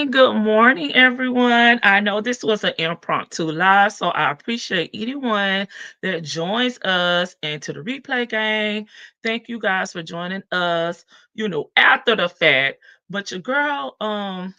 morning, everyone. I know this was an impromptu live, so I appreciate anyone that joins us and to the replay game. Thank you guys for joining us, after the fact. But your girl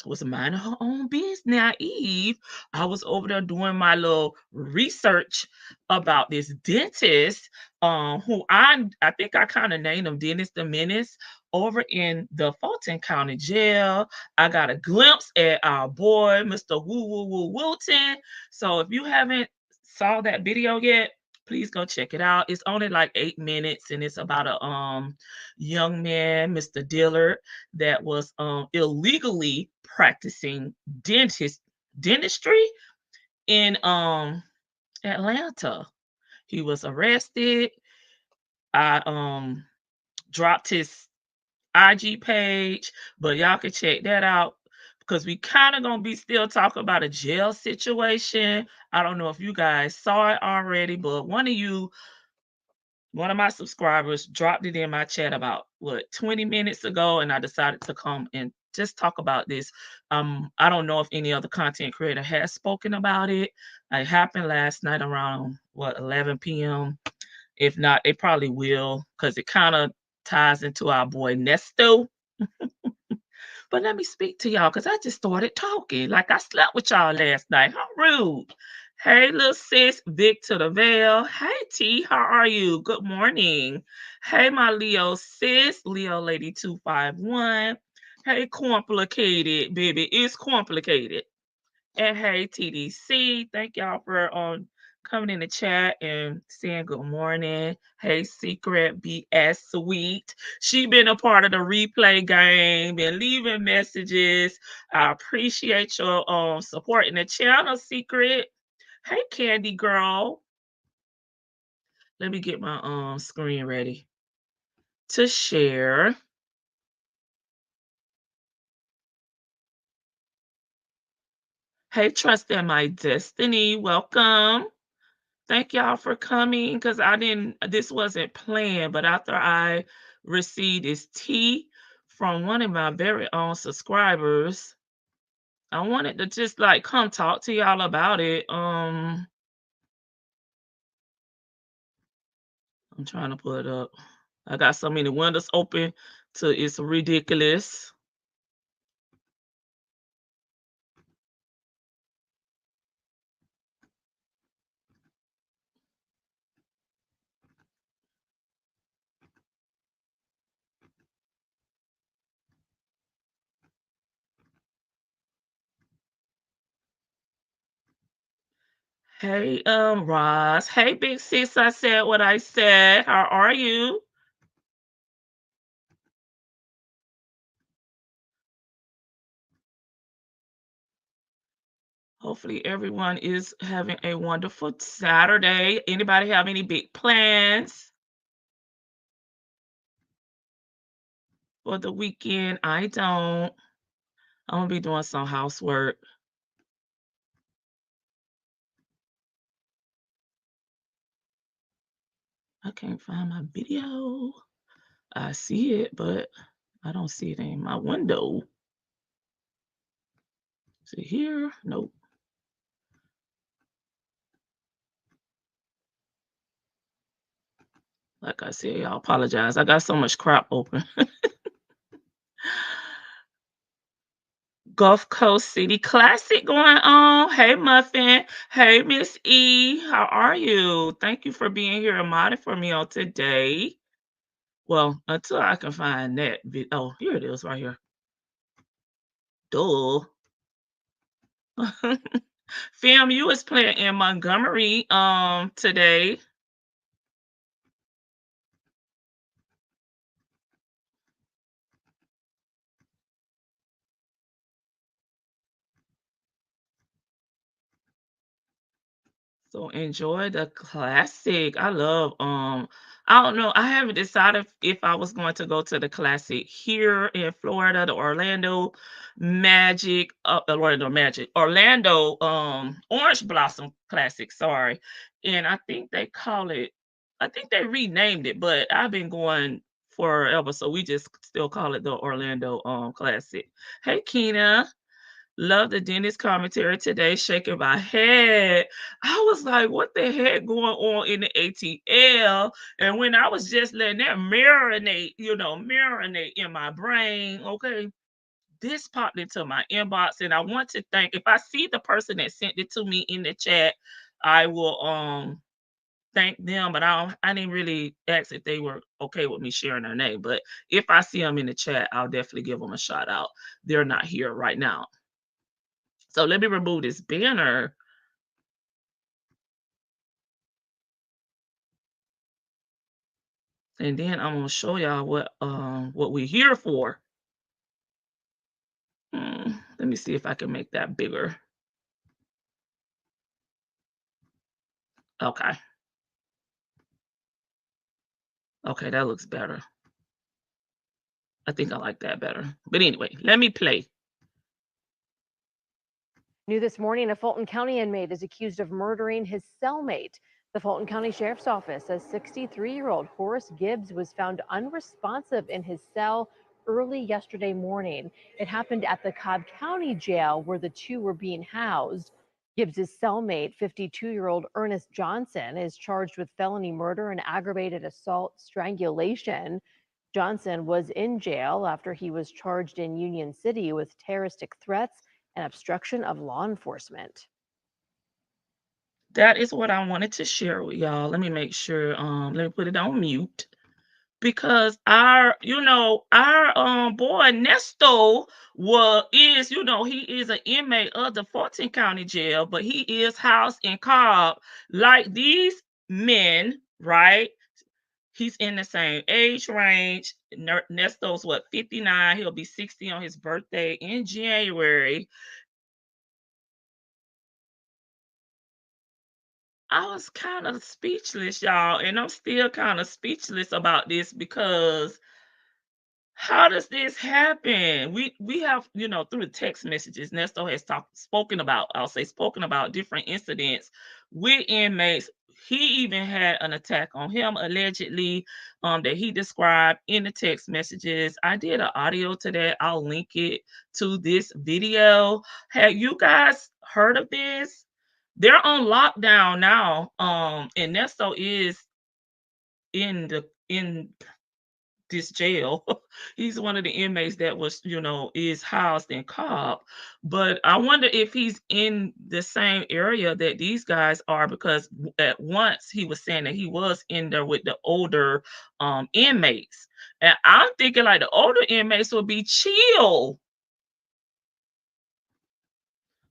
was minding her own business. Naive. I was over there doing my little research about this dentist, who I think I kind of named him Dennis the Menace over in the Fulton County Jail. I got a glimpse at our boy, Mr. Woo Woo Woo Wilton. So if you haven't saw that video yet, please go check it out. It's only like 8 minutes, and it's about a young man, Mr. Dillard, that was illegally practicing dentistry in Atlanta. He was arrested. I dropped his IG page, but y'all can check that out because we kind of gonna be still talking about a jail situation. I don't know if you guys saw it already, but one of my subscribers dropped it in my chat about 20 minutes ago, and I decided to come and just talk about this. I don't know if any other content creator has spoken about it. It happened last night around 11 p.m. If not, they probably will because it kind of ties into our boy Nesto. But let me speak to y'all because I just started talking. Like I slept with y'all last night. How rude. Hey, little sis, Vic to the Veil. Hey, T, how are you? Good morning. Hey, my Leo sis, Leo Lady 251. Hey, complicated, baby. It's complicated. And hey, TDC, thank y'all for coming in the chat and saying good morning. Hey, Secret BS Sweet. She been a part of the replay game and leaving messages. I appreciate your supporting the channel, Secret. Hey, Candy Girl. Let me get my screen ready to share. Hey, Trust in My Destiny. Welcome. Thank y'all for coming because this wasn't planned, but after I received this tea from one of my very own subscribers, I wanted to just like come talk to y'all about it. I'm trying to pull it up. I got so many windows open to it's ridiculous. Hey, Ross. Hey, big sis. I said what I said. How are you? Hopefully everyone is having a wonderful Saturday. Anybody have any big plans for the weekend? I don't. I'm gonna be doing some housework. I can't find my video. I see it, but I don't see it in my window. Is it here? Nope. Like I said, y'all apologize. I got so much crap open. Gulf Coast City Classic going on. Hey, Muffin. Hey, Miss E. How are you? Thank you for being here and modding for me on today. Well, until I can find that video. Oh, here it is right here. Duh. Fam, you was playing in Montgomery today. So enjoy the classic. I love I don't know. I haven't decided if I was going to go to the classic here in Florida, the Orlando Magic, Orlando Orange Blossom Classic, sorry. And I think they renamed it, but I've been going forever, so we just still call it the Orlando Classic. Hey Keena. Love the dentist commentary today, shaking my head. I was like, what the heck going on in the ATL? And when I was just letting that marinate, marinate in my brain, okay, this popped into my inbox. And I want to thank, if I see the person that sent it to me in the chat, I will thank them, but I didn't really ask if they were okay with me sharing their name. But if I see them in the chat, I'll definitely give them a shout out. They're not here right now. So let me remove this banner. And then I'm gonna show y'all what we're here for. Let me see if I can make that bigger. Okay. Okay, that looks better. I think I like that better. But anyway, let me play. New this morning, a Fulton County inmate is accused of murdering his cellmate. The Fulton County Sheriff's Office says 63-year-old Horace Gibbs was found unresponsive in his cell early yesterday morning. It happened at the Cobb County Jail where the two were being housed. Gibbs's cellmate, 52-year-old Ernest Johnson, is charged with felony murder and aggravated assault strangulation. Johnson was in jail after he was charged in Union City with terroristic threats and obstruction of law enforcement. That is what I wanted to share with y'all. Let me make sure, let me put it on mute. Because our boy Nesto he is an inmate of the Fulton County Jail, but he is housed in Cobb like these men, right? He's in the same age range. Nesto's 59. He'll be 60 on his birthday in January. I was kind of speechless, y'all, and I'm still kind of speechless about this because how does this happen? We have, through the text messages, Nesto has spoken about different incidents with inmates. He even had an attack on him allegedly, that he described in the text messages. I did an audio to that. I'll link it to this video. Have you guys heard of this? They're on lockdown now. And Nesto is in this jail. He's one of the inmates that is housed in Cobb. But I wonder if he's in the same area that these guys are, because at once he was saying that he was in there with the older inmates. And I'm thinking like the older inmates will be chill.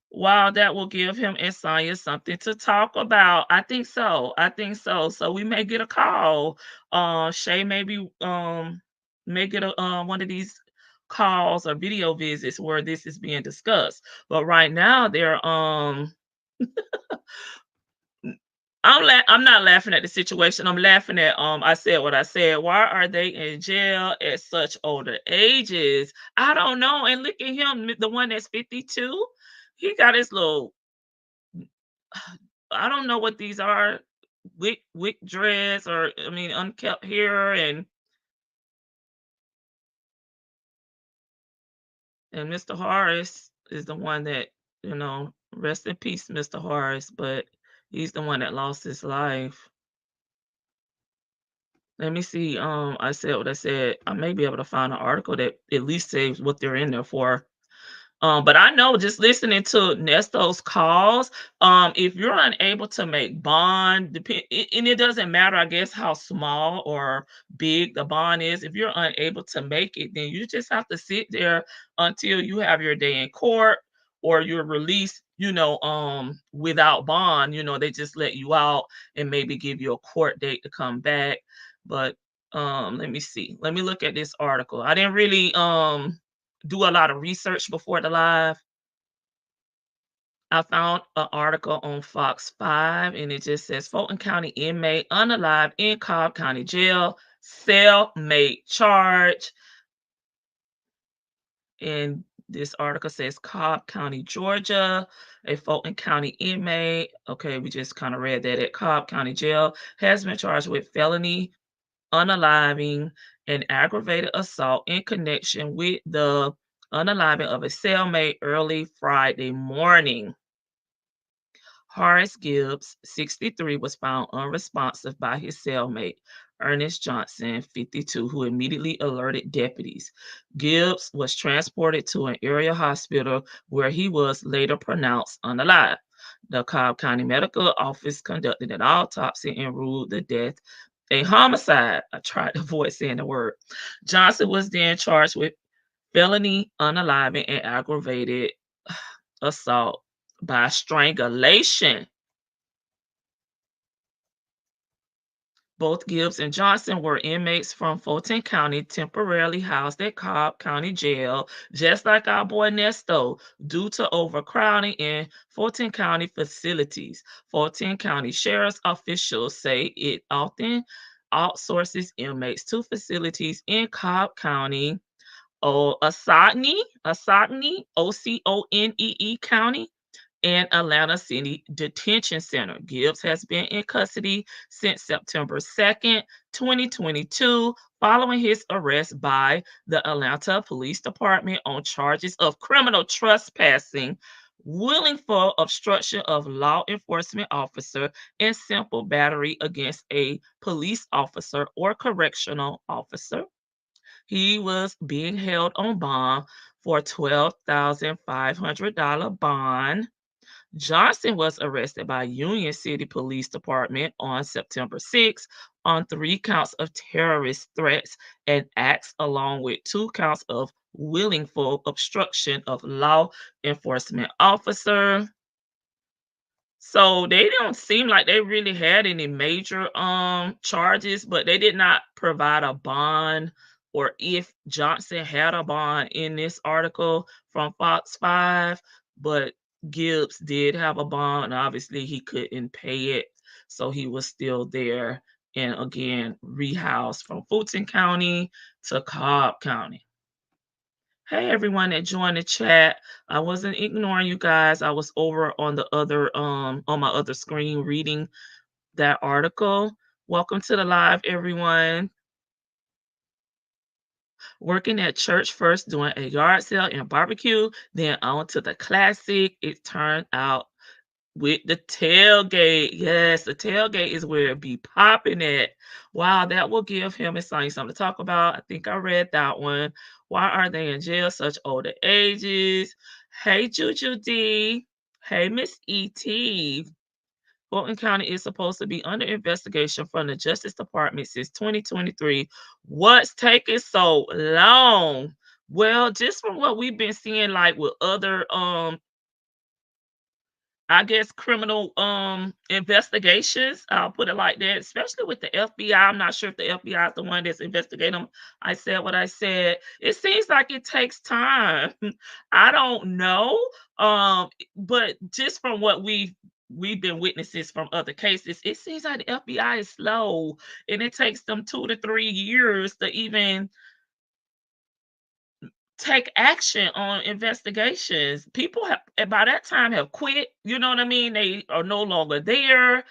Wow, that will give him and Sonya something to talk about. I think so. I think so. So we may get a call. Shay may get a one of these calls or video visits where this is being discussed. But right now they're I'm not laughing at the situation. I'm laughing at I said what I said. Why are they in jail at such older ages? I don't know. And look at him, the one that's 52. He got his little, I don't know what these are, wick dreads, or I mean unkept hair, and Mr. Horace is the one that, rest in peace, Mr. Horace, but he's the one that lost his life. Let me see. I said what I said. I may be able to find an article that at least says what they're in there for. But I know just listening to Nesto's calls, if you're unable to make bond, and it doesn't matter, I guess, how small or big the bond is. If you're unable to make it, then you just have to sit there until you have your day in court or you're released, without bond. They just let you out and maybe give you a court date to come back. But let me see. Let me look at this article. I didn't really do a lot of research before the live. I found an article on Fox 5 and it just says Fulton County inmate unalive in Cobb County Jail, cellmate charge. And this article says Cobb County, Georgia, a Fulton County inmate. Okay, we just kind of read that at Cobb County Jail has been charged with felony unaliving and aggravated assault in connection with the unaliving of a cellmate early Friday morning. Horace Gibbs, 63, was found unresponsive by his cellmate, Ernest Johnson, 52, who immediately alerted deputies. Gibbs was transported to an area hospital where he was later pronounced unalive. The Cobb County Medical Office conducted an autopsy and ruled the death a homicide. I tried to avoid saying the word. Johnson was then charged with felony unaliving and aggravated assault by strangulation. Both Gibbs and Johnson were inmates from Fulton County, temporarily housed at Cobb County Jail, just like our boy Nesto, due to overcrowding in Fulton County facilities. Fulton County Sheriff's officials say it often outsources inmates to facilities in Cobb County, Oconee, Oconee County, and Atlanta City Detention Center. Gibbs has been in custody since September 2nd, 2022, following his arrest by the Atlanta Police Department on charges of criminal trespassing, willful obstruction of law enforcement officer, and simple battery against a police officer or correctional officer. He was being held on bond for a $12,500 bond. Johnson was arrested by Union City Police Department on September 6 on 3 counts of terrorist threats and acts, along with 2 counts of willful obstruction of law enforcement officer. So they don't seem like they really had any major charges, but they did not provide a bond or if Johnson had a bond in this article from Fox 5, but Gibbs did have a bond. Obviously, he couldn't pay it, so he was still there and again rehoused from Fulton County to Cobb County. Hey everyone that joined the chat. I wasn't ignoring you guys. I was over on the other on my other screen reading that article. Welcome to the live everyone. Working at church first, doing a yard sale and barbecue, then on to the classic. It turned out with the tailgate. Yes, the tailgate is where it be popping at. Wow, that will give him and Sonny something to talk about. I think I read that one. Why are they in jail such older ages? Hey, Juju D. Hey, Miss E.T. Fulton County is supposed to be under investigation from the Justice Department since 2023. What's taking so long? Well, just from what we've been seeing, like with other I guess criminal investigations. I'll put it like that, especially with the FBI. I'm not sure if the FBI is the one that's investigating them. I said what I said. It seems like it takes time. I don't know. But just from what we've been witnesses from other cases, it seems like the FBI is slow and it takes them 2 to 3 years to even take action on investigations. People have by that time have quit, you know what I mean? They are no longer there.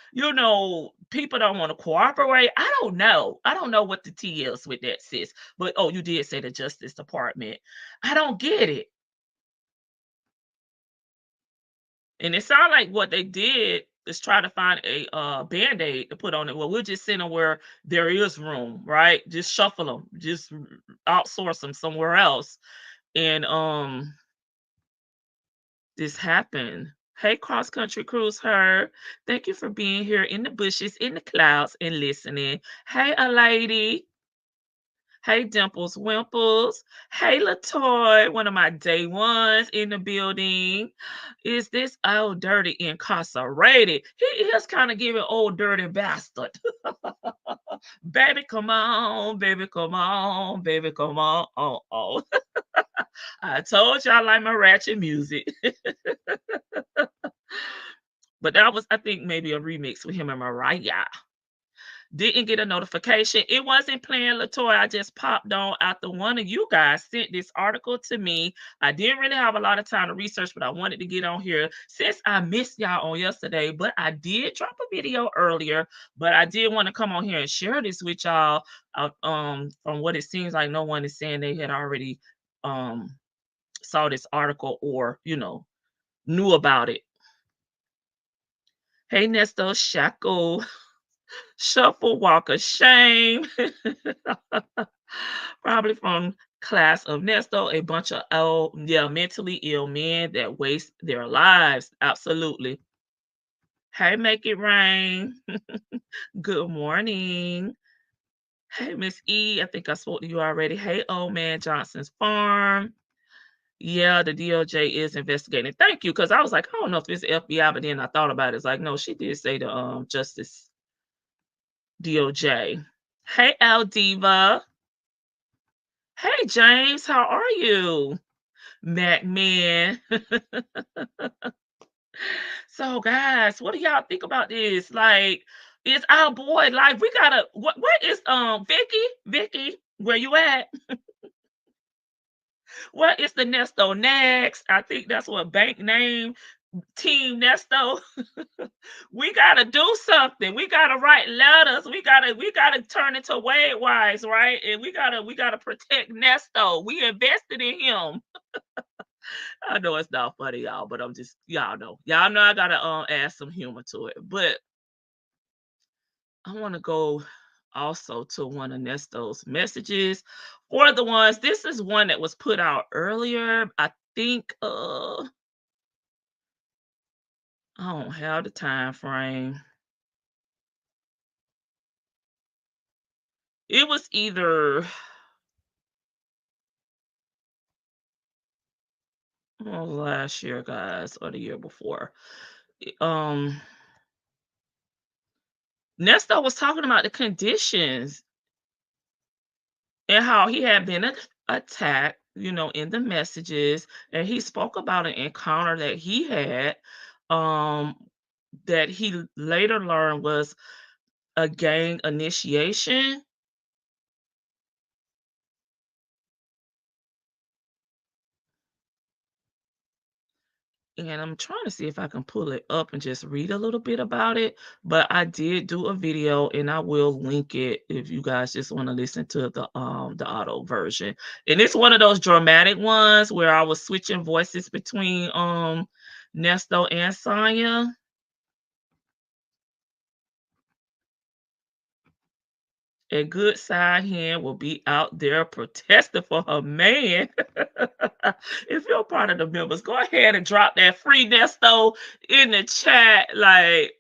People don't want to cooperate. I don't know. I don't know what the T is with that, sis. But oh, you did say the Justice Department. I don't get it. And it sounds like what they did is try to find a band-aid to put on it. Well, we'll just send them where there is room, right? Just shuffle them, just outsource them somewhere else. And this happened. Hey, cross country cruise her. Thank you for being here in the bushes, in the clouds, and listening. Hey, a lady. Hey, Dimples Wimples. Hey, Latoy, one of my day ones in the building. Is this old dirty incarcerated? He is kind of giving old dirty bastard. Baby, come on, baby, come on, baby, come on. Oh, oh. I told you I like my ratchet music. But that was, I think, maybe a remix with him and Mariah. Didn't get a notification. It wasn't playing Latoya. I just popped on after one of you guys sent this article to me. I didn't really have a lot of time to research, but I wanted to get on here since I missed y'all on yesterday. But I did drop a video earlier, but I did want to come on here and share this with y'all. From what it seems like, no one is saying they had already saw this article or, knew about it. Hey, Nesto, Shackle, Shuffle, Walk of Shame. Probably from class of Nesto, a bunch of mentally ill men that waste their lives. Absolutely. Hey, Make It Rain. Good morning. Hey, Miss E. I think I spoke to you already. Hey, Old Man Johnson's Farm. Yeah, the DOJ is investigating. Thank you, because I was like, I don't know if it's FBI, but then I thought about it. It's like, no, she did say the Justice DOJ. Hey, Al Diva. Hey, James, how are you? Mac Man. So, guys, what do y'all think about this? Like, it's our boy. Like, we gotta. What is Vicky? Vicky, where you at? What is the Nesto next? I think that's what bank name. Team Nesto. We gotta do something. We gotta write letters. We gotta turn into Wade Wise, right? And we gotta protect Nesto. We invested in him. I know it's not funny, y'all, but I'm just y'all know I gotta add some humor to it. But I want to go also to one of Nesto's messages for the ones. This is one that was put out earlier. I think I don't have the time frame. It was either last year, guys, or the year before. Um, Nesto was talking about the conditions and how he had been attacked, in the messages, and he spoke about an encounter that he had, um, that he later learned was a gang initiation. And I'm trying to see if I can pull it up and just read a little bit about it. But I did do a video and I will link it if you guys just want to listen to the auto version. And it's one of those dramatic ones where I was switching voices between Nesto and Sonya. A good side hand will be out there protesting for her man. If you're part of the members, go ahead and drop that free Nesto in the chat. Like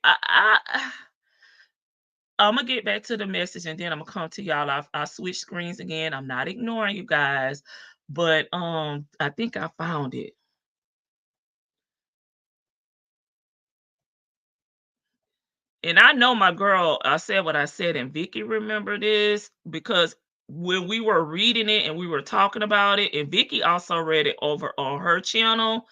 I'm gonna get back to the message and then I'm gonna come to y'all. I switch screens again. I'm not ignoring you guys, but I think I found it. And I know my girl, I said what I said, and Vicky remember this because when we were reading it and we were talking about it, and Vicky also read it over on her channel,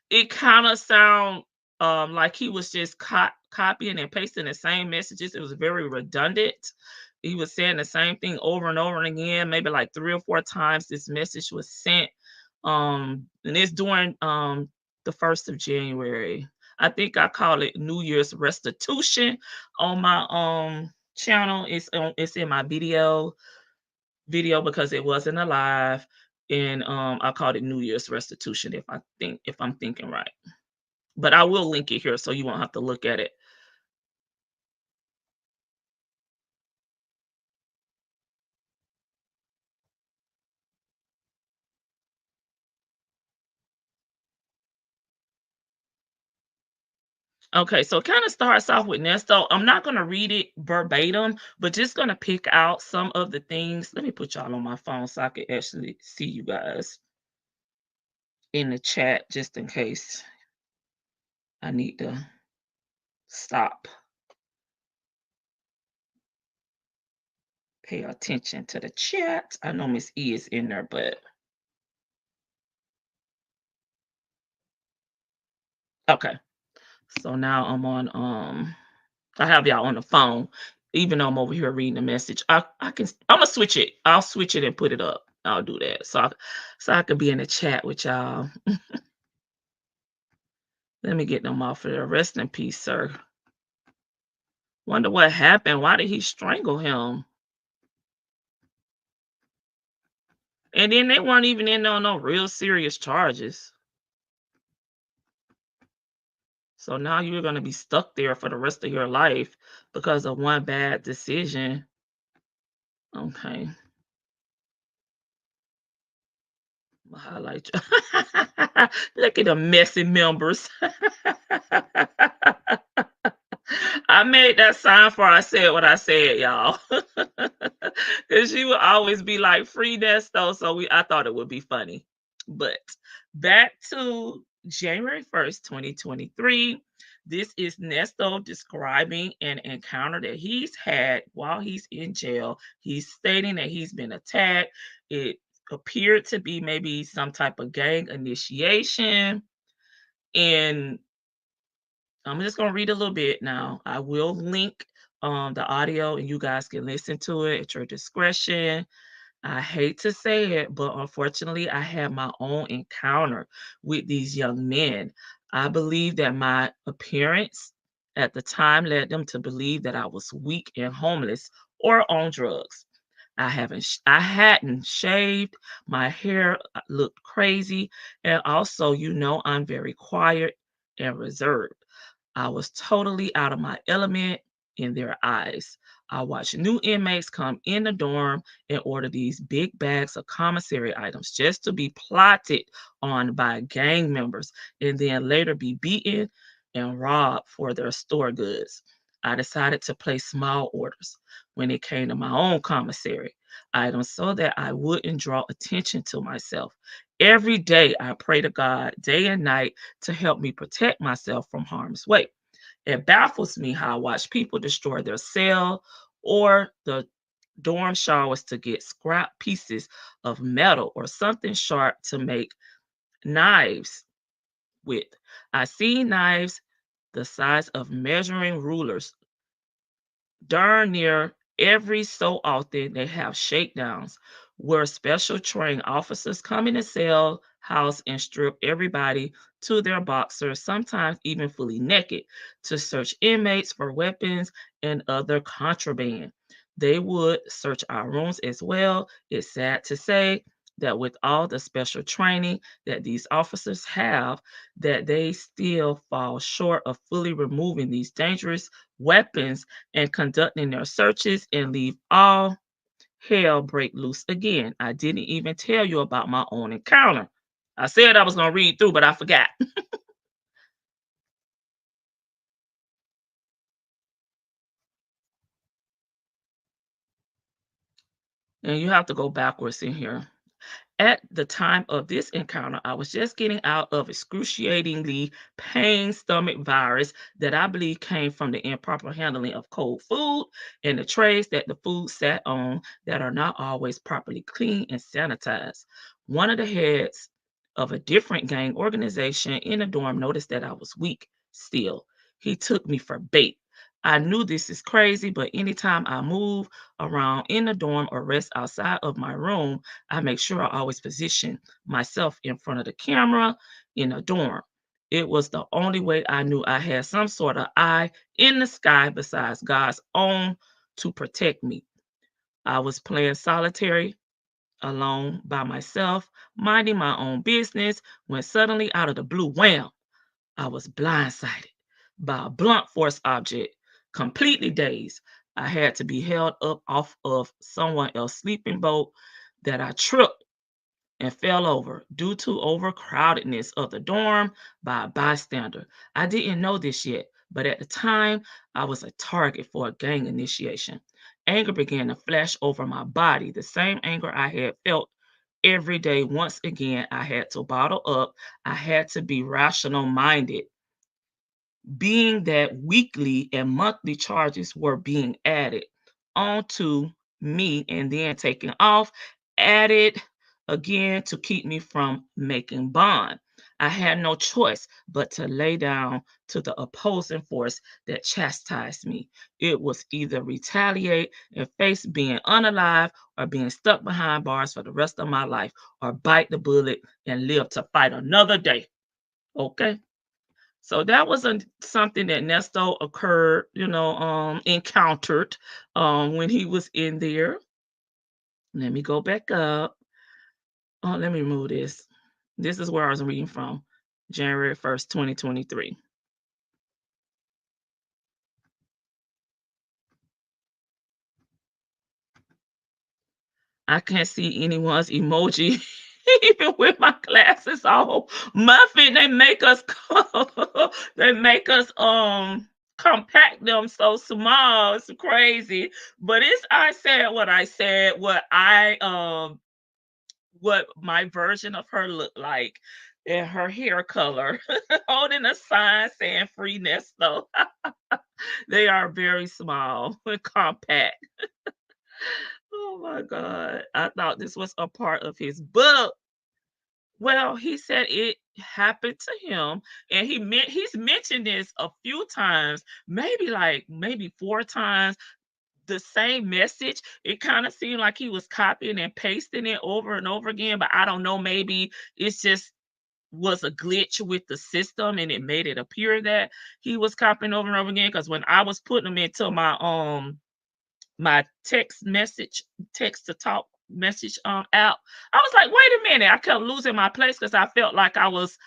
it kind of sound like he was just copying and pasting the same messages. It was very redundant. He was saying the same thing over and over and again, maybe like 3 or 4 times this message was sent. And it's during the 1st of January. I think I call it New Year's restitution on my channel. It's in my video because it wasn't a live, and I called it New Year's restitution if I'm thinking right. But I will link it here so you won't have to look at it. Okay, so it kind of starts off with Nesto. I'm not going to read it verbatim, but just going to pick out some of the things. Let me put y'all on my phone so I can actually see you guys in the chat just in case I need to stop. Pay attention to the chat. I know Miss E is in there, but okay. So now I'm on I have y'all on the phone, even though I'm over here reading the message. I'm gonna switch it. I'll switch it and put it up. I'll do that. So I can be in the chat with y'all. Let me get them off of there. Rest in peace, sir. Wonder what happened. Why did he strangle him? And then they weren't even in on no real serious charges. So now you're gonna be stuck there for the rest of your life because of one bad decision. Okay. I'ma highlight you. Look at the messy members. I made that sign for I said what I said, y'all. Cause she would always be like free Nesto. So I thought it would be funny. But back to January 1st, 2023. This is Nesto describing an encounter that he's had while he's in jail. He's stating that he's been attacked. It appeared to be maybe some type of gang initiation. And I'm just gonna read a little bit now. I will link the audio and you guys can listen to it at your discretion. I hate to say it, but unfortunately, I had my own encounter with these young men. I believe that my appearance at the time led them to believe that I was weak and homeless or on drugs. I hadn't shaved. My hair looked crazy, and also, I'm very quiet and reserved. I was totally out of my element in their eyes. I watched new inmates come in the dorm and order these big bags of commissary items just to be plotted on by gang members and then later be beaten and robbed for their store goods. I decided to place small orders when it came to my own commissary items so that I wouldn't draw attention to myself. Every day I pray to God day and night to help me protect myself from harm's way. It baffles me how I watch people destroy their cell or the dorm showers to get scrap pieces of metal or something sharp to make knives with. I see knives the size of measuring rulers darn near every so often they have shakedowns where special trained officers come in the cell house and strip everybody to their boxers, sometimes even fully naked, to search inmates for weapons and other contraband. They would search our rooms as well. It's sad to say that with all the special training that these officers have, that they still fall short of fully removing these dangerous weapons and conducting their searches and leave all hell break loose again. I didn't even tell you about my own encounter. I said I was going to read through, but I forgot. And you have to go backwards in here. At the time of this encounter, I was just getting out of excruciatingly pain stomach virus that I believe came from the improper handling of cold food and the trays that the food sat on that are not always properly clean and sanitized. One of the heads of a different gang organization in the dorm noticed that I was weak still. He took me for bait. I knew this is crazy, but anytime I move around in the dorm or rest outside of my room, I make sure I always position myself in front of the camera in a dorm. It was the only way I knew I had some sort of eye in the sky besides God's own to protect me. I was playing solitary alone by myself, minding my own business, when suddenly out of the blue, wham, I was blindsided by a blunt force object, completely dazed. I had to be held up off of someone else's sleeping boat that I tripped and fell over due to overcrowdedness of the dorm by a bystander. I didn't know this yet, but at the time, I was a target for a gang initiation. Anger began to flash over my body, the same anger I had felt every day. Once again, I had to bottle up. I had to be rational minded, being that weekly and monthly charges were being added onto me and then taken off, added again to keep me from making bond. I had no choice but to lay down to the opposing force that chastised me. It was either retaliate and face being unalive or being stuck behind bars for the rest of my life or bite the bullet and live to fight another day. Okay. So that wasn't something that Nesto encountered when he was in there. Let me go back up. Oh, let me remove this. This is where I was reading from, January 1st, 2023. I can't see anyone's emoji even with my glasses on. Muffin, they make us they make us compact them so small. It's crazy. But it's I said what I said, what my version of her looked like and her hair color, holding a sign saying free Nesto. They are very small and compact. Oh my God. I thought this was a part of his book. Well, he said it happened to him, and he's mentioned this a few times, maybe 4 times. The same message. It kind of seemed like he was copying and pasting it over and over again, but I don't know. Maybe it's just was a glitch with the system and it made it appear that he was copying over and over again. Because when I was putting them into my text to talk message app. I was like, wait a minute. I kept losing my place because I felt like I was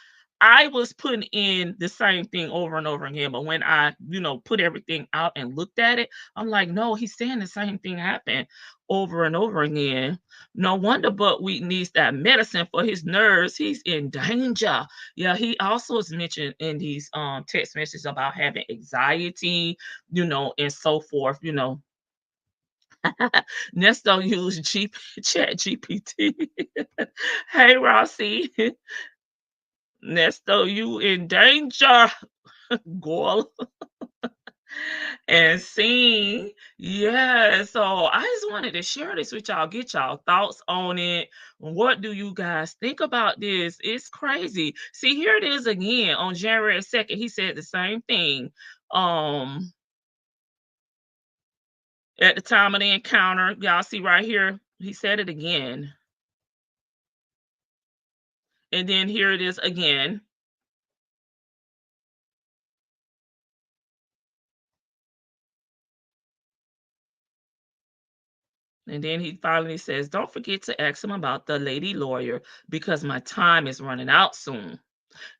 putting in the same thing over and over again. But when I, put everything out and looked at it, I'm like, no, he's saying the same thing happened over and over again. No wonder Buckwheat needs that medicine for his nerves. He's in danger. Yeah, he also is mentioned in these text messages about having anxiety, and so forth. Nesto use Chat GPT. Hey Rossi, Nesto, you in danger, girl. And sing. Yeah. So I just wanted to share this with y'all, get y'all thoughts on it. What do you guys think about this? It's crazy. See, here it is again on January 2nd. He said the same thing. Um, at the time of the encounter, y'all see right here, he said it again. And then here it is again. And then he finally says, don't forget to ask him about the lady lawyer because my time is running out soon.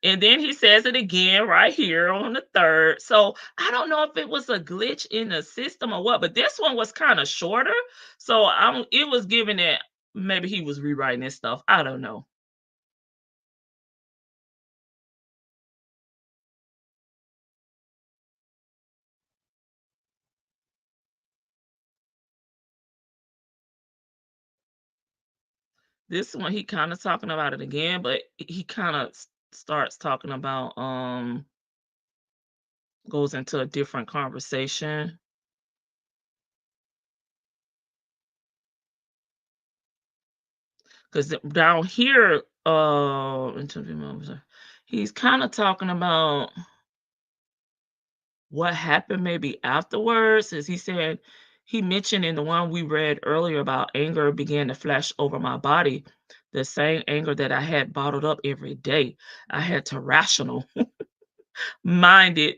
And then he says it again right here on the third. So I don't know if it was a glitch in the system or what, but this one was kind of shorter. So it was giving it, maybe he was rewriting his stuff. I don't know. This one, he kind of talking about it again, but he kind of starts talking about, goes into a different conversation. Because down here, he's kind of talking about what happened maybe afterwards. As he said, he mentioned in the one we read earlier about anger began to flash over my body, the same anger that I had bottled up every day. I had to rational mind it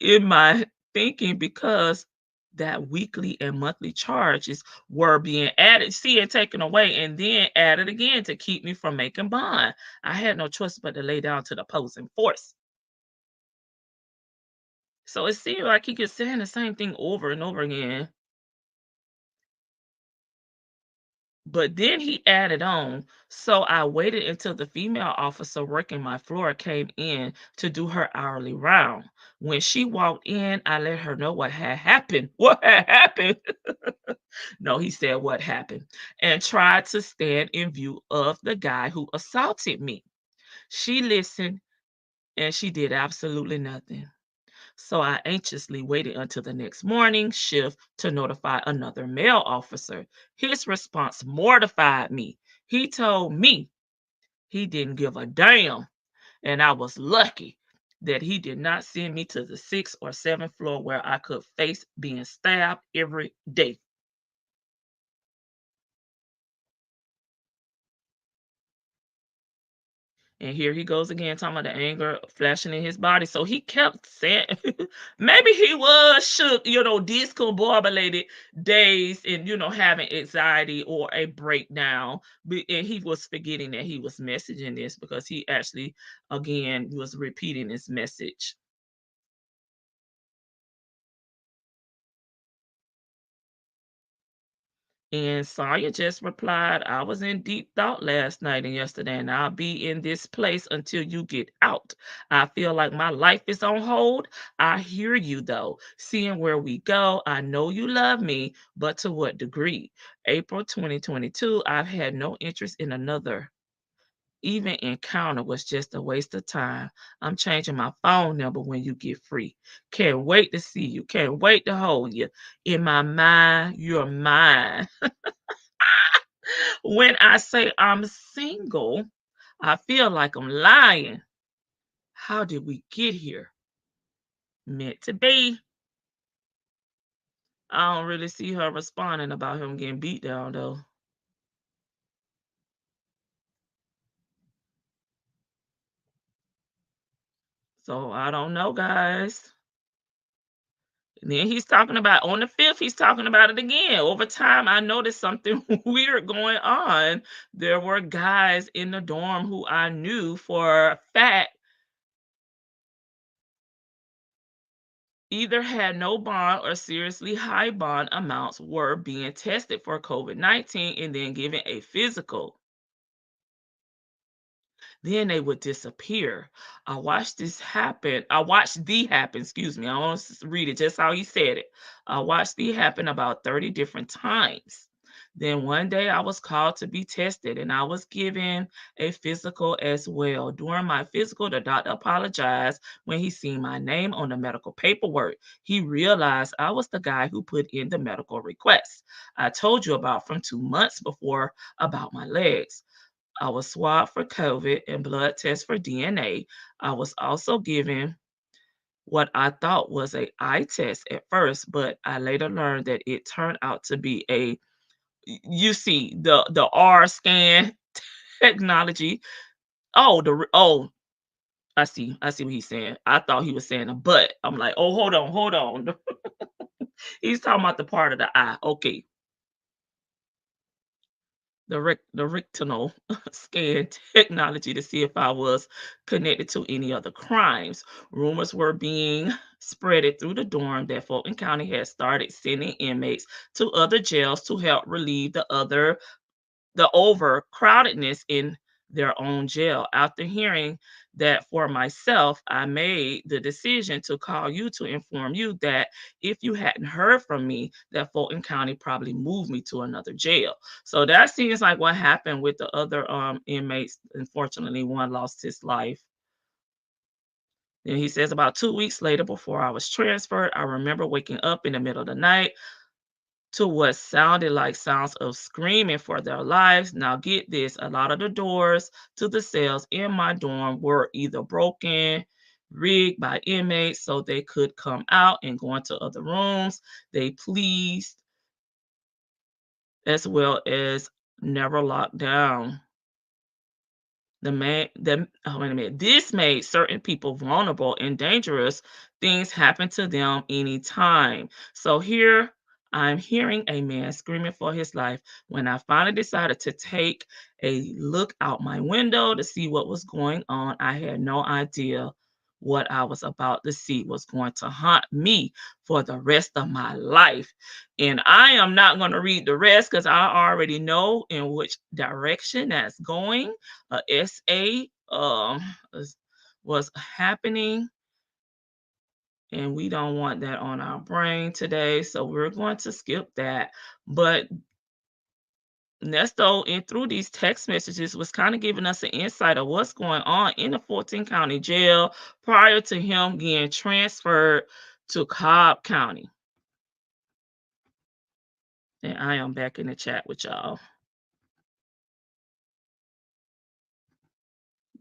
in my thinking because that weekly and monthly charges were being added, see, and taken away, and then added again to keep me from making bond. I had no choice but to lay down to the opposing force. So it seemed like he kept saying the same thing over and over again. But then he added on, so I waited until the female officer working my floor came in to do her hourly round. When she walked in, I let her know what had happened. What had happened? No, he said what happened, and tried to stand in view of the guy who assaulted me. She listened and she did absolutely nothing. So I anxiously waited until the next morning shift to notify another male officer. His response mortified me. He told me he didn't give a damn, and I was lucky that he did not send me to the 6th or 7th floor where I could face being stabbed every day. And here he goes again, talking about the anger flashing in his body. So he kept saying, maybe he was shook, discombobulated days and, having anxiety or a breakdown. And he was forgetting that he was messaging this because he actually, again, was repeating this message. And Sonya just replied, I was in deep thought last night and yesterday, and I'll be in this place until you get out. I feel like my life is on hold. I hear you, though. Seeing where we go, I know you love me, but to what degree? April 2022, I've had no interest in another. Even encounter was just a waste of time. I'm changing my phone number when you get free. Can't wait to see you. Can't wait to hold you. In my mind, you're mine. When I say I'm single, I feel like I'm lying. How did we get here? Meant to be. I don't really see her responding about him getting beat down though. So I don't know, guys. And then he's talking about on the 5th, he's talking about it again. Over time, I noticed something weird going on. There were guys in the dorm who I knew for a fact either had no bond or seriously high bond amounts were being tested for COVID-19 and then given a physical. Then they would disappear. I watched the happen, excuse me. I want to read it just how he said it. I watched the happen about 30 different times. Then one day I was called to be tested and I was given a physical as well. During my physical, the doctor apologized when he seen my name on the medical paperwork. He realized I was the guy who put in the medical request I told you about from 2 months before about my legs. I was swabbed for COVID and blood tests for DNA. I was also given what I thought was a eye test at first, but I later learned that it turned out to be you see the R scan technology. I see what he's saying. I thought he was saying a butt. I'm like, oh, hold on. He's talking about the part of the eye. Okay, the retinal scan technology to see if I was connected to any other crimes. Rumors were being spreaded through the dorm that Fulton County had started sending inmates to other jails to help relieve the overcrowdedness in their own jail. After hearing that for myself, I made the decision to call you to inform you that if you hadn't heard from me, that Fulton County probably moved me to another jail. So that seems like what happened with the other inmates. Unfortunately, one lost his life. Then he says about 2 weeks later, before I was transferred, I remember waking up in the middle of the night to what sounded like sounds of screaming for their lives. Now, get this, a lot of the doors to the cells in my dorm were either broken, rigged by inmates so they could come out and go into other rooms. They pleased, as well as never locked down. Wait a minute. This made certain people vulnerable and dangerous. Things happen to them anytime. So here I'm hearing a man screaming for his life. When I finally decided to take a look out my window to see what was going on, I had no idea what I was about to see was going to haunt me for the rest of my life. And I am not going to read the rest because I already know in which direction that's going. SA was happening, and we don't want that on our brain today, so we're going to skip that. But Nesto, and through these text messages, was kind of giving us an insight of what's going on in the Fulton County Jail prior to him getting transferred to Cobb County. And I am back in the chat with y'all.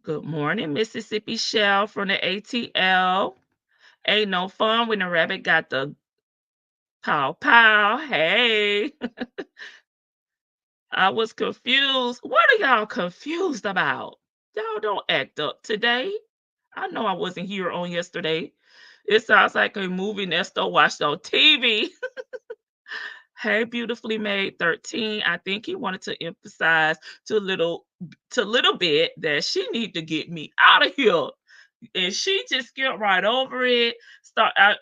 Good morning, Mississippi Shell from the ATL. Ain't no fun when the rabbit got the pow pow. Hey, I was confused. What are y'all confused about? Y'all don't act up today. I know I wasn't here on yesterday. It sounds like a movie Nesto watched on TV. Hey, beautifully made 13. I think he wanted to emphasize to little bit that she need to get me out of here. And she just skipped right over it.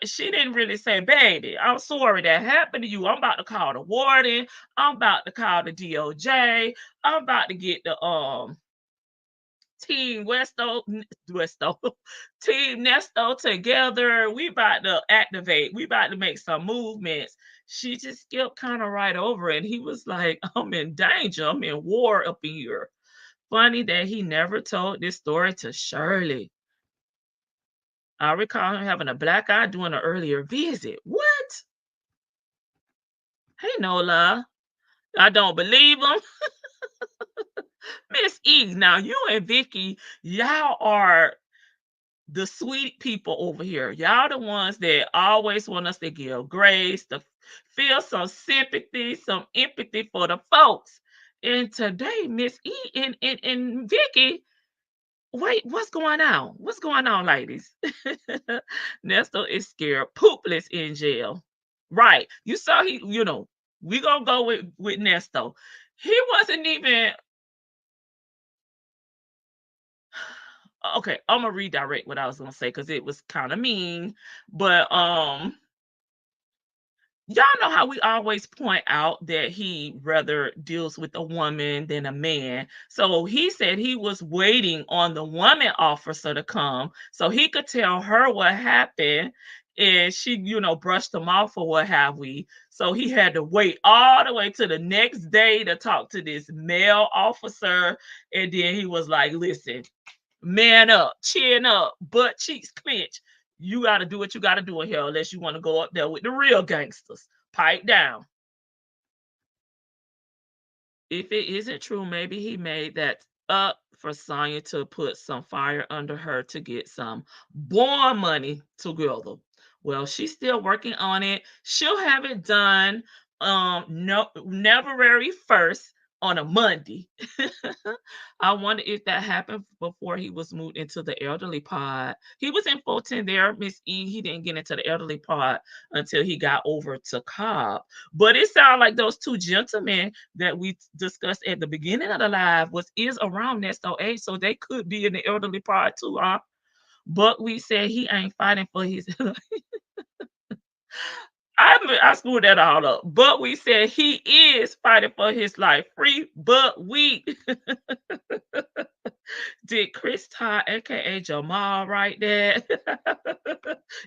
She didn't really say, baby, I'm sorry that happened to you. I'm about to call the warden. I'm about to call the DOJ. I'm about to get the Team Westo, Team Nesto together. We about to activate. We about to make some movements. She just skipped kind of right over it. He was like, I'm in danger. I'm in war up in here. Funny that he never told this story to Shirley. I recall him having a black eye during an earlier visit. What? Hey, Nola. I don't believe him. Miss E, now you and Vicky, y'all are the sweet people over here. Y'all the ones that always want us to give grace, to feel some sympathy, some empathy for the folks. And today, Miss E and Vicky, wait, what's going on? What's going on, ladies? Nestor is scared poopless in jail. Right. You saw we gonna go with Nestor. He wasn't even okay. I'm gonna redirect what I was gonna say because it was kind of mean. But y'all know how we always point out that he rather deals with a woman than a man. So he said he was waiting on the woman officer to come so he could tell her what happened. And she, brushed him off or what have we. So he had to wait all the way to the next day to talk to this male officer. And then he was like, listen, man up, chin up, butt cheeks clenched. You got to do what you got to do in here unless you want to go up there with the real gangsters. Pipe down. If it isn't true, maybe he made that up for Sonya to put some fire under her to get some born money together. Well, she's still working on it. She'll have it done no February 1st on a Monday. I wonder if that happened before he was moved into the elderly pod. He was in Fulton there, Miss E. He didn't get into the elderly pod until he got over to Cobb. But it sounded like those two gentlemen that we discussed at the beginning of the live is around Nesto age, so they could be in the elderly pod too, huh? But we said he ain't fighting for his I screwed that all up. But we said he is fighting for his life. Free but we did Chris Todd, aka Jamal, right there.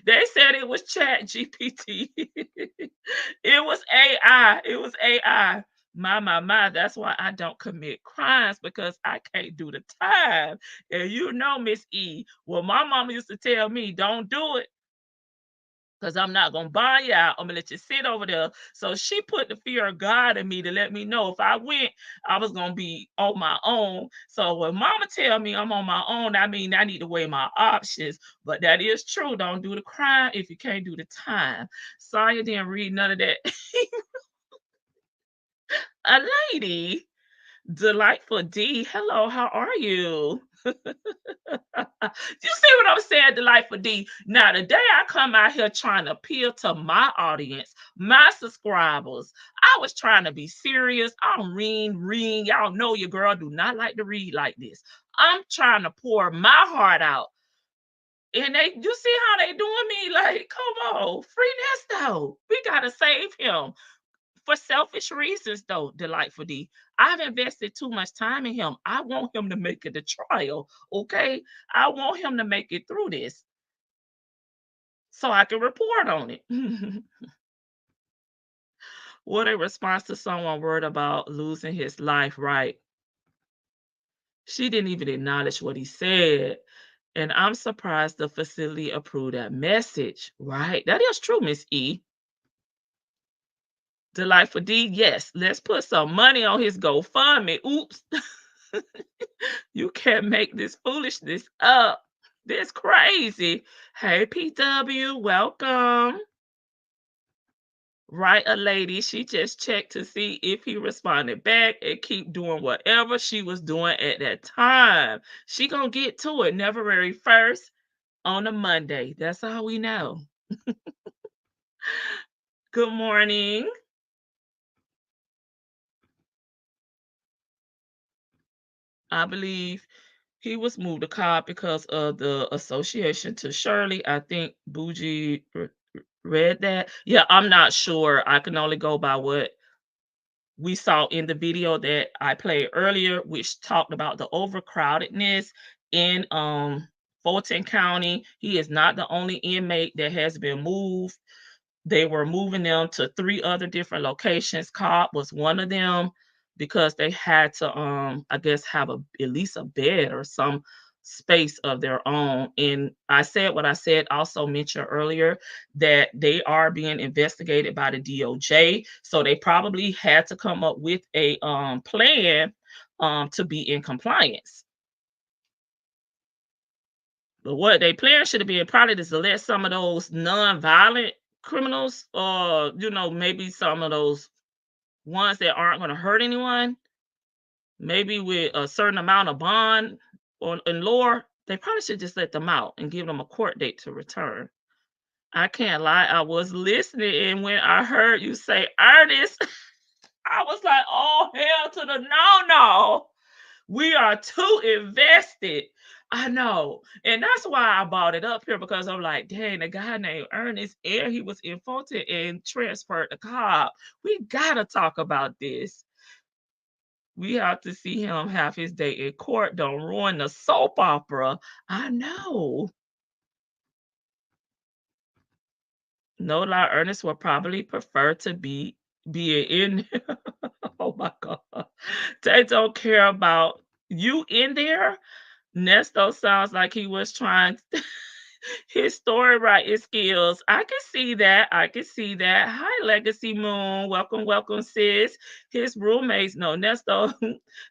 They said it was Chat GPT. It was AI. It was AI. My. That's why I don't commit crimes because I can't do the time. And Miss E, well, my mama used to tell me, don't do it because I'm not gonna buy you out. I'm gonna let you sit over there. So she put the fear of God in me to let me know if I went, I was gonna be on my own. So when mama tell me I'm on my own, I mean I need to weigh my options. But that is true. Don't do the crime if you can't do the time. Sorry, you didn't read none of that. A lady, delightful D. Hello, how are you? You see what I'm saying, Delightful D? Now, the day I come out here trying to appeal to my audience, my subscribers, I was trying to be serious. I'm reading. Y'all know your girl do not like to read like this. I'm trying to pour my heart out. And you see how they doing me? Like, come on, free Nesto. We gotta save him for selfish reasons, though, Delightful D. I've invested too much time in him. I want him to make it a trial, okay? I want him to make it through this so I can report on it. What a response to someone worried about losing his life, right? She didn't even acknowledge what he said. And I'm surprised the facility approved that message, right? That is true, Miss E. Delightful D, yes, let's put some money on his GoFundMe. Oops. You can't make this foolishness up. This crazy. Hey, PW, welcome. write a lady. She just checked to see if he responded back and keep doing whatever she was doing at that time. She gonna get to it. February 1st on a Monday. That's all we know. Good morning. I believe he was moved to Cobb because of the association to Shirley. I think Bougie read that. Yeah, I'm not sure. I can only go by what we saw in the video that I played earlier, which talked about the overcrowdedness in Fulton County. He is not the only inmate that has been moved. They were moving them to 3 other different locations. Cobb was one of them because they had to, I guess, have at least a bed or some space of their own. And I said what I said, also mentioned earlier that they are being investigated by the DOJ. So they probably had to come up with a plan to be in compliance. But what they plan should have been probably just to let some of those non-violent criminals, or maybe some of those ones that aren't going to hurt anyone, maybe with a certain amount of bond or and lower, they probably should just let them out and give them a court date to return. I can't lie, I was listening, and when I heard you say Ernest, I was like, oh hell to the no. We are too invested. I know. And that's why I brought it up here, because I'm like, dang, a guy named Ernest, and he was in Fulton and transferred to Cobb. We got to talk about this. We have to see him have his day in court. Don't ruin the soap opera. I know. No lie, Ernest would probably prefer to be in. Oh my God. They don't care about you in there. Nesto sounds like he was trying his story writing skills. I can see that. I can see that. Hi, Legacy Moon. Welcome, welcome, sis. His roommates know Nesto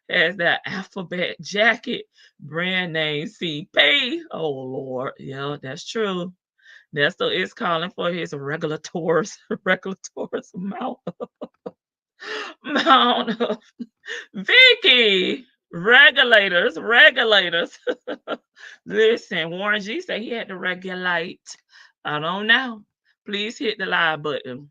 has that alphabet jacket, brand name CP. Oh Lord. Yeah, that's true. Nesto is calling for his regulators, regulators amount of Vicky, regulators. Listen, Warren G said he had to regulate. I don't know. Please hit the live button.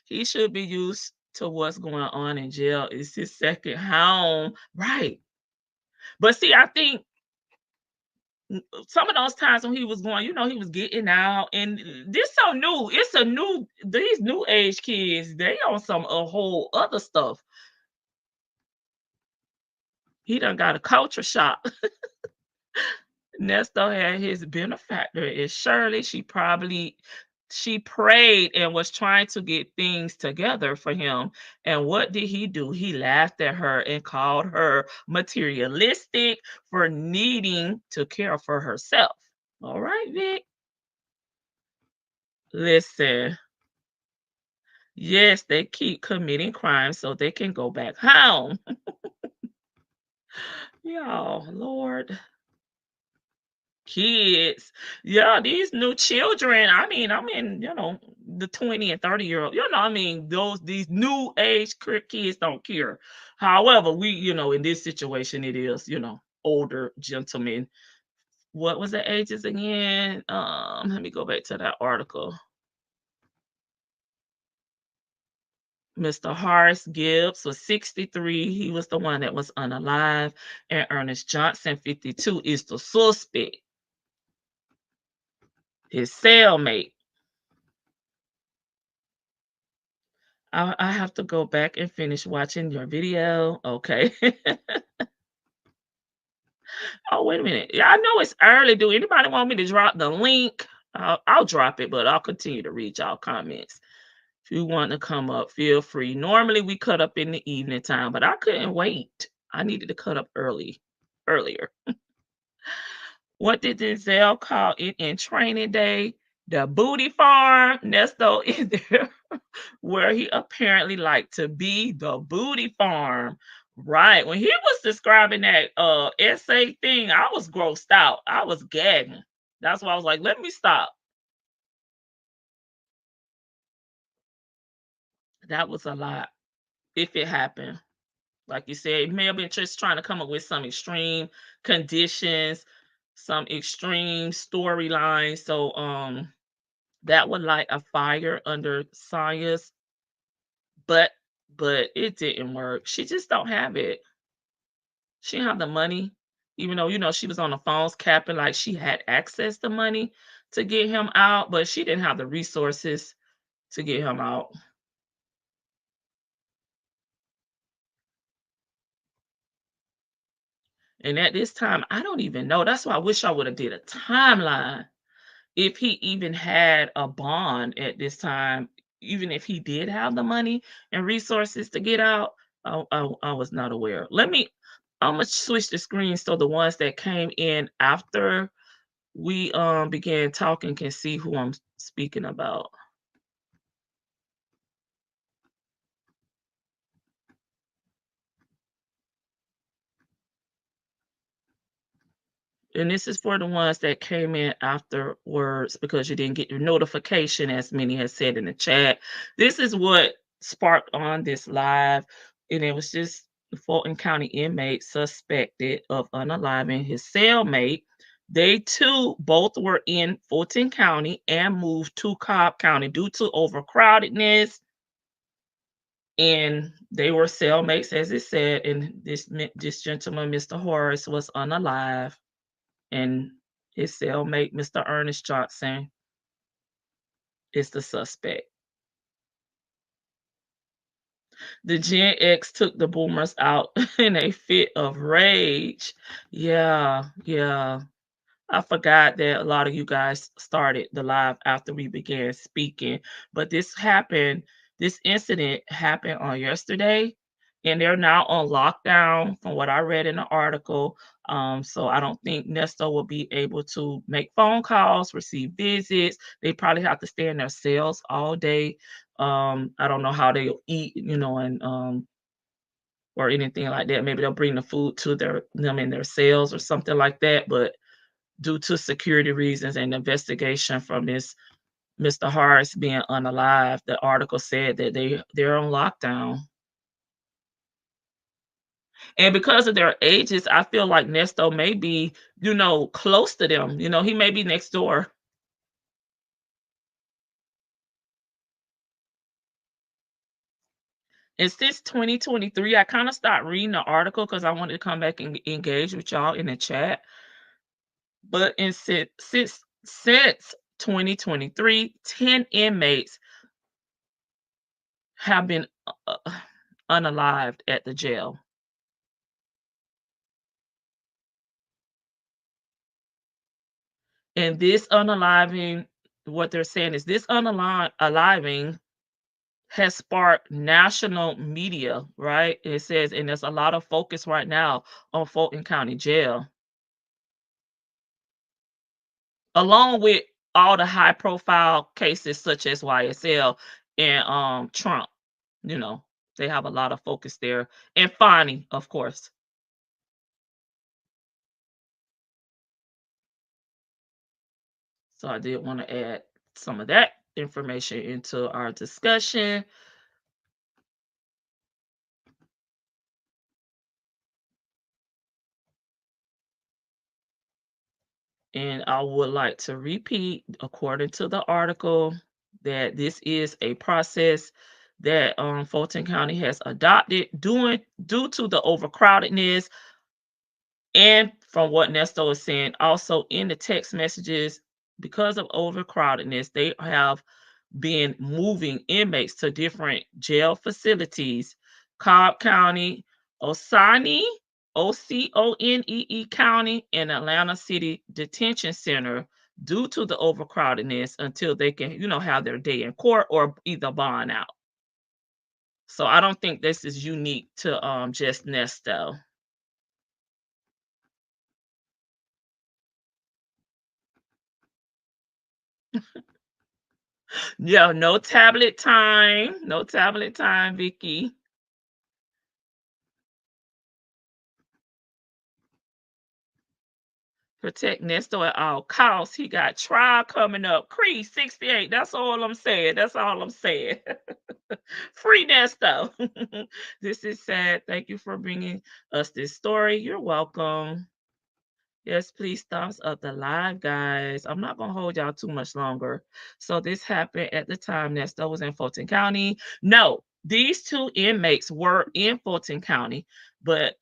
He should be used to what's going on in jail. It's his second home. Right. But see, I think some of those times when he was going, he was getting out, and this so new. It's a new, these new age kids, they on some a whole other stuff. He done got a culture shock. Nesto had his benefactor is Shirley. She prayed and was trying to get things together for him. And what did he do? He laughed at her and called her materialistic for needing to care for herself. All right, Vic. Listen, yes, they keep committing crimes so they can go back home. Y'all, Lord. Kids. Yeah, these new children. I mean, I'm in, the 20 and 30-year-old. These new age kids don't care. However, we, in this situation, it is, older gentlemen. What was the ages again? Let me go back to that article. Mr. Horace Gibbs was 63. He was the one that was unalive. And Ernest Johnson, 52, is the suspect. His cellmate. I have to go back and finish watching your video. Okay. Oh, wait a minute. Yeah, I know it's early. Do anybody want me to drop the link? I'll drop it, but I'll continue to read y'all comments. If you want to come up, feel free. Normally we cut up in the evening time, but I couldn't wait. I needed to cut up earlier. What did Denzel call it in Training Day? The booty farm. Nesto is there where he apparently liked to be, the booty farm. Right. When he was describing that essay thing, I was grossed out. I was gagging. That's why I was like, let me stop. That was a lot if it happened. Like you said, it may have been just trying to come up with some extreme conditions, some extreme storylines. So that would light a fire under Saya's but it didn't work. She just don't have it. She didn't have the money, even though she was on the phones capping like she had access to money to get him out, but she didn't have the resources to get him out. And at this time, I don't even know. That's why I wish I would have did a timeline. If he even had a bond at this time, even if he did have the money and resources to get out, I was not aware. I'm gonna switch the screen so the ones that came in after we began talking can see who I'm speaking about. And this is for the ones that came in afterwards because you didn't get your notification, as many has said in the chat. This is what sparked on this live, and it was just the Fulton County inmate suspected of unaliving his cellmate. They too both were in Fulton County and moved to Cobb County due to overcrowdedness. And they were cellmates, as it said. And this gentleman, Mr. Horace, was unalive, and his cellmate, Mr. Ernest Johnson, is the suspect. The Gen X took the boomers out in a fit of rage. Yeah, yeah. I forgot that a lot of you guys started the live after we began speaking, but this incident happened on yesterday, and they're now on lockdown from what I read in the article. So I don't think Nesto will be able to make phone calls, receive visits. They probably have to stay in their cells all day. I don't know how they'll eat, and or anything like that. Maybe they'll bring the food to them in their cells or something like that. But due to security reasons and investigation from this Mr. Harris being unalive, the article said that they're on lockdown. And because of their ages, I feel like Nesto may be, close to them. He may be next door. And since 2023, I kind of stopped reading the article because I wanted to come back and engage with y'all in the chat. But since 2023, 10 inmates have been unalived at the jail. And this unaliving, what they're saying is this unaliving has sparked national media, right? It says, and there's a lot of focus right now on Fulton County Jail, along with all the high profile cases such as YSL and Trump. You know, they have a lot of focus there. And Fani, of course. So I did want to add some of that information into our discussion. And I would like to repeat, according to the article, that this is a process that Fulton County has adopted due to the overcrowdedness. And from what Nesto is saying, also in the text messages, because of overcrowdedness, they have been moving inmates to different jail facilities. Cobb County, Oconee, Oconee County, and Atlanta City Detention Center due to the overcrowdedness until they can, have their day in court or either bond out. So I don't think this is unique to just Nesto. Yeah, no tablet time. No tablet time, Vicky. Protect Nesto at all costs. He got trial coming up. Creed 68. That's all I'm saying. That's all I'm saying. Free Nesto. This is sad. Thank you for bringing us this story. You're welcome. Yes, please thumbs up the live, guys. I'm not gonna hold y'all too much longer. So this happened at the time Nesto was in Fulton County. No, these two inmates were in Fulton County, but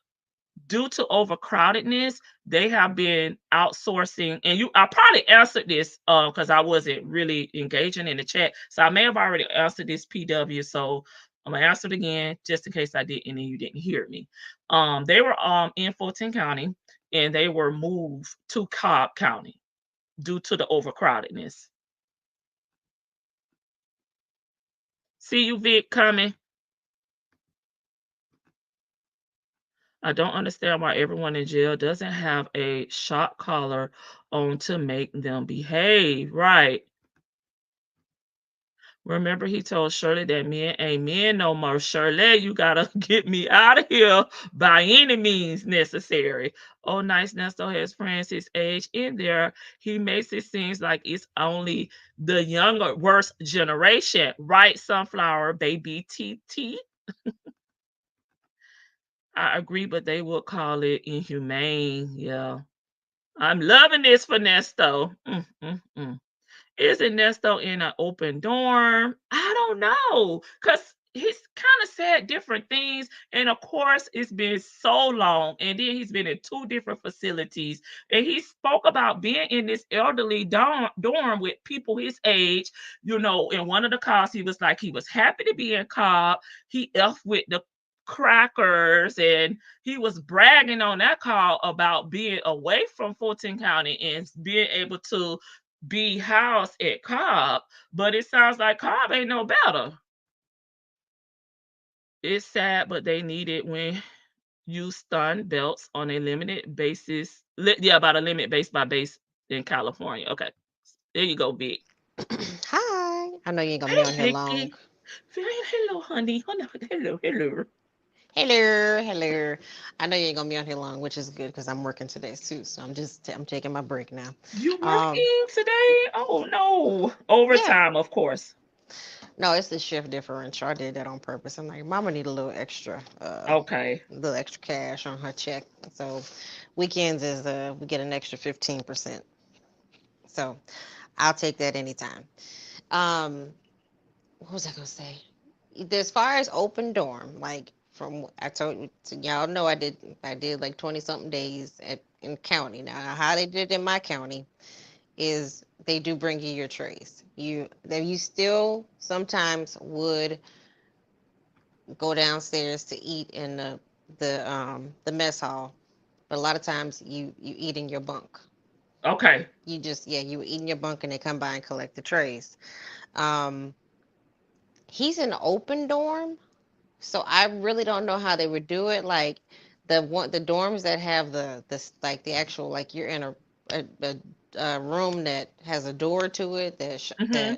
due to overcrowdedness, they have been outsourcing. And I probably answered this because I wasn't really engaging in the chat. So I may have already answered this PW. So I'm gonna answer it again just in case I didn't and you didn't hear me. They were in Fulton County and they were moved to Cobb County due to the overcrowdedness. See you, Vic, coming. I don't understand why everyone in jail doesn't have a shock collar on to make them behave. Right. Remember, he told Shirley that men ain't men no more. Shirley, you gotta get me out of here by any means necessary. Oh, nice Nesto has friends his age in there. He makes it seem like it's only the younger, worse generation. Right, Sunflower Baby TT? I agree, but they would call it inhumane. Yeah. I'm loving this for Nesto. Isn't Nesto in an open dorm? I don't know. Because he's kind of said different things. And of course, it's been so long. And then he's been in two different facilities. And he spoke about being in this elderly dorm with people his age. In one of the calls, he was like, he was happy to be in Cobb. He F with the crackers and he was bragging on that call about being away from Fulton County and being able to be housed at Cobb, but it sounds like Cobb ain't no better. It's sad, but they need it when you stun belts on a limited basis. Yeah, about a limit base by base in California. Okay, there you go, Vic. Hi. I know you ain't gonna be Hey, on here long. Vicky. Hello, honey. Hello. Hello, hello. I know you ain't gonna be on here long, which is good because I'm working today too. So I'm taking my break now. You Um, working today? Oh no, yeah. overtime, of course. No, it's the shift differential. I did that on purpose. I'm like, Mama need Okay. a little extra cash on her check. So weekends is we get an extra 15%. So I'll take that anytime. Um, what was I gonna say? As far as open dorm, like from I told you, y'all know I did like 20 something days in county. Now how they did it in my county is they do bring you your trays. You still sometimes would go downstairs to eat in the mess hall, but a lot of times you eat in your bunk. Okay. You just you eat in your bunk and they come by and collect the trays. Um, he's an open dorm. So I really don't know how they would do it. Like the dorms that have like the actual like you're in a room that has a door to it Mm-hmm.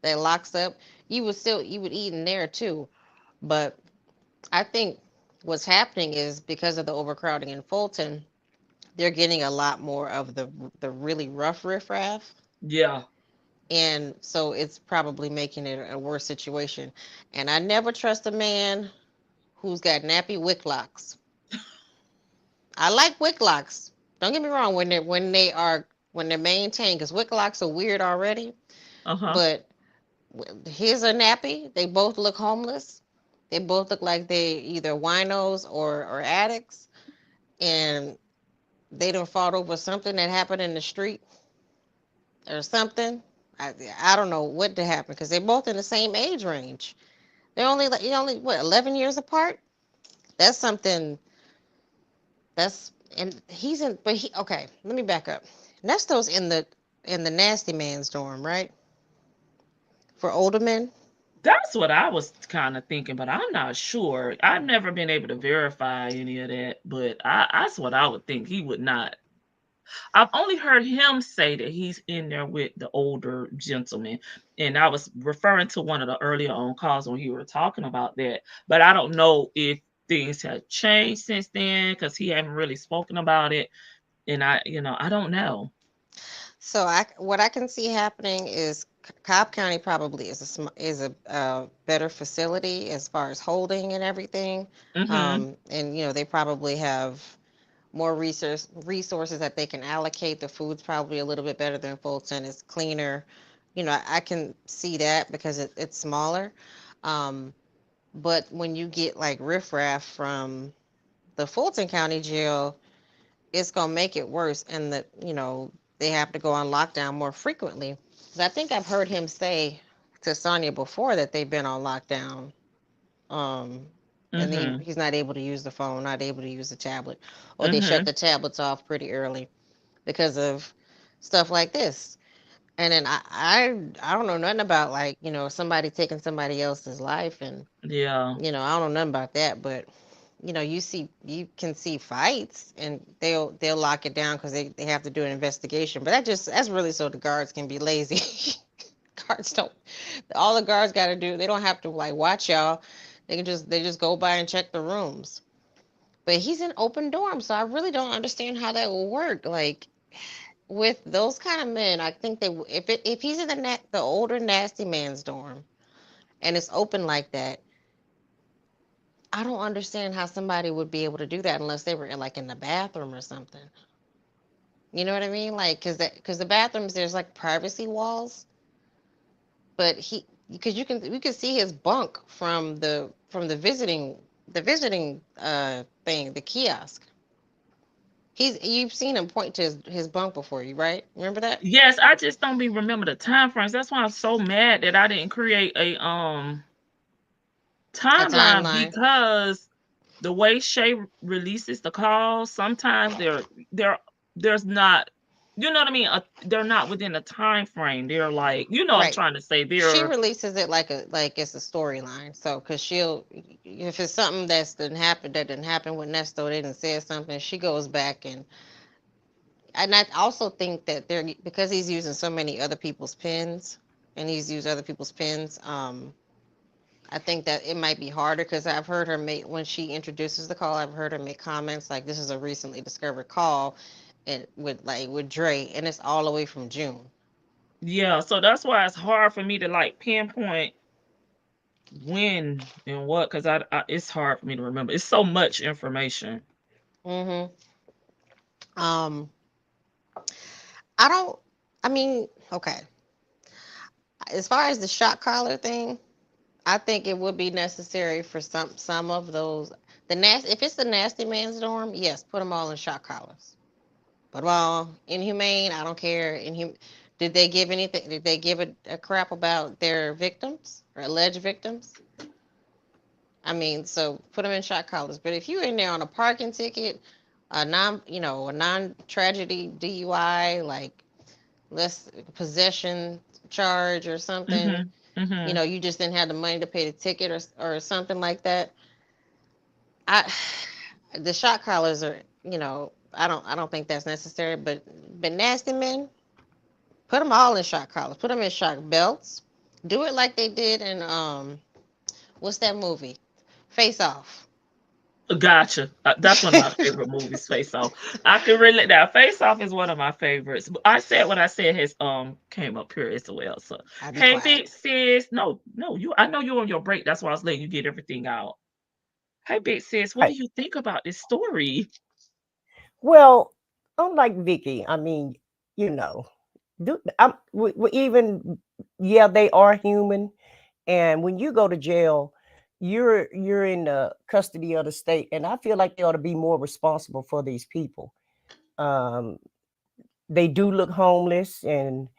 that locks up. You would eat in there too. But I think what's happening is because of the overcrowding in Fulton, they're getting a lot more of the really rough riffraff. Yeah. And so it's probably making it a worse situation. And I never trust a man who's got nappy wick locks. I like wick locks. Don't get me wrong when they're maintained because wick locks are weird already. Uh-huh. But his are nappy. They both look homeless. They both look like they either winos or addicts, and they done fought over something that happened in the street or something. I don't know what to happen because they're both in the same age range. They're only what 11 years apart. That's something. That's and he's in, but he okay. Let me back up. Nesto's in the nasty man's dorm, right? For older men. That's what I was kind of thinking, but I'm not sure. I've never been able to verify any of that, but that's what I would think. He would not. I've only heard him say that he's in there with the older gentleman, and I was referring to one of the earlier on calls when you were talking about that. But I don't know if things have changed since then because he haven't really spoken about it. And I don't know. So what I can see happening is Cobb County probably is a better facility as far as holding and everything. Mhm. And they probably have more resources that they can allocate. The food's probably a little bit better than Fulton. It's cleaner. I can see that because it's smaller. Um, but when you get like riffraff from the Fulton County Jail, it's gonna make it worse, and they have to go on lockdown more frequently. 'Cause I think I've heard him say to Sonia before that they've been on lockdown. Um, and Mhm. he's not able to use the phone, not able to use the tablet, or they shut Mhm. the tablets off pretty early because of stuff like this. And then I don't know nothing about, like, somebody taking somebody else's life, and Yeah. I don't know nothing about that, but you can see fights, and they'll lock it down because they have to do an investigation. But that's really so the guards can be lazy. Guards don't All the guards got to do, they don't have to like watch y'all. They just go by and check the rooms. But he's in open dorm, so I really don't understand how that will work. Like, with those kind of men, I think if he's in the older nasty man's dorm and it's open like that, I don't understand how somebody would be able to do that unless they were in the bathroom or something. You know what I mean? Like, because the bathrooms, there's like privacy walls, but because you can see his bunk from the visiting thing, the kiosk. You've seen him point to his bunk before, you right? Remember that? Yes, I just don't be remember the time frames. That's why I'm so mad that I didn't create a A timeline, timeline. because the way Shay releases the calls, sometimes they're there's not, you know what I mean? They're not within a time frame. They're like, I'm Right. trying to say She they're. releases it like it's a storyline. So, because if it's something that didn't happen with Nesto, they didn't say something, she goes back, and I also think that because he's using so many other people's pins, and he's used other people's pins. I think that it might be harder because I've heard her make when she introduces the call. I've heard her make comments like, "This is a recently discovered call," and with Dre, and it's all the way from June. Yeah, so that's why it's hard for me to like pinpoint when and what, because it's hard for me to remember. It's so much information. Hmm. Um, I don't. I mean, okay. As far as the shot collar thing, I think it would be necessary for some of those. If it's the nasty man's dorm, yes, put them all in shot collars. Put them all inhumane. I don't care. Did they give anything? Did they give a crap about their victims or alleged victims? I mean, so put them in shot collars. But if you're in there on a parking ticket, a non-tragedy DUI, like less possession charge or something, Mhm. Mhm. you just didn't have the money to pay the ticket or something like that. I the shot collars are, I don't think that's necessary, but nasty men, put them all in shot collars. Put them in shot belts. Do it like they did in what's that movie? Face Off. Gotcha. That's one of my favorite movies, Face Off. I can relate that. Face Off is one of my favorites. I said what I said has came up here as well. So I'll be hey quiet. big sis. No, no, I know you're on your break. That's why I was letting you get everything out. Hey big sis, what do Right. you think about this story? Well, unlike Vicky, I mean, you know, even yeah, they are human, and when you go to jail, you're in the custody of the state, and I feel like they ought to be more responsible for these people. Um, they do look homeless, and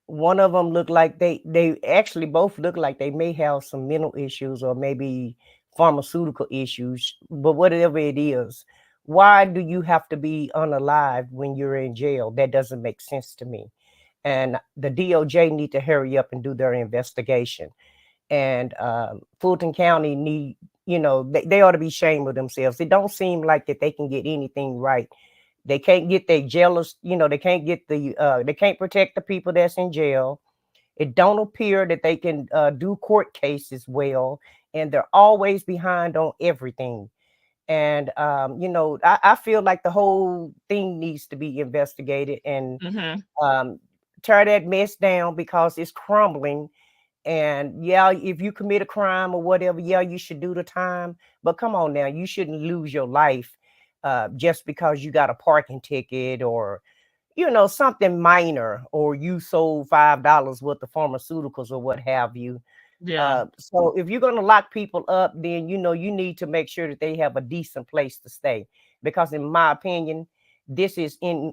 one of them look like they actually both look like they may have some mental issues or maybe pharmaceutical issues, but whatever it is, why do you have to be unalive when you're in jail? That doesn't make sense to me. And the DOJ need to hurry up and do their investigation. And Fulton County need, they ought to be ashamed of themselves. It don't seem like that they can get anything right. They can't get their jailers, they can't get they can't protect the people that's in jail. It don't appear that they can do court cases well, and they're always behind on everything. And I feel like the whole thing needs to be investigated and Mhm. um, tear that mess down because it's crumbling. And yeah, if you commit a crime or whatever, yeah, you should do the time. But come on now, you shouldn't lose your life just because you got a parking ticket or something minor, or you sold $5 worth of pharmaceuticals or what have you. Yeah. So if you're going to lock people up, then you need to make sure that they have a decent place to stay. Because in my opinion, this is in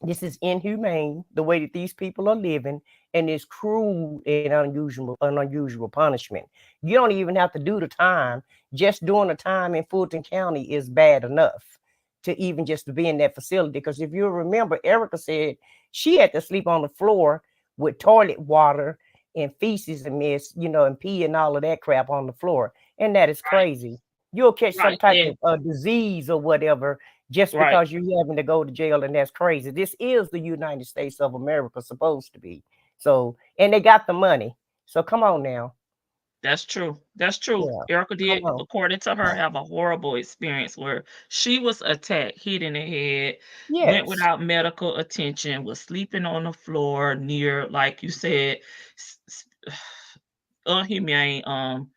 this is inhumane the way that these people are living, and it's cruel and unusual punishment. You don't even have to do the time. Just doing the time in Fulton County is bad enough to even just to be in that facility. Because if you remember, Erica said she had to sleep on the floor with toilet water and feces and mess, and pee and all of that crap on the floor, and that is Right. crazy. You'll catch some Right. type And of disease or whatever just right. because you're having to go to jail, and that's crazy. This is the United States of America, supposed to be. So, and they got the money. So come on now. That's true. That's true. Yeah, Erica come did, on. according to her, have a horrible experience where she was attacked, hit in the head, went Yes, without medical attention, was sleeping on the floor near, like you said, s- s- unhumane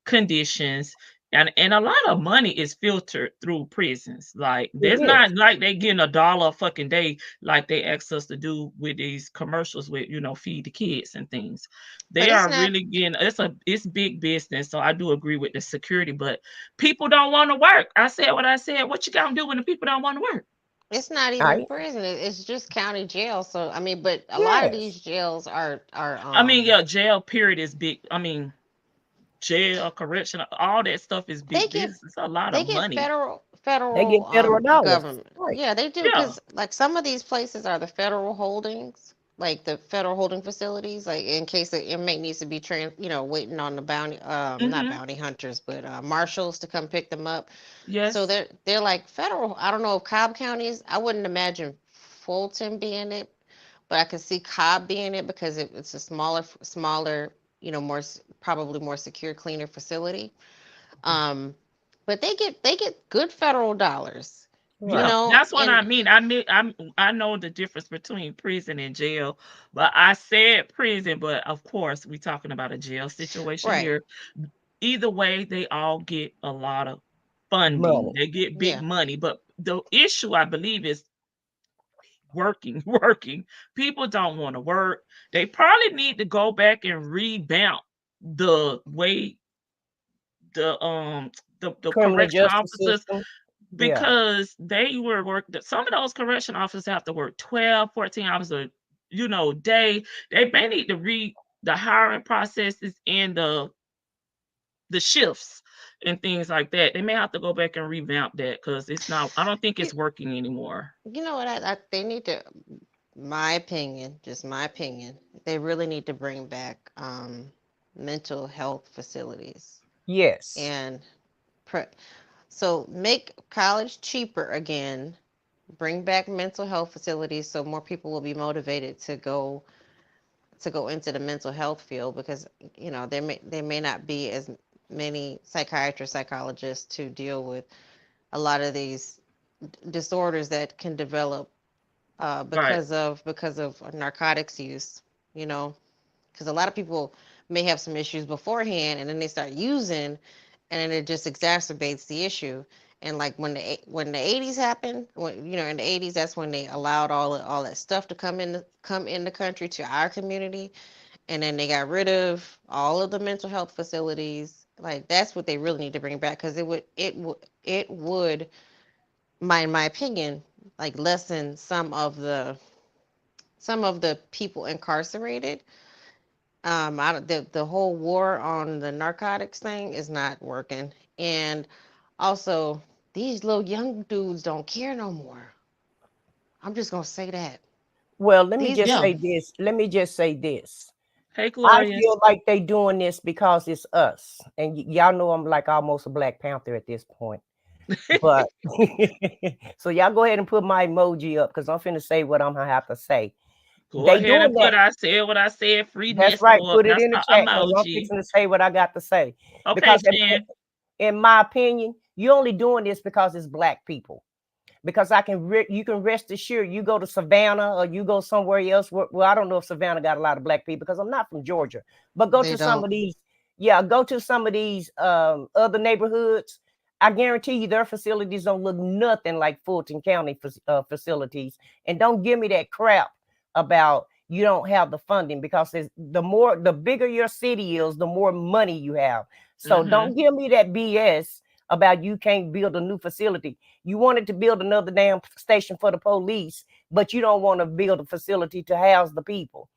conditions. And a lot of money is filtered through prisons. Like it there's is. not like they getting $1 a fucking day like they ask us to do with these commercials with, feed the kids and things. But They it's are not. really getting it's big business. So I do agree with the security, but people don't want to work. I said what I said. What you gonna do when the people don't want to work? It's not even I prison. It's just county jail. So I mean, but a lot of yes. these jails are I mean, yeah, jail period is big. I mean, jail, correction, all that stuff is they big get business. It's a lot of they get money. They get federal dollars. government. Right. Yeah, they do Yeah. because like some of these places are the federal holdings, like the federal holding facilities, like in case the inmate needs to be waiting on the bounty not Hmm. bounty hunters, but marshals to come pick them up. So Yes. they're like federal. I don't know if Cobb County is. I wouldn't imagine Fulton being it, but I could see Cobb being it because it's a smaller, more probably more secure, cleaner facility. Um, but they get good federal dollars, Yeah, Right. that's what I and mean. I know the difference between prison and jail, but I said prison, but of course we're talking about a jail situation right, here. Either way, they all get a lot of funding. Money. They get big yeah. money, but the issue I believe is working, working. People don't want to work. They probably need to go back and revamp the way the Criminal correction justice officers, system. Yeah. because they were work some of those correction officers have to work 12, 14 hours a day. They may need to read the hiring processes and the shifts and things like that. They may have to go back and revamp that because it's not, I don't think You, it's working anymore. you know what? They need to, my opinion, just my opinion. They really need to bring back mental health facilities Yes. and pre- so make college cheaper again. Bring back mental health facilities so more people will be motivated to go into the mental health field because there may not be as many psychiatrists, psychologists to deal with a lot of these disorders that can develop Right. because of narcotics use. You know, because a lot of people may have some issues beforehand, and then they start using, and then it just exacerbates the issue. And like when the 80s happened, in the 80s, that's when they allowed all that stuff to come in the country to our community, and then they got rid of all of the mental health facilities. Like that's what they really need to bring back because it would in my opinion, like lessen some of the people incarcerated. The whole war on the narcotics thing is not working, and also these little young dudes don't care no more. I'm just gonna say that Well, let me these just Yeah. say this. Let me just say this. Hey, I Glorious. feel like they doing this because it's us. And y'all know I'm like almost a Black Panther at this point. But so y'all go ahead and put my emoji up because I'm finna say what I'm gonna have to say. Go They ahead doing and that. put I said what I said, free That's right. Nestor. Put it That's in the the chat because I'm emoji. fixing to say what I got to say. Okay, Because Shan. in my opinion, You're only doing this because it's black people. Because you can rest assured, you go to Savannah or you go somewhere else. Well, I don't know if Savannah got a lot of black people because I'm not from Georgia, but go They to some don't. of these, yeah, go to some of these other neighborhoods. I guarantee you their facilities don't look nothing like Fulton County facilities. And don't give me that crap about you don't have the funding, because the bigger your city is, the more money you have. So Mm-hmm. don't give me that BS about you can't build a new facility. You wanted to build another damn station for the police, but you don't want to build a facility to house the people.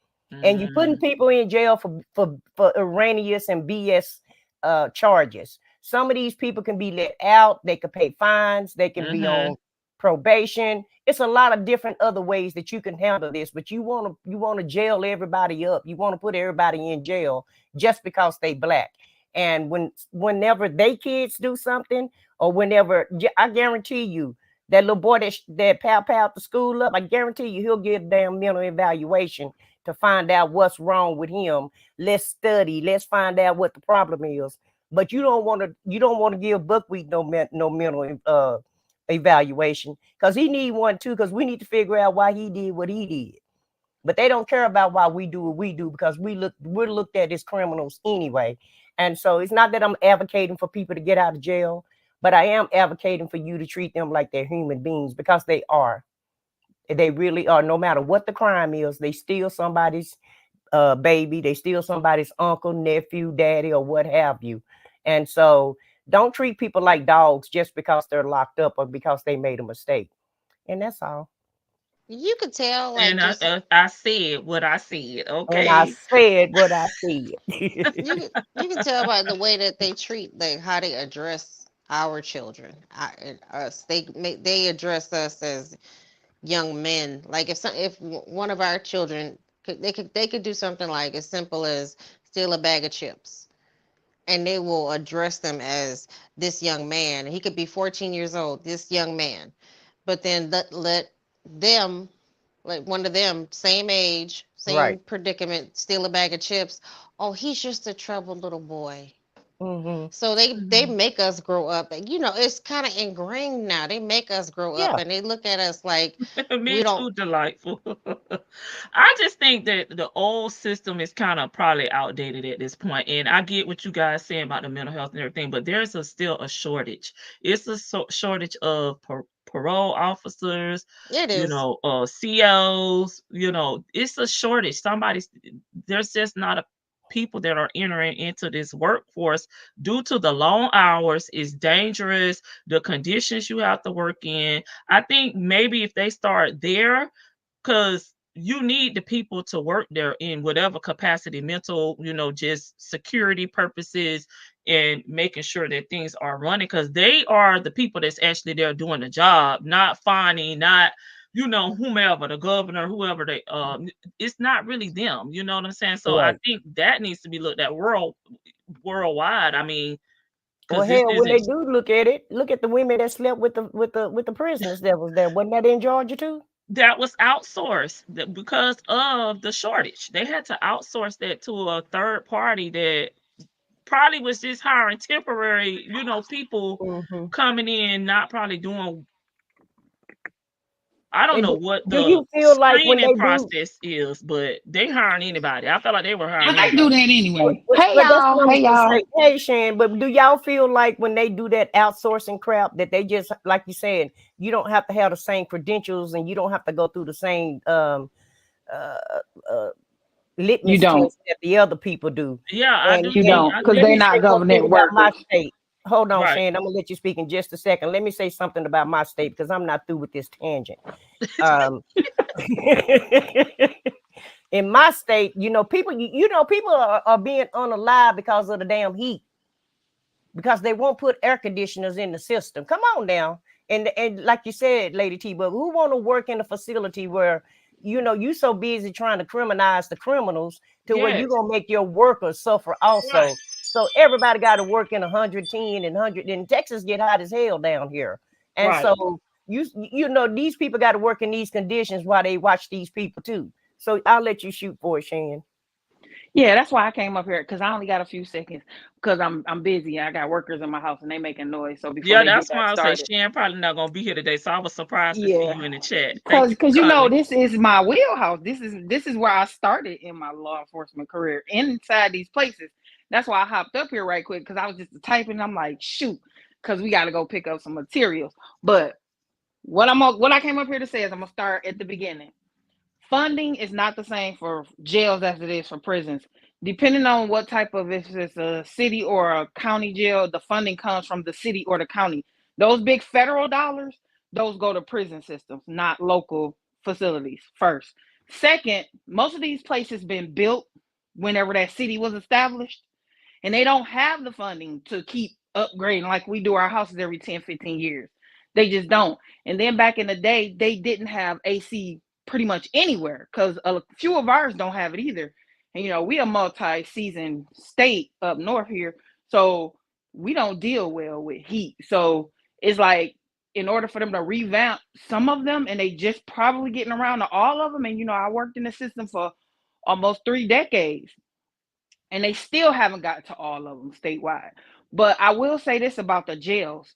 And you putting Mm-hmm. people in jail for erroneous and BS charges. Some of these people can be let out. They could pay fines. They can be Mm-hmm. on probation. It's a lot of different other ways that you can handle this, but you want to jail everybody up. You want to put everybody in jail just because they black. And whenever they kids do something, or whenever, I guarantee you that little boy that pow the school up, I guarantee you he'll get a damn mental evaluation to find out what's wrong with him. Let's study. Let's find out what the problem is. But you don't want to give Buckwheat no mental evaluation, because he need one too. Because we need to figure out why he did what he did. But they don't care about why we do what we do, because we're looked at as criminals anyway. And so it's not that I'm advocating for people to get out of jail, but I am advocating for you to treat them like they're human beings, because they are. They really are. No matter what the crime is, they steal somebody's baby, they steal somebody's uncle, nephew, daddy, or what have you. And so don't treat people like dogs just because they're locked up or because they made a mistake. And that's all. You could tell, like, And just I said what I said. And I Okay. said what I said. you can tell by the way that they treat, like how they address our children, and us. They address us as young men. Like if one of our children they could do something like as simple as steal a bag of chips, and they will address them as this young man. He could be 14 years old, this young man, but then let them, like one of them, same age, same Right. predicament, steal a bag of chips. Oh, he's just a troubled little boy. Hmm. So they Mhm. make us grow up. It's kind of ingrained now. They make us grow up, Yeah. and they look at us like Me we don't. too, delightful. I just think that the old system is kind of probably outdated at this point, and I get what you guys saying about the mental health and everything, but there's still a shortage. It's a shortage of parole officers, It is. COs. It's a shortage. There's just not a people that are entering into this workforce due to the long hours. Is dangerous. The conditions you have to work in. I think maybe if they start there, because you need the people to work there in whatever capacity, mental, just security purposes, and making sure that things are running, because they are the people that's actually there doing the job, not finding, not whomever, the governor, whoever they it's not really them, you know what I'm saying? So I Right. think that needs to be looked at worldwide. I mean, Well, because this hell, when isn't. they do look at it, look at the women that slept with the prisoners that was there. Wasn't that in Georgia too? That was outsourced because of the shortage. They had to outsource that to a third party that probably was just hiring temporary, people Hmm. coming in, not probably doing. I don't And know what do the you feel like when screening they do? process is, but they hiring anybody. I felt like they were But hiring they do that anybody. anyway. But, Hey but that's y'all, what I'm hey gonna y'all. say. Hey, Shan, but do y'all feel like when they do that outsourcing crap that they just, like you said, you don't have to have the same credentials and you don't have to go through the same uh, uh, You litmus don't. test that the other people do? Yeah, I And do You think. and don't, I because let they're me think say not one thing government about my workers. state. Hold on, right. Shan. I'm gonna let you speak in just a second. Let me say something about my state because I'm not through with this tangent. Um, in my state, people are being unalive because of the damn heat, because they won't put air conditioners in the system. Come on now. And like you said, Lady T, but who want to work in a facility where you so busy trying to criminalize the criminals to where you're Yes. gonna make your workers suffer Right. also. So everybody got to work in 110 and 100. And Texas get hot as hell down here. And Right. so these people got to work in these conditions while they watch these people too. So I'll let you shoot for it, Shan. Yeah, that's why I came up here because I only got a few seconds because I'm busy. I got workers in my house and they making noise. So before Yeah, they get that's that why I say started, Shan probably not gonna be here today. So I was surprised to see yeah, you in the chat. Thank because you for you know coming. this is my wheelhouse. This is where I started in my law enforcement career inside these places. That's why I hopped up here right quick because I was just typing. I'm like, shoot, because we got to go pick up some materials. But what I came up here to say is I'm gonna start at the beginning. Funding is not the same for jails as it is for prisons. Depending on what type of, if it's a city or a county jail, the funding comes from the city or the county. Those big federal dollars, those go to prison systems, not local facilities first. Second, most of these places been built whenever that city was established, and they don't have the funding to keep upgrading like we do our houses every 10, 15 years. They just don't. And then back in the day, they didn't have AC pretty much anywhere because a few of ours don't have it either. And we a multi-season state up north here, so we don't deal well with heat. So it's like, in order for them to revamp some of them, and they just probably getting around to all of them. And I worked in the system for almost 3 decades, and they still haven't got to all of them statewide. But I will say this about the jails: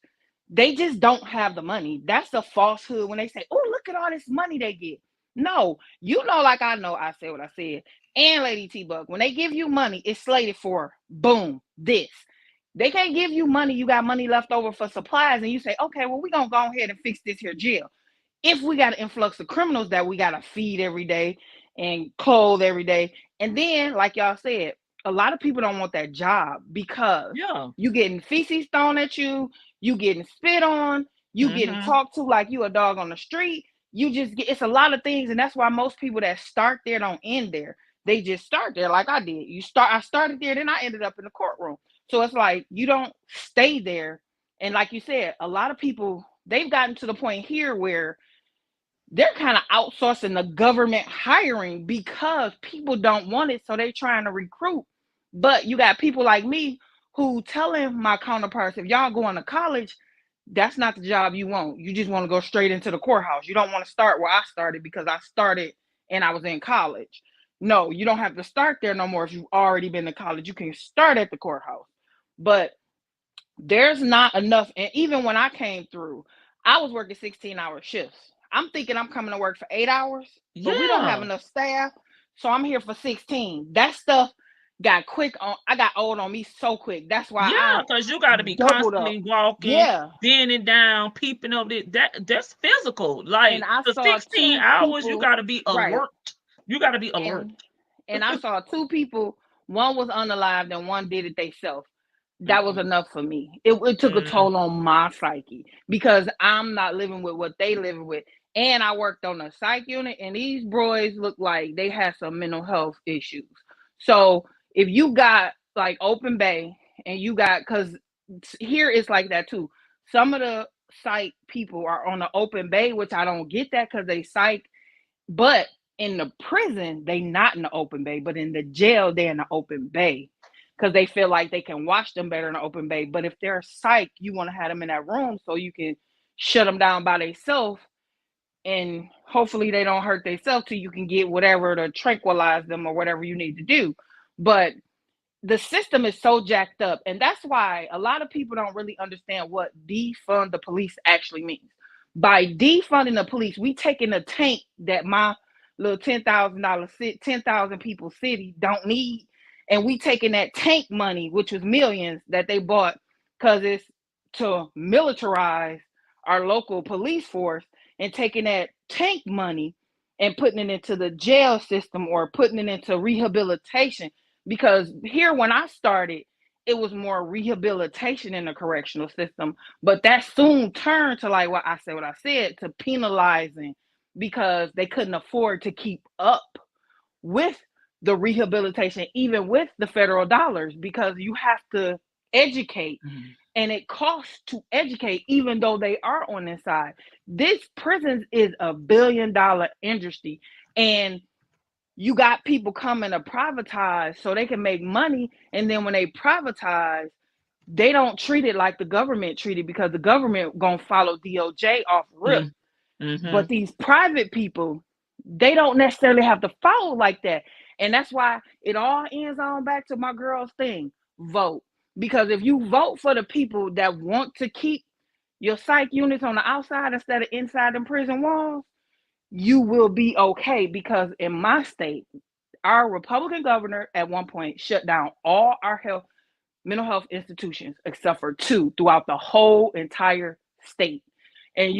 they just don't have the money. That's a falsehood when they say, "Oh, look at all this money they get." No, like I know, I said what I said. And Lady T Buck, when they give you money, it's slated for boom, this. They can't give you money. You got money left over for supplies, and you say, "Okay, well, we're gonna go ahead and fix this here jail." If we got an influx of criminals that we got to feed every day and clothe every day. And then, like y'all said, a lot of people don't want that job because Yeah. you getting feces thrown at you, you getting spit on, you getting Mm-hmm. talked to like you a dog on the street. You just get, it's a lot of things, and that's why most people that start there don't end there. They just start there like I did. I started there, then I ended up in the courtroom. So it's like you don't stay there. And like you said, a lot of people, they've gotten to the point here where they're kind of outsourcing the government hiring because people don't want it, so they're trying to recruit. But you got people like me who telling my counterparts, if y'all going to college, that's not the job you want. You just want to go straight into the courthouse. You don't want to start where I started because I started and I was in college. No, you don't have to start there no more if you've already been to college. You can start at the courthouse. But there's not enough. And even when I came through, I was working 16-hour shifts. I'm thinking I'm coming to work for 8 hours, but we don't have Yeah. enough staff. So I'm here for 16. That stuff got quick on. I got old on me so quick. That's why Yeah, I because you got to be doubled up. constantly walking, Yeah. bending down, peeping up. That's physical. And Like I for saw 16 two hours, you people. got to be Right. alert. You got to be alert. And I saw two people. One was unalived and one did it themselves. That was Mm-mm. enough for me. It took a Mm. toll on my psyche because I'm not living with what they living with. And I worked on a psych unit, and these boys look like they had some mental health issues. So if you got like open bay, and you got, because here it's like that too. Some of the psych people are on the open bay, which I don't get that because they psych, but in the prison, they not in the open bay, but in the jail, they're in the open bay because they feel like they can watch them better in the open bay. But if they're psych, you want to have them in that room so you can shut them down by themselves, and hopefully they don't hurt themselves till you can get whatever to tranquilize them or whatever you need to do. But the system is so jacked up, and that's why a lot of people don't really understand what defund the police actually means. By defunding the police, we taking a tank that my little $10,000 10,000 people city don't need, and we taking that tank money, which was millions that they bought because it's to militarize our local police force, and taking that tank money and putting it into the jail system or putting it into rehabilitation. Because here, when I started, it was more rehabilitation in the correctional system, but that soon turned to, like what I said, to penalizing because they couldn't afford to keep up with the rehabilitation, even with the federal dollars, because you have to educate, Mm-hmm. and it costs to educate, even though they are on this side. This prisons is $1 billion industry, and you got people coming to privatize so they can make money, and then when they privatize, they don't treat it like the government treated, because the government gonna follow DOJ off rip. Mm-hmm. But these private people, they don't necessarily have to follow like that. And that's why it all ends on back to my girl's thing: vote. Because if you vote for the people that want to keep your psych units on the outside instead of inside the prison walls, you will be okay. Because in my state, our Republican governor at one point shut down all our mental health institutions except for 2 throughout the whole entire state. And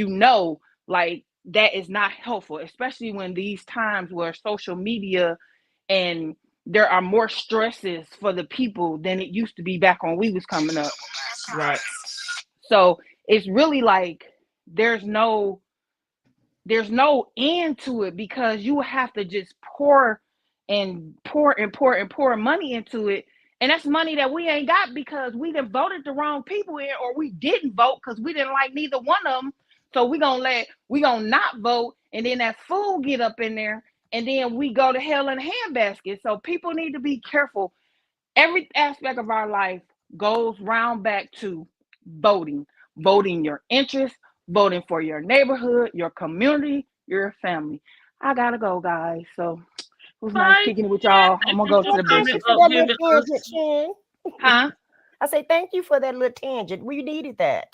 like that is not helpful, especially when these times where social media and there are more stresses for the people than it used to be back when we was coming up. Right. So it's really like there's no there's no end to it, because you have to just pour and pour and pour and pour money into it. And that's money that we ain't got because we done voted the wrong people in, or we didn't vote because we didn't like neither one of them. So we gonna not vote, and then that fool get up in there, and then we go to hell in a handbasket. So people need to be careful. Every aspect of our life goes round back to voting your interests, voting for your neighborhood, your community, your family. I gotta go, guys. So it was nice Bye. kicking it with y'all. I'm Thank gonna you go for to the Thank coming you bushes. for up, that little giving tangent, us. Shan. Huh? I say thank you for that little tangent. We needed that.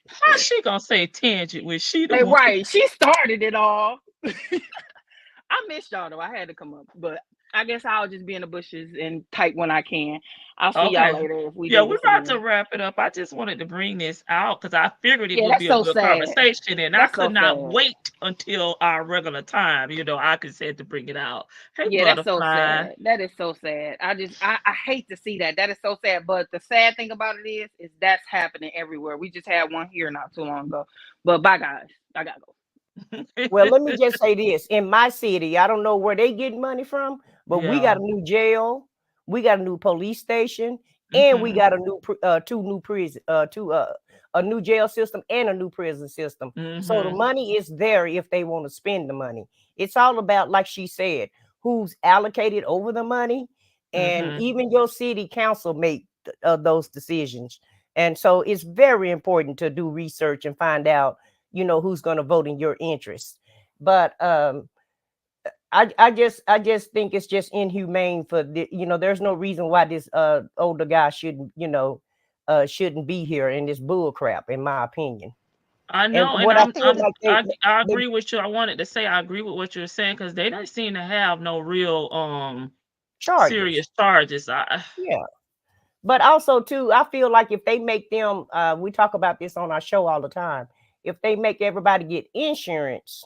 How she gonna say tangent when she the Hey, one? right. She started it all. I missed y'all though. I had to come up, but I guess I'll just be in the bushes and type when I can. I'll see y'all Okay. later if we Yeah, do we're this about to again. wrap it up. I just wanted to bring this out because I figured it Yeah, would that's be a so good sad. conversation, and I That's could so not sad. wait until our regular time. I could say to bring it out. Hey, Yeah, that's so butterfly. sad. That is so sad. I hate to see that. That is so sad. But the sad thing about it is that's happening everywhere. We just had one here not too long ago. But bye guys. I gotta go. Well, let me just say this. In my city, I don't know where they get money from, but we Yeah. got a new jail, we got a new police station, and we Hmm. got a new two new prison, a new jail system and a new prison system. So the Hmm. money is there if they want to spend the money. It's all about, like she said, who's allocated over the money, and Hmm. even your city council make those decisions. And so it's very important to do research and find out, who's going to vote in your interest. But I just think it's just inhumane for there's no reason why this older guy shouldn't be here in this bull crap, in my opinion. I And know, and what I feel like I they agree with you. I wanted to say I agree with what you're saying because they don't seem to have no real charges. serious charges. I Yeah. But also too, I feel like if they make them, we talk about this on our show all the time. If they make everybody get insurance,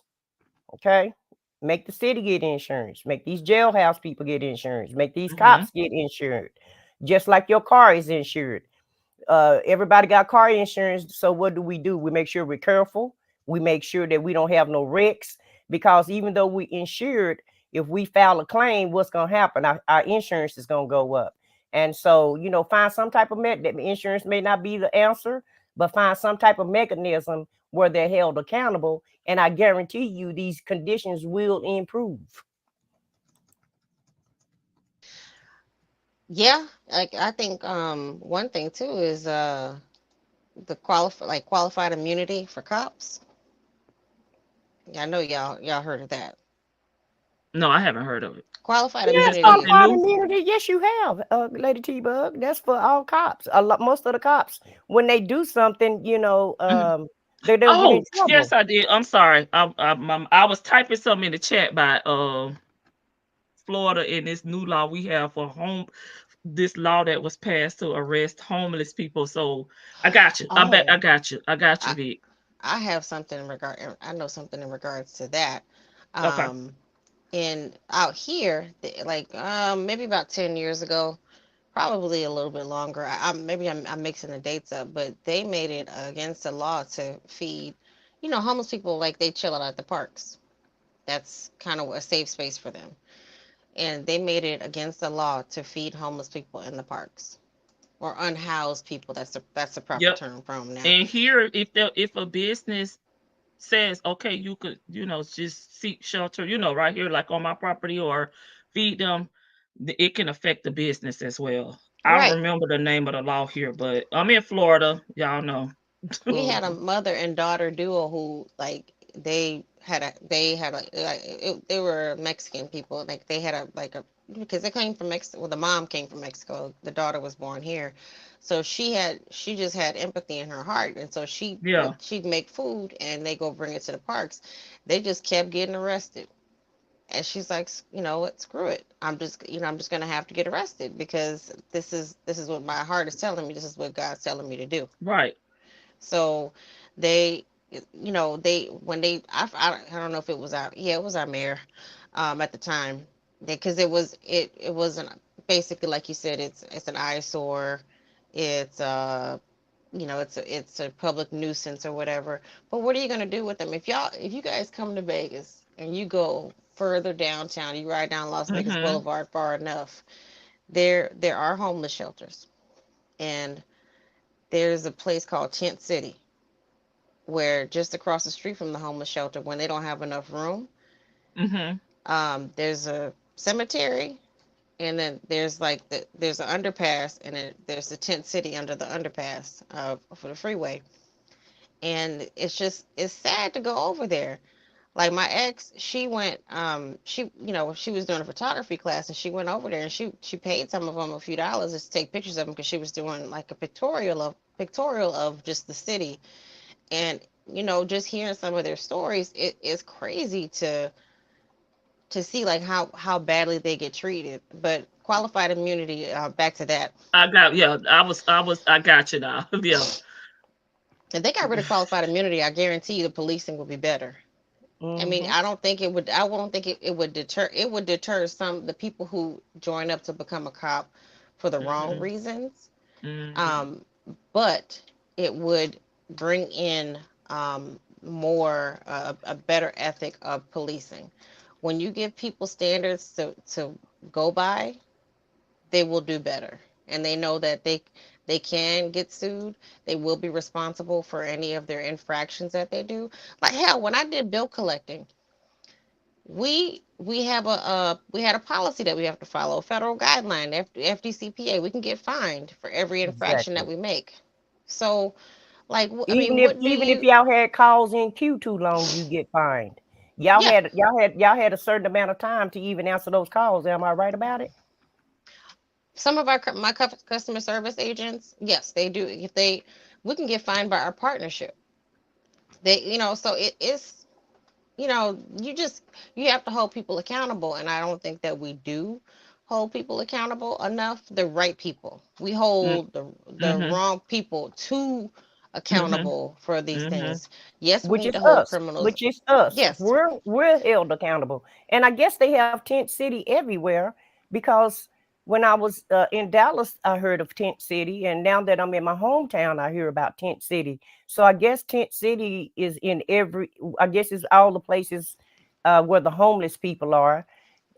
okay, make the city get insurance, make these jailhouse people get insurance, make these Mhm. cops get insured, just like your car is insured. Everybody got car insurance. So what do? We make sure we're careful. We make sure that we don't have no wrecks, because even though we insured, if we file a claim, what's going to happen? Our insurance is going to go up. And so, find some type of that insurance may not be the answer, but find some type of mechanism where they're held accountable. And I guarantee you these conditions will improve. Yeah, like I think one thing too is the qualified immunity for cops. Yeah, I know y'all heard of that. No, I haven't heard of it. Qualified Is Yeah, it immunity. something qualified new? immunity. Yes, you have, Lady T Bug. That's for all cops. A lot, most of the cops, when they do something, Mhm. they don't get in Oh, yes, trouble. I did. I'm sorry. I was typing something in the chat by Florida and this new law we have for home. This law that was passed to arrest homeless people. So I got you. I bet Oh, I got you. I got you, I Vic. I have something I know something in regards to that. Okay. Um, in out here, like maybe about 10 years ago, probably a little bit longer. Maybe I'm mixing the dates up, but they made it against the law to feed, homeless people like they chill out at the parks. That's kind of a safe space for them. And they made it against the law to feed homeless people in the parks or unhoused people. That's the proper Yep. term from now. And here, if a business says, okay, you could, just seek shelter, right here, like on my property, or feed them, it can affect the business as well. I don't Right. remember the name of the law here, but I'm in Florida. Y'all know. We had a mother and daughter duo who like they they had they were Mexican people. Like they had a because they came from Mexico. Well, the mom came from Mexico. The daughter was born here, so she just had empathy in her heart, and so Yeah. she'd make food and they go bring it to the parks. They just kept getting arrested, and she's like, you know what, screw it. I'm just gonna have to get arrested because this is what my heart is telling me. This is what God's telling me to do. Right. So they, they when they I don't know if it was our yeah it was our mayor, at the time, because it wasn't basically like you said, it's an eyesore, it's it's a public nuisance or whatever. But what are you gonna do with them if you guys come to Vegas and you go further downtown, you ride down Las Vegas Mm-hmm. Boulevard far enough, there are homeless shelters, and there's a place called Tent City where just across the street from the homeless shelter, when they don't have enough room, Mm-hmm. there's a cemetery, and then there's an underpass, and then there's the tent city under the underpass for the freeway. And it's sad to go over there. Like my ex, she went, she was doing a photography class, and she went over there, and she paid some of them a few dollars just to take pictures of them, because she was doing like a pictorial of just the city. And just hearing some of their stories, it is crazy to see like how badly they get treated. But qualified immunity, back to that, I got yeah. I got you now. Yeah. if they got rid of qualified immunity, I guarantee you the policing would be better. I mean, Mm-hmm. I won't think it would deter some the people who join up to become a cop for the wrong Mm-hmm. reasons. Mm-hmm. um but it would bring in, more, a better ethic of policing. When you give people standards to go by, they will do better, and they know that they can get sued. They will be responsible for any of their infractions that they do. Like hell, when I did bill collecting, we had a policy that we have to follow, a federal guideline, FDCPA. We can get fined for every infraction that Exactly. we make. So, like, I Even mean, if what do even if you? y'all had calls in queue too long, you get fined. Yeah, Y'all had a certain amount of time to even answer those calls. Am I right about it? some of my customer service agents, yes, they do. If they, we can get fined by our partnership. So it is, you have to hold people accountable, and I don't think that we do hold people accountable enough. The right people, we hold the Mm-hmm. wrong people too Mm-hmm. accountable for these Mm-hmm. things. Yes, we Which need is to hold us. criminals. Which is us. Yes, We're held accountable. And I guess they have Tent City everywhere, because when I was in Dallas, I heard of Tent City, and now that I'm in my hometown, I hear about Tent City. So I guess Tent City is in every. I guess it's all the places where the homeless people are.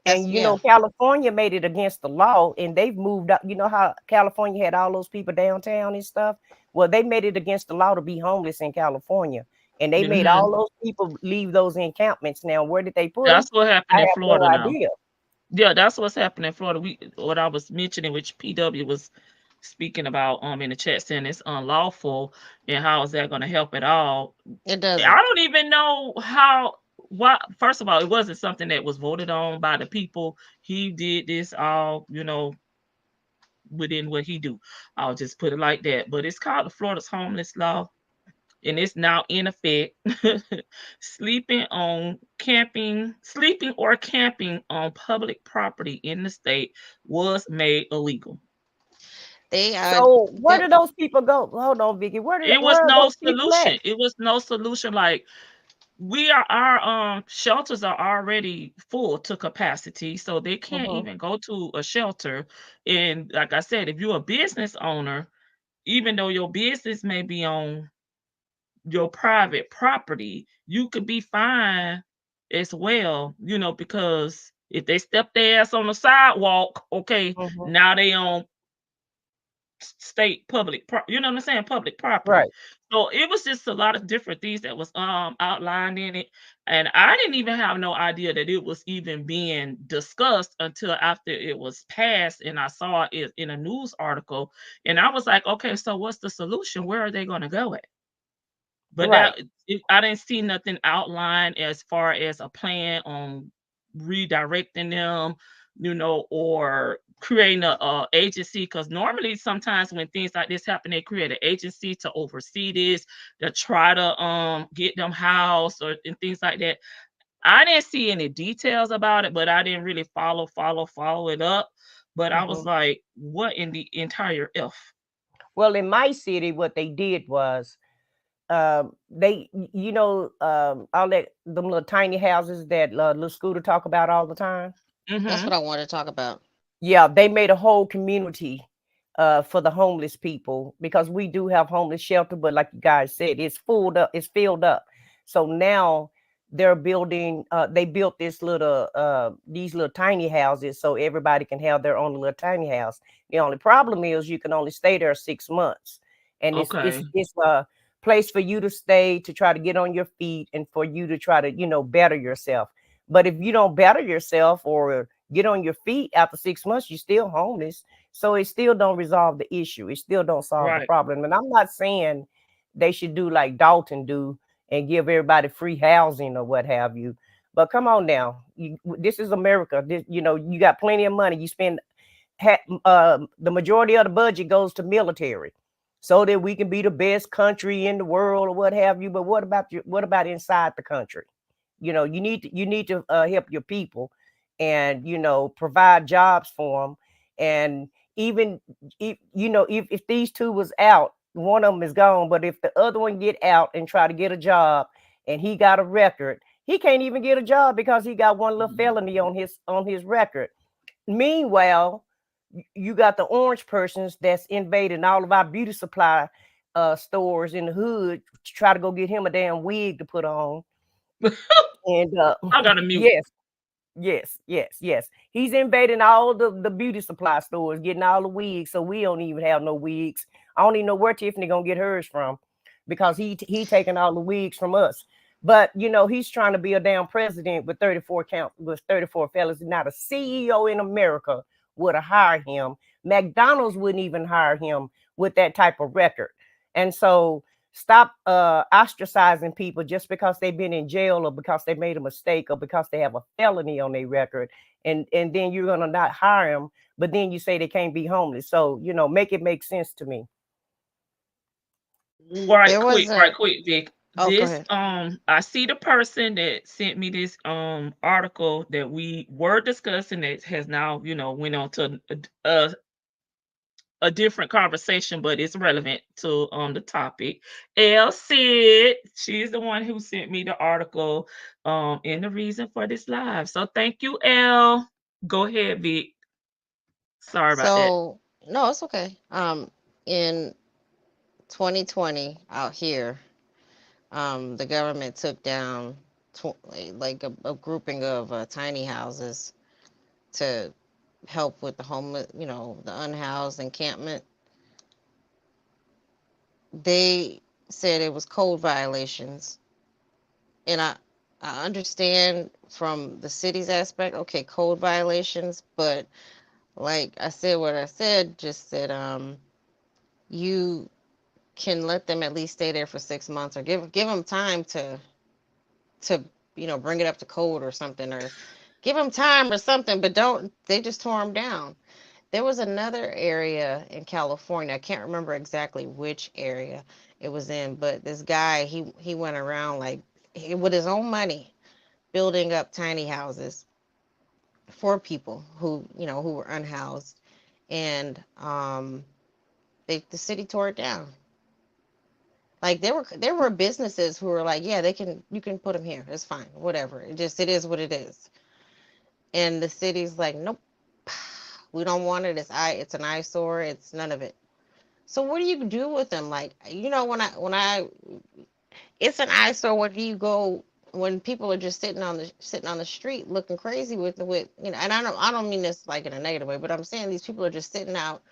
that's And yeah. California made it against the law, and they've moved up. You know how California had all those people downtown and stuff? Well, they made it against the law to be homeless in California, and they made Mm-hmm. all those people leave those encampments. Now, where did they put them? That's what I happened in have no Florida now. idea. Yeah, that's what's happening in Florida. What I was mentioning, which PW was speaking about in the chat, saying it's unlawful, and how is that going to help at all? It I doesn't. don't even know how. Why? First of all, it wasn't something that was voted on by the people. He did this all, within what he do. I'll just put it like that. But it's called the Florida's homeless law, and it's now in effect. Sleeping or camping on public property in the state was made illegal. They So where there do those people go? Hold on, Vicky. It was Where are no those people at? solution. It was no solution. Like our shelters are already full to capacity, so they can't Hmm. even go to a shelter. And like I said, if you're a business owner, even though your business may be on your private property, you could be fined as well, because if they step their ass on the sidewalk, okay, Hmm. now they on state you know what I'm saying, public property. Right. So it was just a lot of different things that was outlined in it, and I didn't even have no idea that it was even being discussed until after it was passed, and I saw it in a news article, and I was like, okay, so what's the solution? Where are they going to go at? But Right. I didn't see nothing outlined as far as a plan on redirecting them, or creating a agency. Because normally, sometimes when things like this happen, they create an agency to oversee this, to try to get them housed or and things like that. I didn't see any details about it, but I didn't really follow it up. But I was Mhm. like, what in the entire F? Well, in my city, what they did was all that them little tiny houses that little Scooter talk about all the time. That's Mm-hmm. what I want to talk about. Yeah, they made a whole community for the homeless people, because we do have homeless shelter, but like you guys said, it's filled up. So now they're building they built these little tiny houses so everybody can have their own little tiny house. The only problem is you can only stay there 6 months. And Okay. it's a place for you to stay, to try to get on your feet, and for you to try to, better yourself. But if you don't better yourself or get on your feet after 6 months, you're still homeless. So it still don't resolve the issue. It still don't solve the Right. problem. And I'm not saying they should do like Dalton do and give everybody free housing or what have you. But come on now, this is America. You got plenty of money. You spend the majority of the budget goes to military, so that we can be the best country in the world or what have you. But what about inside the country? You need to help your people, and provide jobs for them. And even if these two was out, one of them is gone. But if the other one get out and try to get a job, and he got a record, he can't even get a job because he got one little felony on his record. Meanwhile, you got the orange persons that's invading all of our beauty supply stores in the hood to try to go get him a damn wig to put on. And I got a mute. yes, yes, yes, yes. He's invading all the beauty supply stores, getting all the wigs. So we don't even have no wigs. I don't even know where Tiffany gonna get hers from, because he taking all the wigs from us. But he's trying to be a damn president with 34 fellas. Not a CEO in America would have hired him. McDonald's wouldn't even hire him with that type of record. And so stop ostracizing people just because they've been in jail, or because they made a mistake, or because they have a felony on their record. And then you're gonna not hire them, but then you say they can't be homeless. So make it make sense to me. There was Right a quick, Vic. Oh, go This ahead. I see the person that sent me this article that we were discussing that has now, went on to a different conversation, but it's relevant to the topic. Elle said she's the one who sent me the article and the reason for this live. So thank you, Elle. Go ahead, Vic. Sorry about that. So no, it's okay. In 2020 out here, the government took down like a grouping of tiny houses to help with the homeless, the unhoused encampment. They said it was code violations, and I understand from the city's aspect, okay, code violations, but like I said, what I said, just said, you can let them at least stay there for 6 months, or give them time to bring it up to code or something, or give them time or something, but don't they just tore them down. There was another area in California. I can't remember exactly which area it was in, but this guy, he went around like with his own money building up tiny houses for people who were unhoused, and the city tore it down. Like there were businesses who were like, yeah, you can put them here. It's fine, whatever. It is what it is. And the city's like, nope, we don't want it. It's an eyesore. It's none of it. So what do you do with them? Like, when I it's an eyesore. What do you go when people are just sitting on the street looking crazy with And I don't mean this like in a negative way, but I'm saying these people are just sitting out,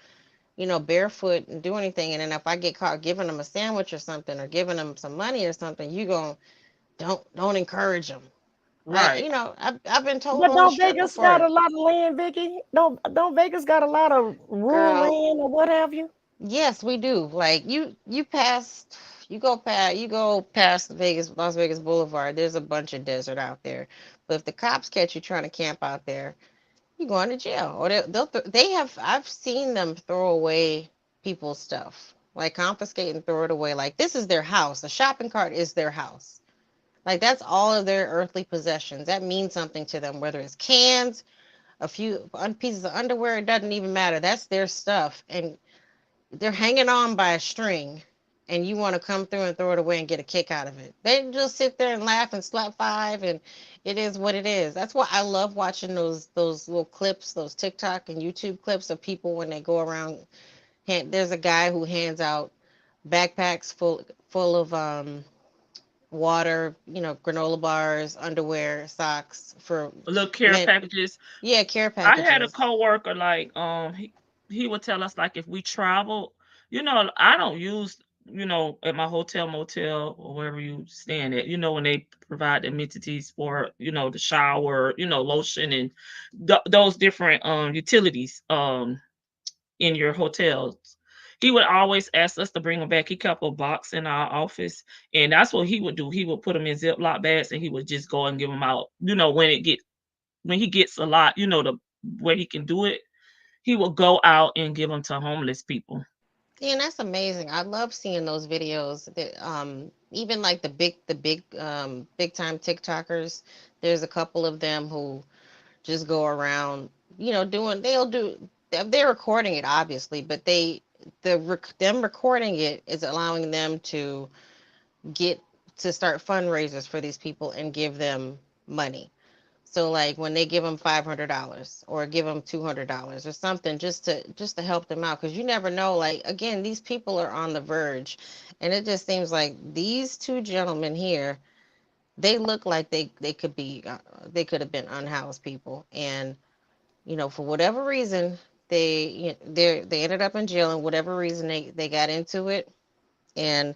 barefoot and do anything. And then if I get caught giving them a sandwich or something, or giving them some money or something, you go, don't encourage them. Right. I've been told But on the don't strip Vegas got before, a lot of land, Vicky? Don't Vegas got a lot of rural girl. land or what have you? Yes, we do. Like you pass. You go past Vegas, Las Vegas Boulevard. There's a bunch of desert out there. But if the cops catch you trying to camp out there, you going to jail. Or they have. I've seen them throw away people's stuff, like confiscate and throw it away. Like this is their house. A shopping cart is their house. Like that's all of their earthly possessions. That means something to them, whether it's cans, a few pieces of underwear. It doesn't even matter. That's their stuff, and they're hanging on by a string, and you want to come through and throw it away and get a kick out of it. They just sit there and laugh and slap five, and it is what it is. That's why I love watching those little clips, those TikTok and YouTube clips of people when they go around. There's a guy who hands out backpacks full of water, granola bars, underwear, socks for Little care men. packages. Yeah, care I had a packages. coworker like he would tell us like if we travel, I don't use at my hotel motel or wherever you staying at, when they provide the amenities for the shower, lotion and those different utilities in your hotels. He would always ask us to bring them back. He kept a box in our office, and that's what he would do. He would put them in Ziploc bags, and he would just go and give them out. When he gets a lot, the where he can do it, he will go out and give them to homeless people. Yeah, and that's amazing. I love seeing those videos. That even like big time TikTokers. There's a couple of them who just go around, doing. They're recording it obviously, but them recording it is allowing them to get to start fundraisers for these people and give them money. So like when they give them $500 or give them $200 or something just to help them out, because you never know. Like again, these people are on the verge, and it just seems like these two gentlemen here, they look like they could have been unhoused people, and for whatever reason they ended up in jail, and whatever reason they got into it, and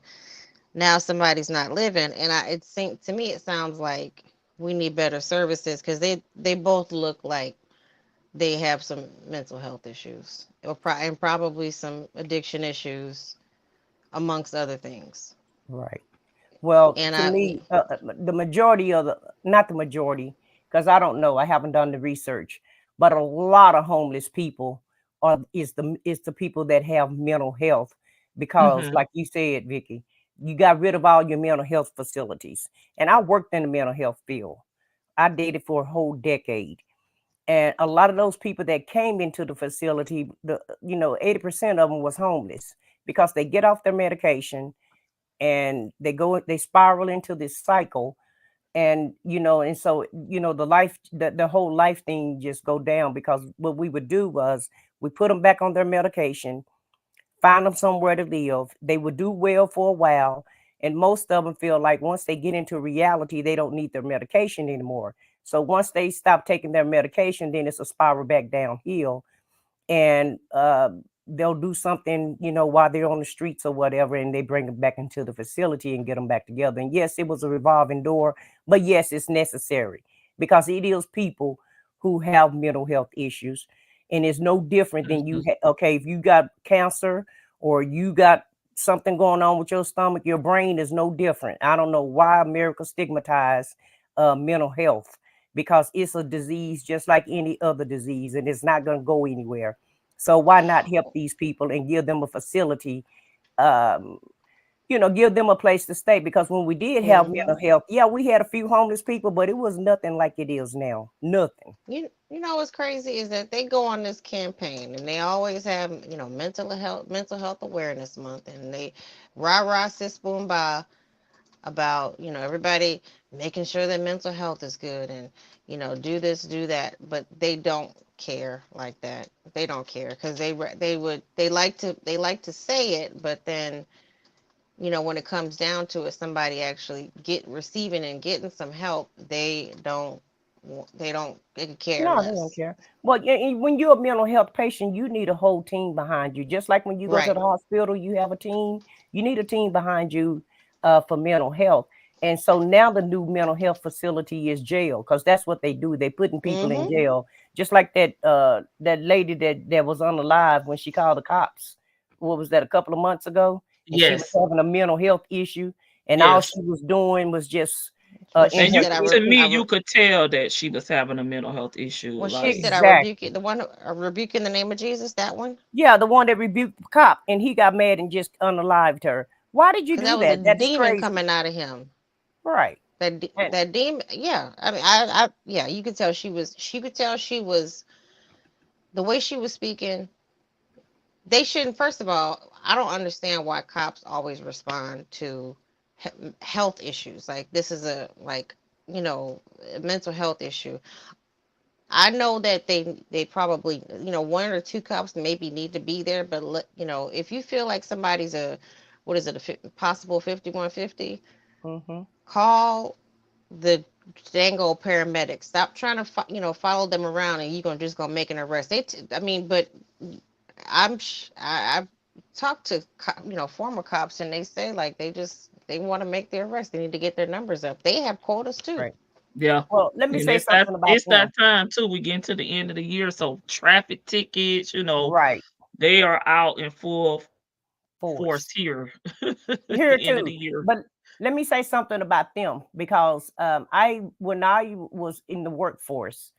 now somebody's not living. And it seems to me, it sounds like we need better services, because they both look like they have some mental health issues, and probably some addiction issues amongst other things. Right. Well, And to me, the majority of not the majority, because I don't know, I haven't done the research, but a lot of homeless people is the people that have mental health, because, Mhm. like you said, Vicky, you got rid of all your mental health facilities, and I worked in the mental health field. I did it for a whole decade, and a lot of those people that came into the facility, 80% of them was homeless because they get off their medication and they spiral into this cycle, and so the whole life thing just go down, because what we would do was we put them back on their medication, find them somewhere to live. They would do well for a while, and most of them feel like once they get into reality they don't need their medication anymore. So once they stop taking their medication, then it's a spiral back downhill, and they'll do something, while they're on the streets or whatever, and they bring them back into the facility and get them back together. And yes, it was a revolving door, but yes, it's necessary, because it is people who have mental health issues, and it's no different than Mhm. okay, if you got cancer or you got something going on with your stomach, your brain is no different. I don't know why America stigmatized mental health, because it's a disease just like any other disease, and it's not going to go anywhere. So why not help these people and give them a facility, um, give them a place to stay? Because when we did have hmm mental health, yeah, we had a few homeless people, but it was nothing like it is now. Nothing. you know what's crazy is that they go on this campaign, and they always have mental health awareness month, and they rah rah sis boom ba about everybody making sure that mental health is good, and do this, do that, but they don't care like that. They don't care, because they like to say it, but then when it comes down to it, somebody actually receiving and getting some help, they could care No, they don't less. care. Well, when you're a mental health patient, you need a whole team behind you. Just like when you go to Right. the hospital, you have a team. You need a team behind you for mental health. And so now the new mental health facility is jail, because that's what they do. They putting people in Mm-hmm. jail, just like that lady that was unalive when she called the cops. What was that, a couple of months ago? and she was Yes. having a mental health issue, and all Yes. she was doing was just Well, in she And her you, said, to thinking. me, you could tell that she was having a mental health issue. well, she Like, said, I rebuke Exactly. it. The one, I rebuke in the name of Jesus, that one? Yeah, the one that rebuked the cop, and he got mad and just unalived her. Why did you Because that do was a that? That is demon crazy. coming out of him. Right. And That demon, yeah. I mean, yeah, you could tell she could tell she was, the way she was speaking. They shouldn't, first of all, I don't understand why cops always respond to health issues. Like, this is like, a mental health issue. I know that they probably, one or two cops maybe need to be there, but if you feel like somebody's what is it, possible 5150, mhm. call the dango paramedics. Stop trying to follow them around, and you're gonna make an arrest. I mean, but I've talked to former cops, and they say, like, they want to make their arrest. They need to get their numbers up. They have quotas too. Right. yeah. Well, let me And say something about it's them. that time too. We get to the end of the year, so traffic tickets, Right. they are out in full force Force. here. Here End of the too. year. But let me say something about them because I when I was in the workforce,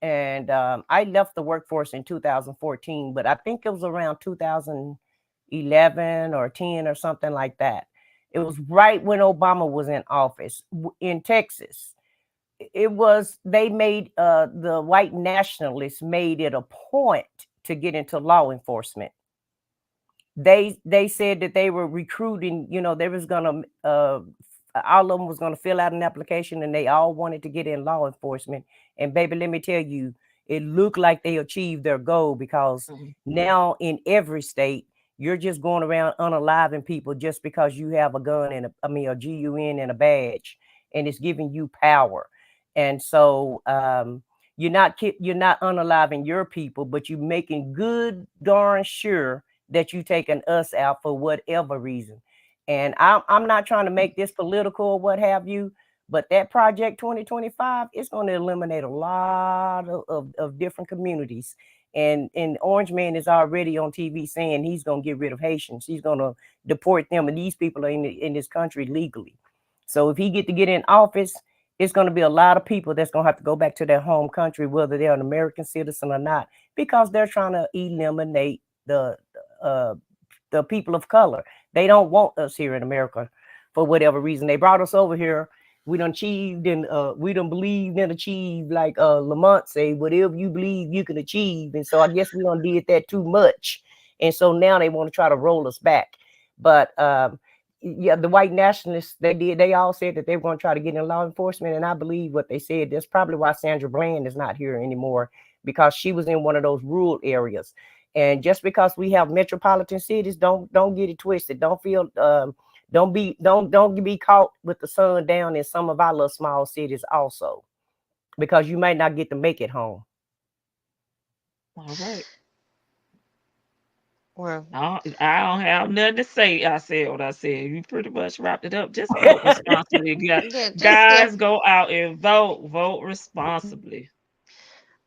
and I left the workforce in 2014, but I think it was around 2011 or 10 or something like that. It was right when Obama was in office in Texas. It was they made the white nationalists made it a point to get into law enforcement. They said that they were recruiting, they was gonna all of them was gonna fill out an application, and they all wanted to get in law enforcement. And baby, let me tell you, it looked like they achieved their goal because Mhm. now in every state you're just going around unaliving people just because you have a gun and a GUN and a badge, and it's giving you power. And so you're not unaliving your people, but you're making good darn sure that you taking us out for whatever reason. And I'm not trying to make this political or what have you, but that Project 2025 is going to eliminate a lot of different communities. And Orange Man is already on TV saying he's going to get rid of Haitians. He's going to deport them, and these people are in this country legally. So if he get in office, it's going to be a lot of people that's going to have to go back to their home country, whether they're an American citizen or not, because they're trying to eliminate uh, the people of color. They don't want us here in America for whatever reason. They brought us over here. We done achieved and we done believed and achieved, like Lamont say, whatever you believe you can achieve. And so I guess we done did that too much. And so now they want to try to roll us back. But yeah, the white nationalists, they all said that they were going to try to get in law enforcement. And I believe what they said. That's probably why Sandra Bland is not here anymore, because she was in one of those rural areas. And just because we have metropolitan cities, don't get it twisted. Don't feel don't be caught with the sun down in some of our little small cities also, because you might not get to make it home. All right. Well, I don't have nothing to say. I said what I said. You pretty much wrapped it up. Just vote responsibly. yeah, just yeah, Guys, go out and vote. Vote responsibly.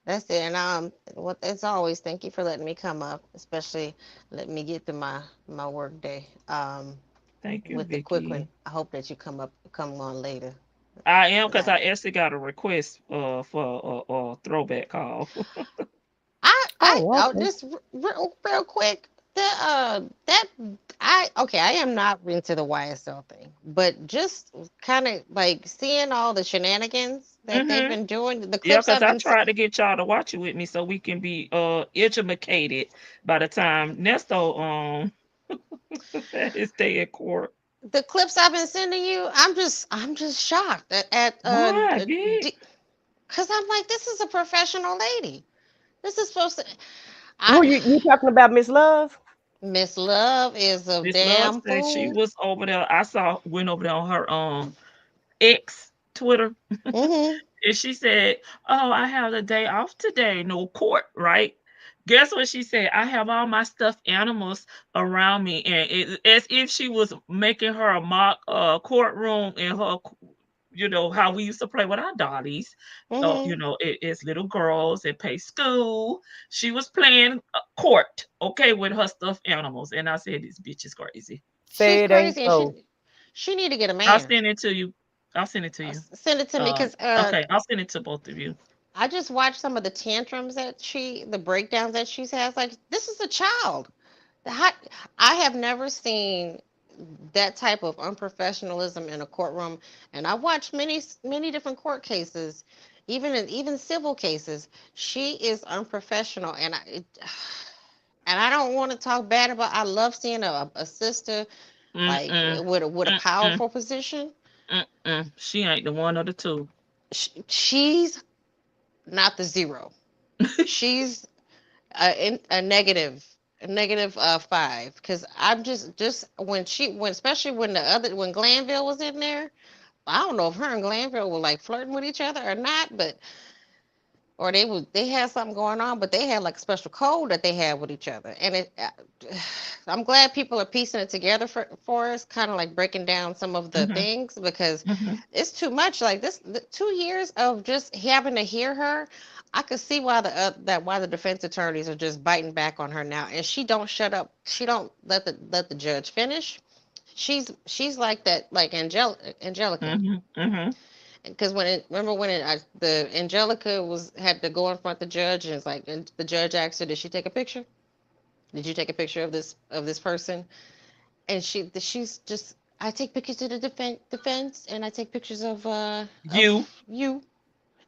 that's it. And what as always, thank you for letting me come up, especially letting me get to my work day. Thank you, With the quick one, Vicky. I hope that you come on later. I am, 'Cause because I actually got a request for a throwback call. Oh, I'll okay. just real quick. That I am not into the YSL thing, but just kind of like seeing all the shenanigans that they've Mm-hmm. been doing, the Yeah, clips because I've I been tried to get y'all to watch it with me so we can be educated by the time Nesto his day at court. the clips I've been sending you, I'm just shocked at Why, Vic? because I'm like, this is a professional lady. This is supposed to. Who I you talking about, Miss Love? Miss Love is a Miss Love damn said she fool. was over there. Went over there on her ex Twitter, Hmm. and she said, "Oh, I have the day off today, no court, right?" Guess what she said? I have all my stuffed animals around me, and as if she was making her a mock courtroom in her, how we used to play with our dollies, Hmm. as little girls and pay school. She was playing court, okay, with her stuffed animals, and I said, "This bitch is crazy." She's Say it ain't crazy, and so. she need to get a I'll man. send it to you. I'll send it to you. Send it to me, because Okay, I'll send it to both of you. I just watched some of the tantrums the breakdowns that she has. Like, this is a child. How, I have never seen that type of unprofessionalism in a courtroom, and I watched many different court cases, even civil cases. She is unprofessional, and I don't want to talk bad about. I love seeing a sister like Mm-mm, with a mm-mm, powerful position. mm-mm. She ain't the one of the two. She's not the zero. She's a negative 5, because I'm just when especially when Glanville was in there. I don't know if her and Glanville were like flirting with each other or not, but or they had something going on, but they had like a special code that they had with each other, and I'm glad people are piecing it together for us, kind of like breaking down some of the Hmm. things, because Hmm. it's too much. Like the 2 years of just having to hear her, I could see why why the defense attorneys are just biting back on her now, and she don't shut up. She don't let the judge finish. She's like that, like Angelica. Hmm. Hmm. Because remember when the Angelica had to go in front of the judge, and it's like, and the judge asked her, "Did she take a picture? Did you take a picture of this person?" And she's just, "I take pictures of the defense, and I take pictures of You. you."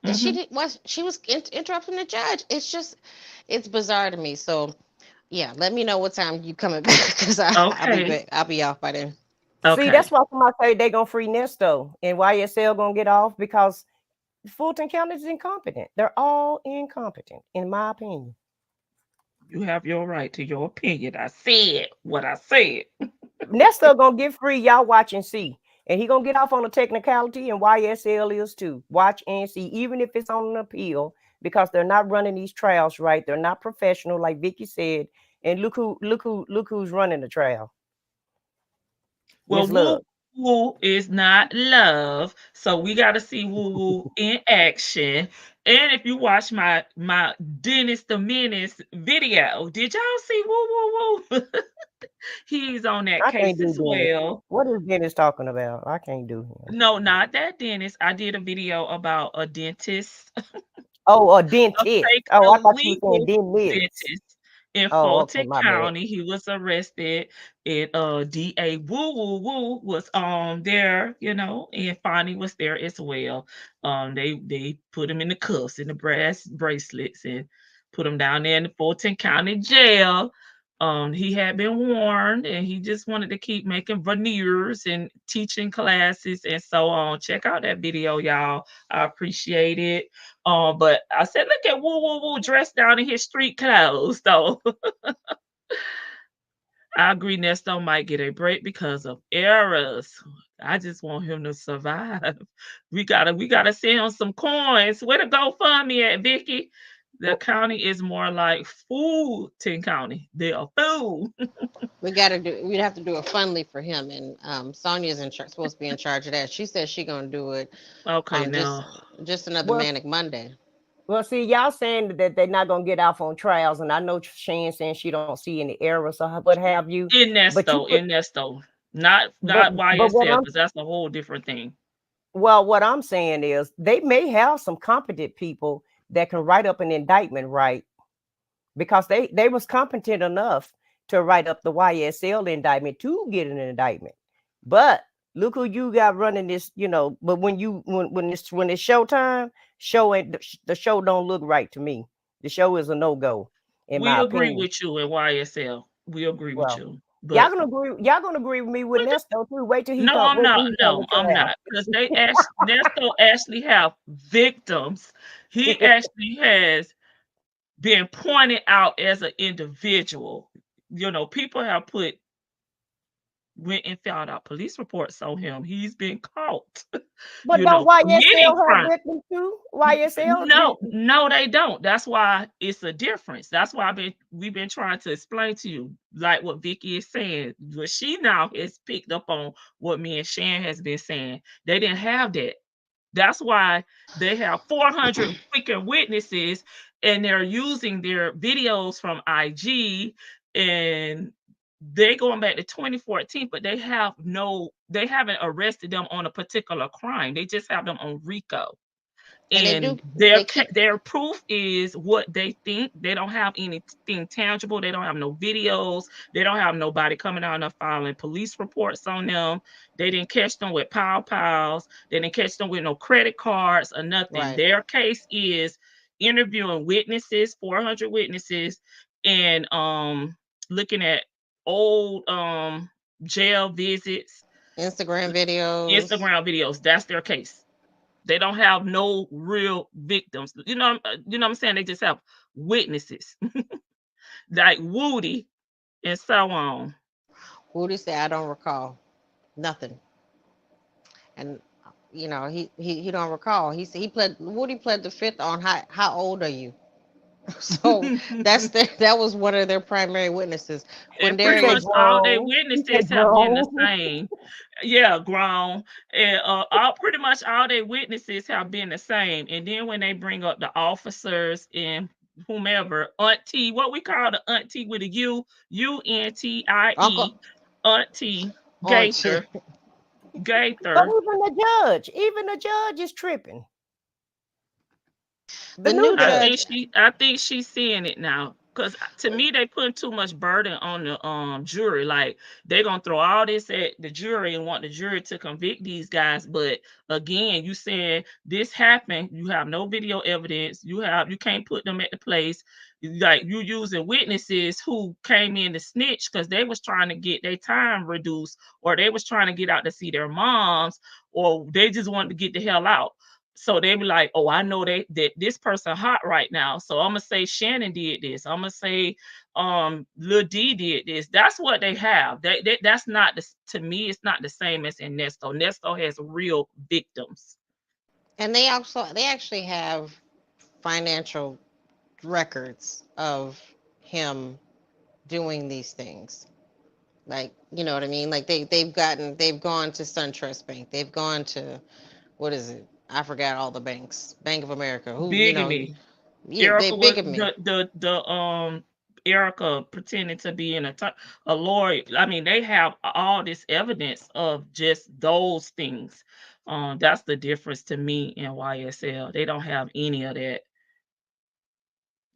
And Hmm. she was interrupting the judge. It's bizarre to me. So yeah, let me know what time you coming back, because I'll be Okay. back. I'll be off by then. See, Okay. that's why somebody say they gonna free Nesto and YSL gonna get off because Fulton County is incompetent. They're all incompetent, in my opinion. You have your right to your opinion. I said what I said. Nesto gonna get free. Y'all watch and see. And he gonna get off on a technicality, and YSL is too. Watch and see, even if it's on an appeal, because they're not running these trials right. They're not professional, like Vicky said. And look who's running the trial. Well, Miss woo Love. woo is not love, so we got to see woo woo in action. And if you watch my Dennis the Menace video, did y'all see woo woo woo? He's on that I can't case do as Dennis. well. What is Dennis talking about? I can't do him. No, not that Dennis. I did a video about a dentist, Oh, a a dentist. fake Oh, I thought you were saying illegal dentist. dentist in Oh, okay, Fulton my bad. County. He was arrested, and DA Woo Woo Woo was there, and Fonnie was there as well. They put him in the cuffs and the brass bracelets and put him down there in the Fulton County jail. He had been warned, and he just wanted to keep making veneers and teaching classes and so on. Check out that video, y'all. I appreciate it. But I said, look at Woo Woo Woo dressed down in his street clothes. So I agree Nesto might get a break because of errors. I just want him to survive. We gotta send him some coins. Where to go fund me at, Vicky? The county is more like Fulton County. They are food. We'd have to do a fundly for him, and Sonia's supposed to be in charge of that. She says she gonna do it Okay, on now just another Well, manic Monday. well, see, y'all saying that they're not gonna get off on trials, and I know Shane saying she don't see any errors or what have you. But you put, In Nesto, not but not but what YSL, I'm because that's a whole different thing. well, what I'm saying is they may have some competent people that can write up an indictment, right? Because they was competent enough to write up the YSL indictment to get an indictment. But look who you got running this, But when it's showtime, the show don't look right to me. The show is a no go, in We my agree opinion. with you in YSL. We agree with Well, you, but y'all gonna agree with me with we Nesto too. Wait till he no, come. I'm Wait not. till he come No, to I'm trial. not. Because Nesto actually have victims. He actually has been pointed out as an individual. People have went and found out police reports on him. He's been caught, But don't for many YSL have crimes. victims too? YSL No, no, they don't. That's why it's a difference. That's why we've been trying to explain to you, like what Vicky is saying. What she now has picked up on what me and Shan has been saying. They didn't have that. That's why they have 400 freaking witnesses, and they're using their videos from IG and they going back to 2014, but they haven't arrested them on a particular crime. They just have them on RICO. And And they keep their proof is what they think. They don't have anything tangible. They don't have no videos. They don't have nobody coming out and filing police reports on them. They didn't catch them with pals. They didn't catch them with no credit cards or nothing. right. Their case is interviewing witnesses, 400 witnesses, and looking at old jail visits, Instagram videos. Instagram videos. That's their case. They don't have no real victims. You know what I'm saying? They just have witnesses like Woody and so on. Woody said, I don't recall nothing. And he don't recall. He pled Woody pled the fifth on how old are you? So that was one of their primary witnesses. And pretty Quindarius, much all their He witnesses said have been the grown. same. Yeah, grown. And all pretty much all their witnesses have been the same. And then when they bring up the officers and whomever, auntie, what we call the auntie with a UNTIE, Uncle auntie Auntie, Gaither, But Gaither. even the judge is tripping. The the new new I judge. think judge. she I think she's seeing it now. Cause to me they putting too much burden on the jury. Like they're gonna throw all this at the jury and want the jury to convict these guys. But again, you saying this happened, you have no video evidence, you can't put them at the place. Like you using witnesses who came in to snitch because they was trying to get their time reduced, or they was trying to get out to see their moms, or they just wanted to get the hell out. So they be like, oh, I know that this person hot right now. So I'm gonna say Shannon did this. I'm gonna say Lil D did this. That's what they have. That's not the to me, it's not the same as in Nesto. Nesto has real victims. And they actually have financial records of him doing these things. Like, you know what I mean? Like they've gone to SunTrust Bank. They've gone to, what is it? I forgot all the banks. Bank of America. Who, Bigamy. yeah, they Erica was big at me. the Erica pretending to be a lawyer. I mean, they have all this evidence of just those things. That's the difference to me in YSL. They don't have any of that.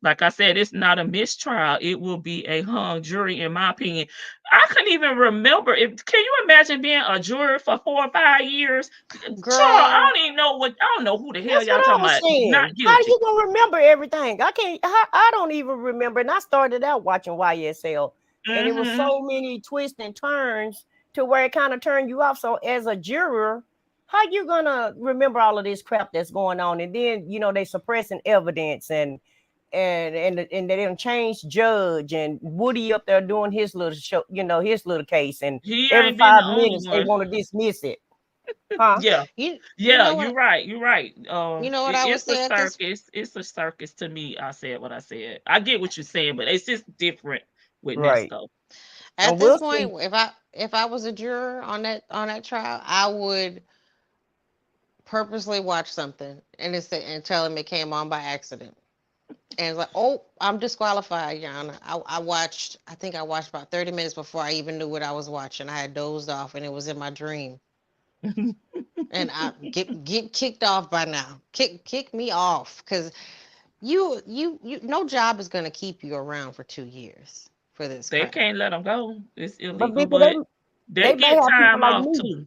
Like I said, it's not a mistrial. It will be a hung jury, in my opinion. I couldn't even remember if. Can you imagine being a juror for 4 or 5 years? Charles, Girl, I don't know who the hell That's what y'all I talking was about. saying. Not How guilty. you gonna remember everything? I can't. I don't even remember. And I started out watching YSL, and it was Hmm. so many twists and turns to where it kind of turned you off. So as a juror, how you gonna remember all of this crap that's going on? And then they suppressing evidence and they didn't change judge and Woody up there doing his little show, his little case, and He every ain't been the only 5 minutes they one. want to dismiss it, huh? Yeah, you yeah, know you're what right. You're right. I would It's a say at this circus. It's a circus to me. I said what I said. I get what you're saying, but it's just different with Right. Nesco. at And this we'll see. point, if I was a juror on that trial, I would purposely watch something and tell him it came on by accident. And it's like, oh, I'm disqualified, Your Honor. I think I watched about 30 minutes before I even knew what I was watching. I had dozed off and it was in my dream. And I get kicked off by now. Kick me off. Because no job is going to keep you around for 2 years for this They crap. can't let them go. It's But illegal, Vicky, but they they may get have people time like off me. too.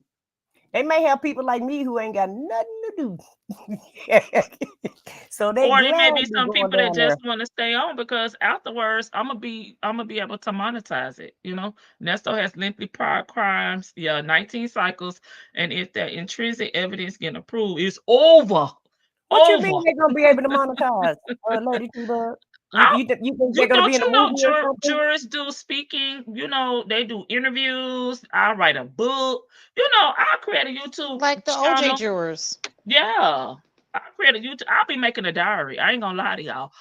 They may have people like me who ain't got nothing to do. So they Or there may be gladly some going people that down just there. want to stay on because afterwards I'm gonna be able to monetize it. Nesto has lengthy prior crimes, yeah, 19 cycles, and if that intrinsic evidence get approved, it's over. What you mean Over. they're gonna be able to monetize, Lady T-Bud? You, I, you think you they're gonna be don't in a you know movie or something? jurors do speaking, they do interviews. I write a book, I create a YouTube Like the OJ channel. jurors. Yeah. I created YouTube. I'll be making a diary. I ain't gonna lie to y'all.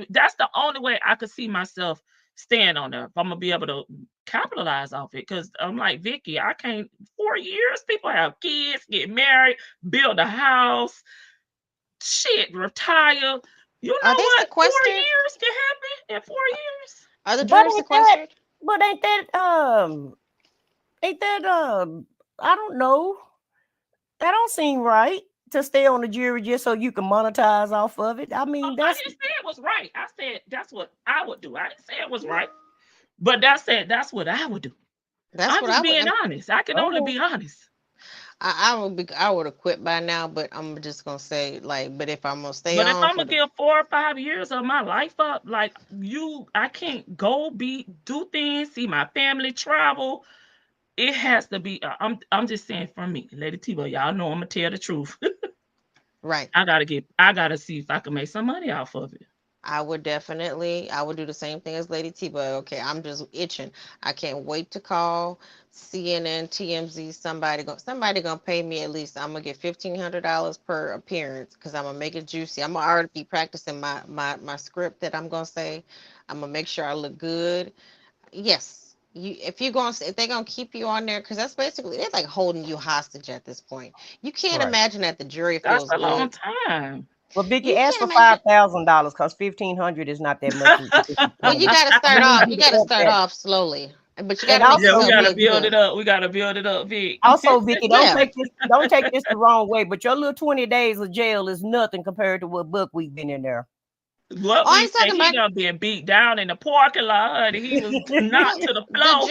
That's the only way I could see myself staying on there. If I'm gonna be able to capitalize off it. Cause I'm like, Vicky, I can't 4 years. People have kids, get married, build a house, shit, retire. You Are know they what? four sequestered? years can happen in 4 years. Are the But jurors at that, sequestered? But ain't that I don't know. That don't seem right to stay on the jury just so you can monetize off of it. I mean, I that's didn't say it was right. I said that's what I would do. I didn't say it was right, but that's what I would do. That's I'm what just I would. being honest. I can only okay. be honest. I would have quit by now, but I'm just gonna say like, but if I'm gonna stay But if on I'm for gonna the give 4 or 5 years of my life up, like I can't go do things, see my family, travel. It has to be. I'm just saying for me, Lady T, but y'all know I'm gonna tell the truth. right. I gotta see if I can make some money off of it. I would do the same thing as Lady T, but okay, I'm just itching. I can't wait to call CNN, TMZ, somebody gonna pay me at least. I'm gonna get $1,500 per appearance because I'm gonna make it juicy. I'm gonna already be practicing my script that I'm gonna say. I'm gonna make sure I look good. Yes. If they're gonna keep you on there, because that's basically they're like holding you hostage at this point. You can't Right. imagine that the jury That's feels a long good. time. Well, Vicky, You ask can't for imagine. $5,000 because 1,500 is not that much to keep Well, you paying. got to I start need off. you You to got to up start that. off slowly, but you got And to make Yeah, we yourself gotta also, look build it good. up. We gotta build it up, Vic. Vicky, Yeah. don't take this the wrong way, but your little 20 days of jail is nothing compared to what book we've been in there. What Oh, I we ain't say, talking he about done been beat down in the parking lot, honey. He was knocked to the the floor.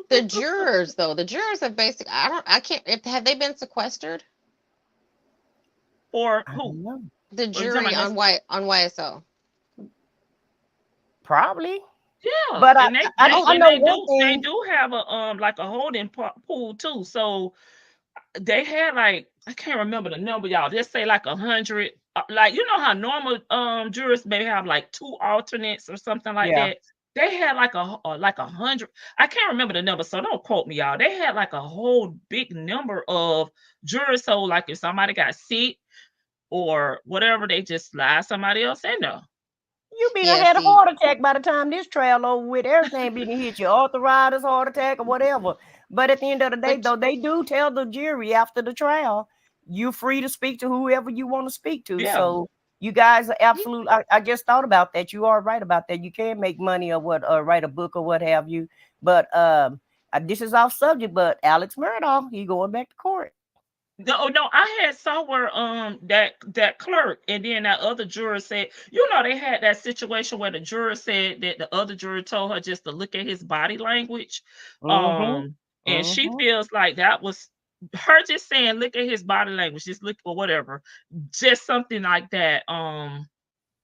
the jurors though. The jurors have basic. I can't. If have they been sequestered? For I who? don't know. The Are you talking jury about this? on YSL. Probably. Yeah, But and Oh, I know one they thing. do have a like a holding pool too. So they had like I can't remember the number, y'all. Just say like 100. Like you know how normal jurors may have like two alternates or something like Yeah. that. They had like 100. I can't remember the number, so don't quote me, y'all. They had like a whole big number of jurors. So like if somebody got sick or whatever, they just slide somebody else in there. You be done yeah. had a See, heart attack by the time this trial over with. Everything be done hit you, arthritis, heart attack, or whatever. But at the end of the day, but though, they do tell the jury after the trial, you're free to speak to whoever you want to speak to. Yeah. So you guys are you, absolute. I just thought about that. You are right about that. You can make money or what, write a book or what have you. But this is off subject. But Alex Murdaugh, he going back to court. No, no, I had saw where that clerk and then that other juror said, you know, they had that situation where the juror said that the other juror told her just to look at his body language. Mm-hmm. And she Mm-hmm. feels like that was her just saying, look at his body language, just look or whatever, just something like that.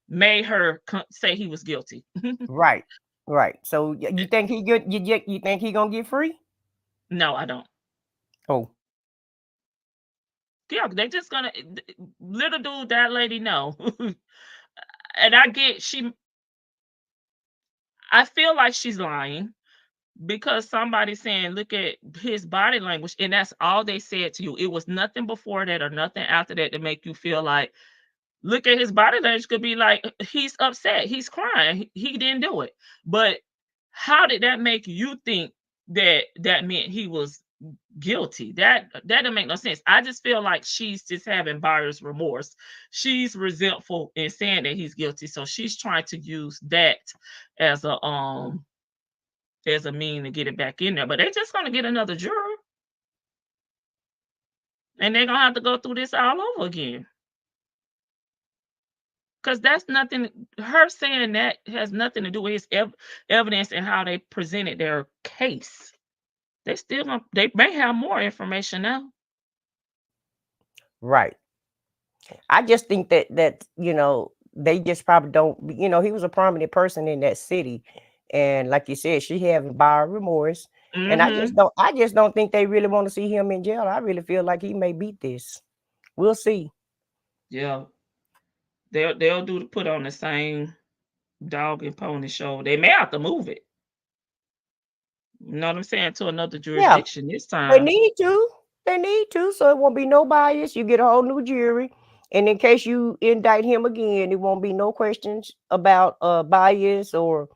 Made her say he was guilty. Right. Right. So you think he good? You think he gonna get free? No, I don't. Oh. Yeah, they just gonna little dude, that lady, no. And I get I feel like she's lying because somebody's saying, look at his body language, and that's all they said to you. It was nothing before that or nothing after that to make you feel like, look at his body language could be like he's upset, he's crying, he didn't do it. But how did that make you think that that meant he was guilty? That didn't make no sense. I just feel like she's just having buyer's remorse. She's resentful in saying that he's guilty, so she's trying to use that as a mean to get it back in there. But they're just gonna get another juror, and they're gonna have to go through this all over again. Because that's nothing. Her saying that has nothing to do with his evidence and how they presented their case. They may have more information now. Right. I just think that they just probably don't. He was a prominent person in that city, and like you said, she having buyer remorse, and Mm-hmm. I just don't think they really want to see him in jail. I really feel like he may beat this. We'll see. Yeah, they'll put on the same dog and pony show. They may have to move it. You know what I'm saying, to another Yeah, jurisdiction this they time. need to. They need to, so it won't be no bias. You get a whole new jury, and in case you indict him again, it won't be no questions about bias or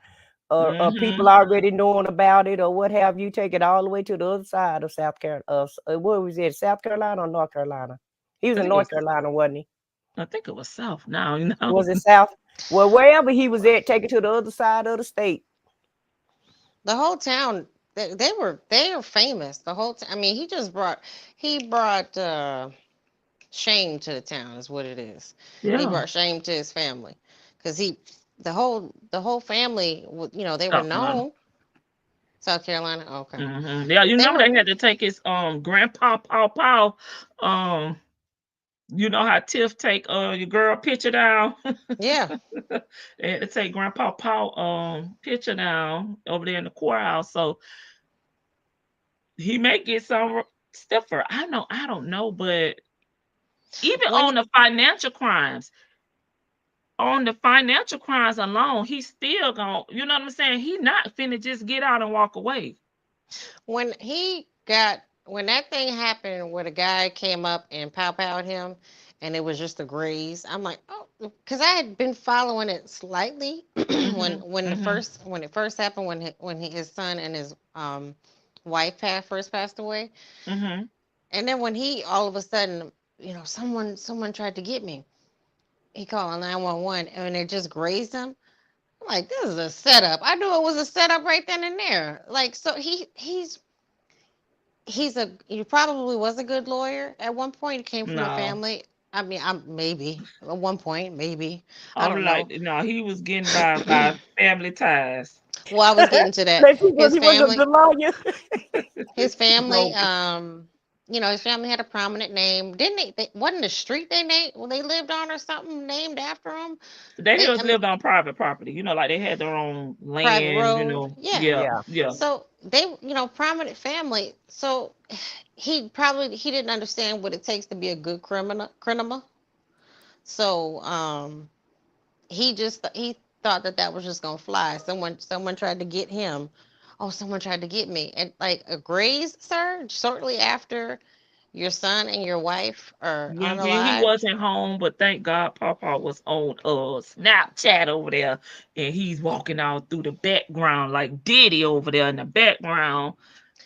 people Mm-hmm. already knowing about it or what have you. Take it all the way to the other side of South Carolina. What was it, South Carolina or North Carolina? He was I in think it North was. Carolina, wasn't he? I think it was South. Now you know. Was it South? Well, wherever he was at, take it to the other side of the state. The whole town, they are famous. The whole I mean, he brought shame to the town is what it is. He Yeah. brought shame to his family because the whole family, they were South Carolina. known. South Carolina. Okay. Yeah, you They remember were, they had to take his grandpa Paw um you know how Tiff take your girl picture down. yeah. They had to take Grandpa Paw picture down over there in the courthouse. So he may get some stuff for I don't know, but even When on the financial crimes alone, he's still gonna, you know what I'm saying? He not finna just get out and walk away. when he got when that thing happened where the guy came up and pow him, and it was just a graze. I'm like, oh, because I had been following it slightly when Mhm. Mhm. when it first happened, his son and his wife first passed away, Mhm. and then when he all of a sudden, someone tried to get me. He called 911 and it just grazed him. I'm like, this is a setup. I knew it was a setup right then and there. Like, so he probably was a good lawyer at one point. He came from a No. family. I mean, I'm maybe at one point, maybe I I'm don't like, know. no, he was getting by family ties. Well, I was getting to that. Let's see what he was a good lawyer. His family, Broke. his family had a prominent name. Didn't wasn't the street they lived on or something named after him? They They, just I mean, lived on private property. You know, like they had their own private land, you road. know. Yeah. Yeah, Yeah. yeah. So they, prominent family. So he didn't understand what it takes to be a good criminal. So he thought that was just gonna fly. Someone tried to get him. Oh, someone tried to get me, and like a graze, sir. Shortly after your son and your wife are He unalived. wasn't home, but thank God Papa was on Snapchat over there, and he's walking out through the background like Diddy over there in the background,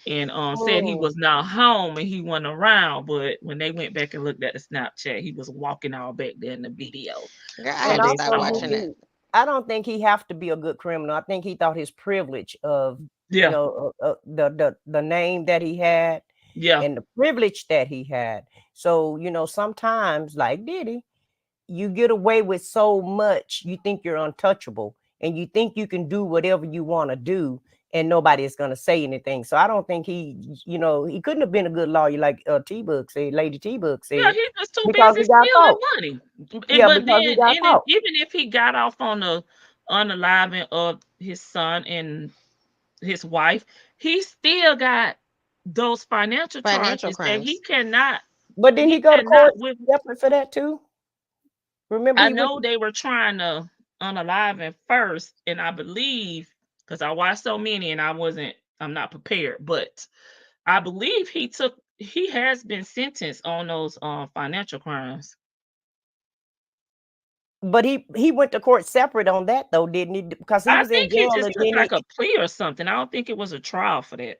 and said he Oh, was not home and he went around. But when they went back and looked at the Snapchat, he was walking out back there in the video, Girl, I so and had to they stop also, saw watching him. that. Diddy, I don't think he have to be a good criminal. I think he thought his privilege of, Yeah, the name that he had yeah, and the privilege that he had. So, sometimes, like Diddy, you get away with so much, you think you're untouchable and you think you can do whatever you want to do and nobody is going to say anything. So I don't think he couldn't have been a good lawyer like T-Book said, Lady T-Book yeah. said, He's just too because busy he got stealing caught. money. Yeah, But because he then, got caught. even if he got off on the unaliving of his son and his wife, he still got those financial Financial charges that he crimes. cannot But then he he go to court cannot with. separate for that too. Remember I he went know to, they were trying to unalive him first, and I believe because I watched so many and I'm not prepared, but I believe he has been sentenced on those financial crimes. but he went to court separate on that though, didn't he? Because he I was in think he jail just and took then like a plea or something. I don't think it was a trial for that.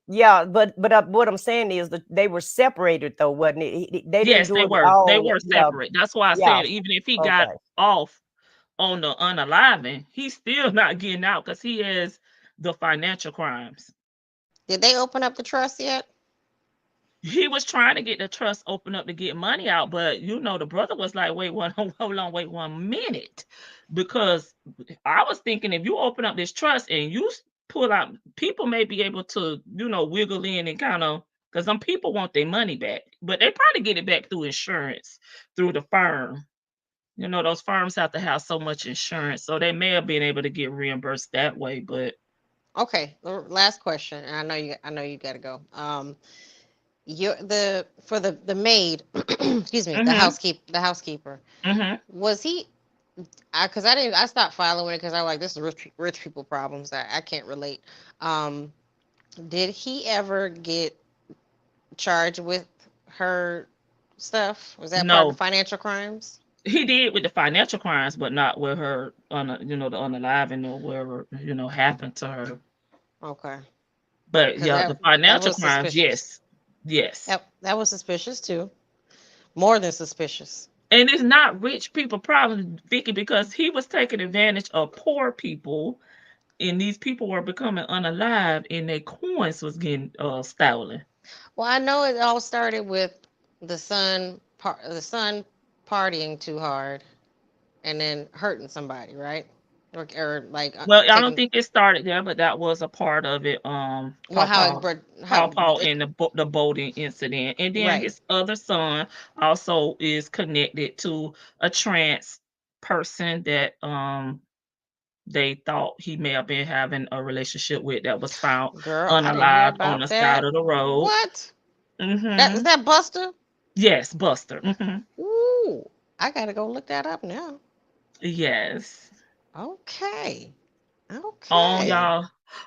yeah, but what I'm saying is that they were separated though, wasn't it? They didn't Yes, do they it were. They all. were Yeah, separate. That's why I yeah. said even if he got Okay. off on the unaliving, he's still not getting out because he has the financial crimes. Did they open up the trust yet? He was trying to get the trust open up to get money out, but the brother was like, "Wait one, hold on, wait 1 minute," because I was thinking if you open up this trust and you pull out, people may be able to, wiggle in and kind of because some people want their money back, but they probably get it back through insurance through the firm. Those firms have to have so much insurance, so they may have been able to get reimbursed that way. But Okay, last question. And I know you got to go. For the maid, excuse me, mhm, the housekeeper, mhm, was he? Because I stopped following it because I like this is rich people problems. I can't relate. Um, did he ever get charged with her stuff? Was that part of the no, financial crimes? he did with the financial crimes, but not with her on the unaliving or whatever happened to her. Okay, But because yeah, the that financial was crimes, suspicious. yes, yes. That was suspicious too. More than suspicious. And it's not rich people problem, Vicky, because he was taking advantage of poor people and these people were becoming unalive, and their coins was getting stolen. Well, I know it all started with the son partying too hard and then hurting somebody, right? Or like Well, I don't taking. think it started there, but that was a part of it. Well, how it how Paw it in the boating incident, and then right. his other son also is connected to a trans person that they thought he may have been having a relationship with, that was found Girl, I didn't hear unalive on about the side that. of the road. What? That is Hmm. that Buster? Yes, Buster. Hmm. Ooh, I gotta go look that up now. Yes. Okay. Oh, Okay. y'all.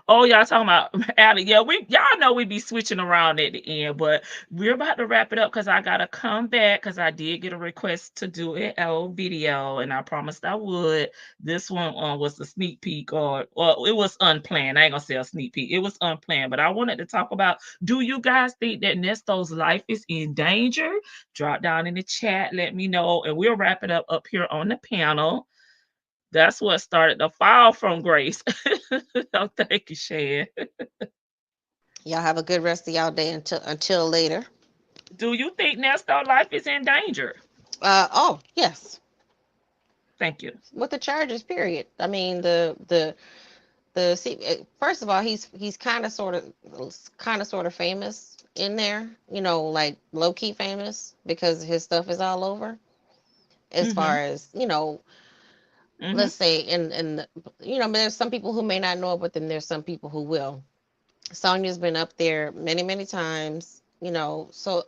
Oh, y'all talking about Allie. Yeah, we y'all know we be switching around at the end, but we're about to wrap it up because I gotta come back because I did get a request to do an old video and I promised I would. This one was a sneak peek, or well, it was unplanned. I ain't gonna say a sneak peek. It was unplanned, but I wanted to talk about, do you guys think that Nesto's life is in danger? Drop down in the chat, let me know, and we'll wrap it up here on the panel. That's what started the fall from grace. Oh, thank you, Shan. Y'all have a good rest of y'all day until later. Do you think Nestor life is in danger? Oh yes, Thank you. with the charges. Period. I mean the see. First of all, he's kind of sort of famous in there. Like low key famous because his stuff is all over. As Mm-hmm. far as Mm-hmm. let's say but there's some people who may not know it, but then there's some people who will. Sonya's been up there many, many times, so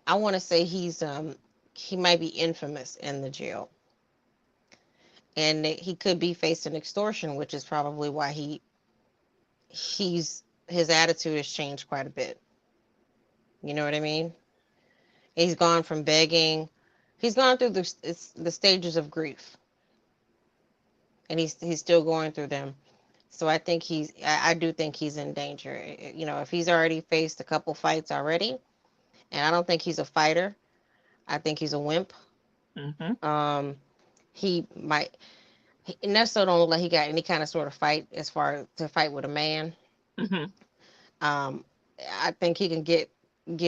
I want to say he might be infamous in the jail, and that he could be facing extortion, which is probably why his attitude has changed quite a bit. You know what I mean? He's gone from begging, he's gone through the stages of grief, and he's still going through them. So I do think he's in danger. If he's already faced a couple fights already, and I don't think he's a fighter. I think he's a wimp. Mm-hmm. Um, he might. He necessarily don't look like he got any kind of sort of fight as far to fight with a man. Mm-hmm. Um, I think he can get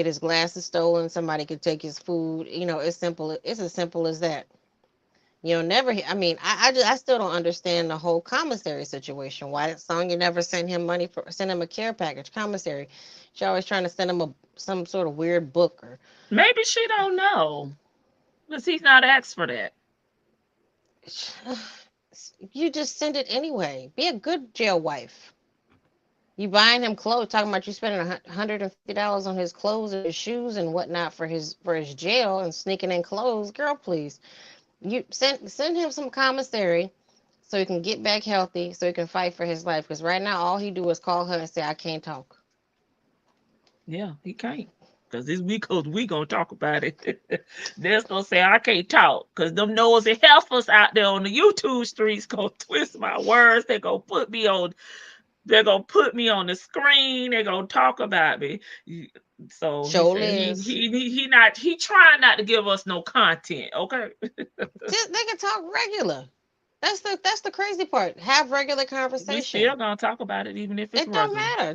his glasses stolen. Somebody could take his food. It's simple. It's as simple as that. Never. I mean, I still don't understand the whole commissary situation. Why did Sonya never send him a care package? Commissary. She always trying to send him some sort of weird book or. Maybe she don't know because he's not asked for that. You just send it anyway. Be a good jail wife. You buying him clothes, talking about you spending $150 on his clothes and his shoes and whatnot for his jail and sneaking in clothes. Girl, please. You send him some commissary so he can get back healthy, so he can fight for his life. Because right now, all he do is call her and say, "I can't talk." Yeah, he can't. Cause this we gonna talk about it. They're gonna say I can't talk. Cause them nosy heifers out there on the YouTube streets gonna twist my words. They're gonna put me on the screen. They're gonna talk about me. So he Show said Liz. he trying not to give us no content. Okay. They can talk regular. That's the crazy part. Have regular We still conversation. gonna talk about it even if it's It don't regular. matter.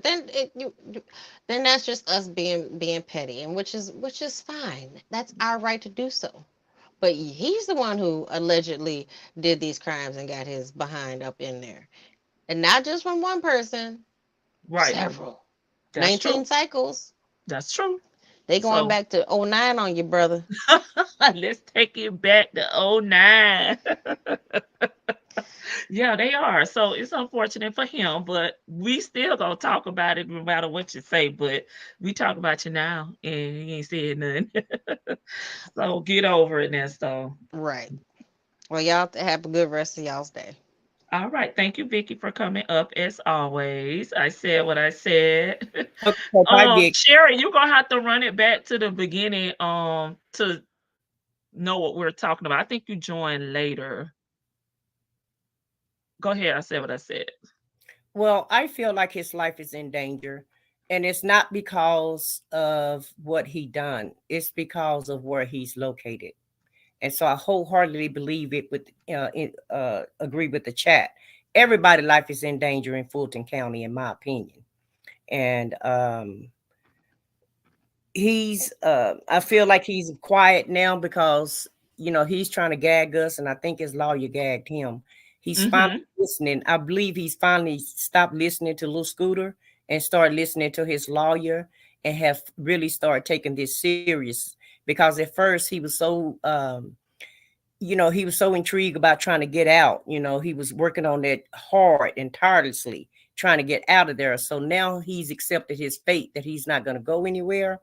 Then that's just us being petty, and which is fine. That's our right to do so. But he's the one who allegedly did these crimes and got his behind up in there, and not just from one person, Right. several. That's true. 19 cycles. That's true. They going So back to '09 on you, brother. let's take it back to '09. Yeah, they are. So it's unfortunate for him, but we still gonna talk about it no matter what you say. But we talk about you now, and you ain't said nothing. So get over it, Nesto. Right. Well, y'all have a good rest of y'all's day. All right. Thank you, Vicky, for coming up as always. I said what I said. Okay, bye, Vic. Sherry, you're gonna have to run it back to the beginning to know what we're talking about. I think you joined later. Go ahead. I said what I said. Well, I feel like his life is in danger, and it's not because of what he done. It's because of where he's located. And so I wholeheartedly believe it. Agree with the chat. everybody' life is in danger in Fulton County, in my opinion. And I feel like he's quiet now because he's trying to gag us, and I think his lawyer gagged him. He's finally Mm-hmm. listening. I believe he's finally stopped listening to Little Scooter and started listening to his lawyer, and have really started taking this serious, because at first he was so he was so intrigued about trying to get out. He was working on that hard and tirelessly trying to get out of there. So now he's accepted his fate, that he's not going to go anywhere,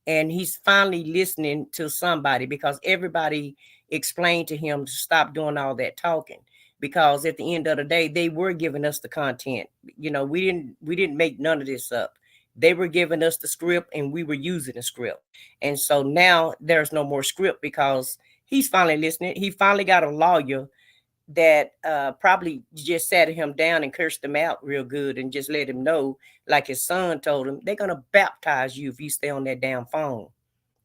and he's finally listening to somebody, because everybody explained to him to stop doing all that talking, because at the end of the day they were giving us the content. We didn't make none of this up. They were giving us the script, and we were using the script. And so now there's no more script, because he's finally listening. He finally got a lawyer that probably just sat him down and cursed him out real good, and just let him know, like his son told him, they're gonna baptize you if you stay on that damn phone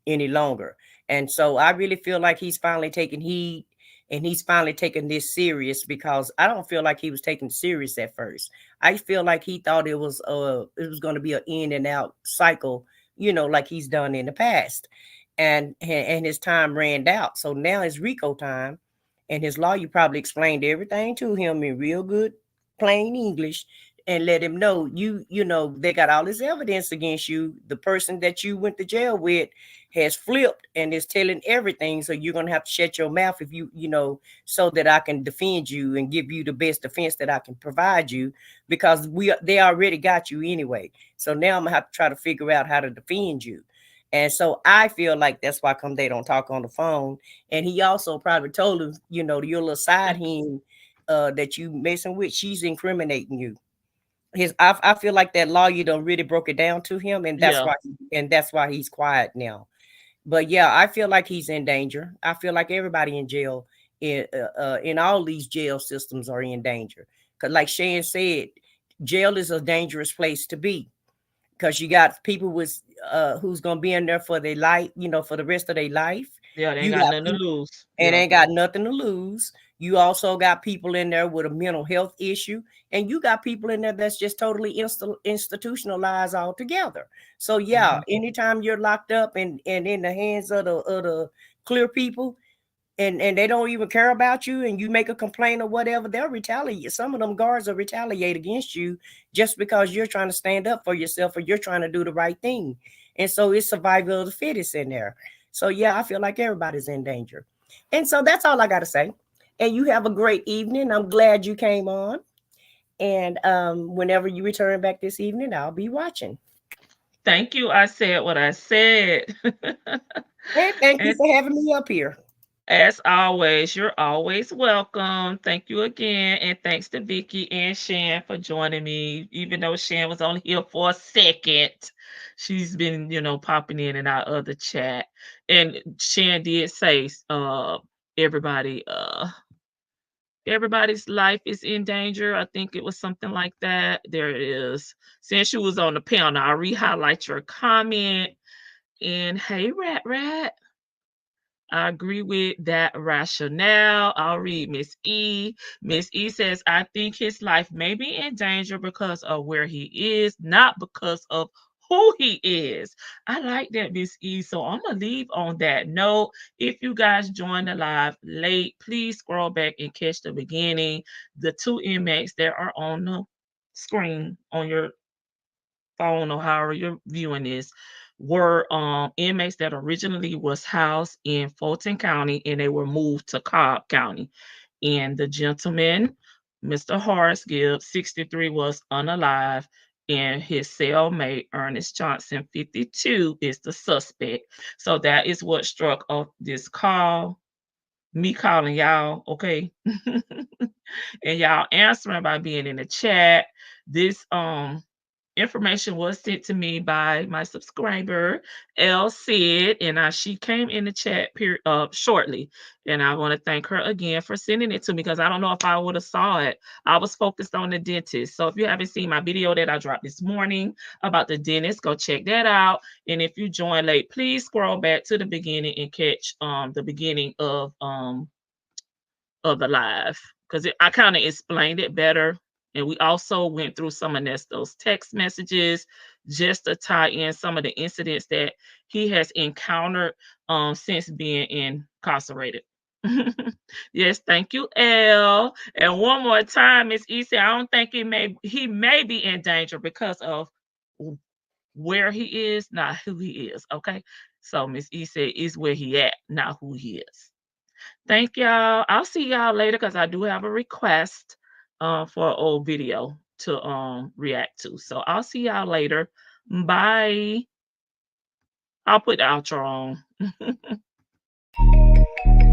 any longer. And so I really feel like he's finally taking heed, and he's finally taking this serious, because I don't feel like he was taking serious at first. I feel like he thought it was going to be an in and out cycle, like he's done in the past. And his time ran out. So now it's Rico time, and his lawyer probably explained everything to him in real good plain English, and let him know, they got all this evidence against you. The person that you went to jail with has flipped and is telling everything. So you're gonna have to shut your mouth, if so that I can defend you and give you the best defense that I can provide you, because they already got you anyway. So now I'm gonna have to try to figure out how to defend you. And so I feel like that's why come they don't talk on the phone. And he also probably told him, your little side him that you messing with, she's incriminating you. I feel like that lawyer don't really broke it down to him, and that's Yeah. why he's quiet now. But yeah, I feel like he's in danger. I feel like everybody in jail, in all these jail systems, are in danger. Because like Shan said, jail is a dangerous place to be, because you got people with who's gonna be in there for their life, for the rest of their life. Yeah, they ain't You got got nothing to people lose. and Yeah. ain't got nothing to lose. You also got people in there with a mental health issue, and you got people in there that's just totally institutionalized altogether. So yeah, Mhm. anytime you're locked up and in the hands of the clear people, and they don't even care about you, and you make a complaint or whatever, they'll retaliate. Some of them guards will retaliate against you, just because you're trying to stand up for yourself, or you're trying to do the right thing. And so it's survival of the fittest in there. So yeah, I feel like everybody's in danger. And so that's all I got to say. And you have a great evening. I'm glad you came on. And whenever you return back this evening, I'll be watching. Thank you. I said what I said. And thank you And for having me up here. as always, you're always welcome. Thank you again. And thanks to Vicky and Shan for joining me. Even though Shan was only here for a second, she's been, popping in our other chat. And Shan did say, everybody, everybody's life is in danger. I think it was something like that. There it is. Since you was on the panel, I'll re-highlight your comment. And hey, Rat Rat. I agree with that rationale. I'll read Miss E. Miss E says, I think his life may be in danger because of where he is, not because of who he is. I like that, Miss E. So I'm going to leave on that note. If you guys joined the live late, please scroll back and catch the beginning. The two inmates that are on the screen on your phone or however you're viewing this were inmates that originally was housed in Fulton County and they were moved to Cobb County. And the gentleman, Mr. Horace Gibbs, 63, was unalive, and his cellmate, Ernest Johnson, 52, is the suspect. So that is what struck off this call. Me calling y'all, okay? And y'all answering by being in the chat. This information was sent to me by my subscriber, L Sid, and she came in the chat shortly. And I want to thank her again for sending it to me because I don't know if I would have saw it. I was focused on the dentist. So if you haven't seen my video that I dropped this morning about the dentist, go check that out. And if you join late, please scroll back to the beginning and catch the beginning of of the live, because I kind of explained it better. And we also went through some of those text messages just to tie in some of the incidents that he has encountered since being incarcerated. Yes, thank you, L. And one more time, Miss E said, I don't think he may be in danger because of where he is, not who he is. Okay. So Miss E said is where he at, not who he is. Thank y'all. I'll see y'all later because I do have a request for an old video to react to. So I'll see y'all later. Bye. I'll put the outro on.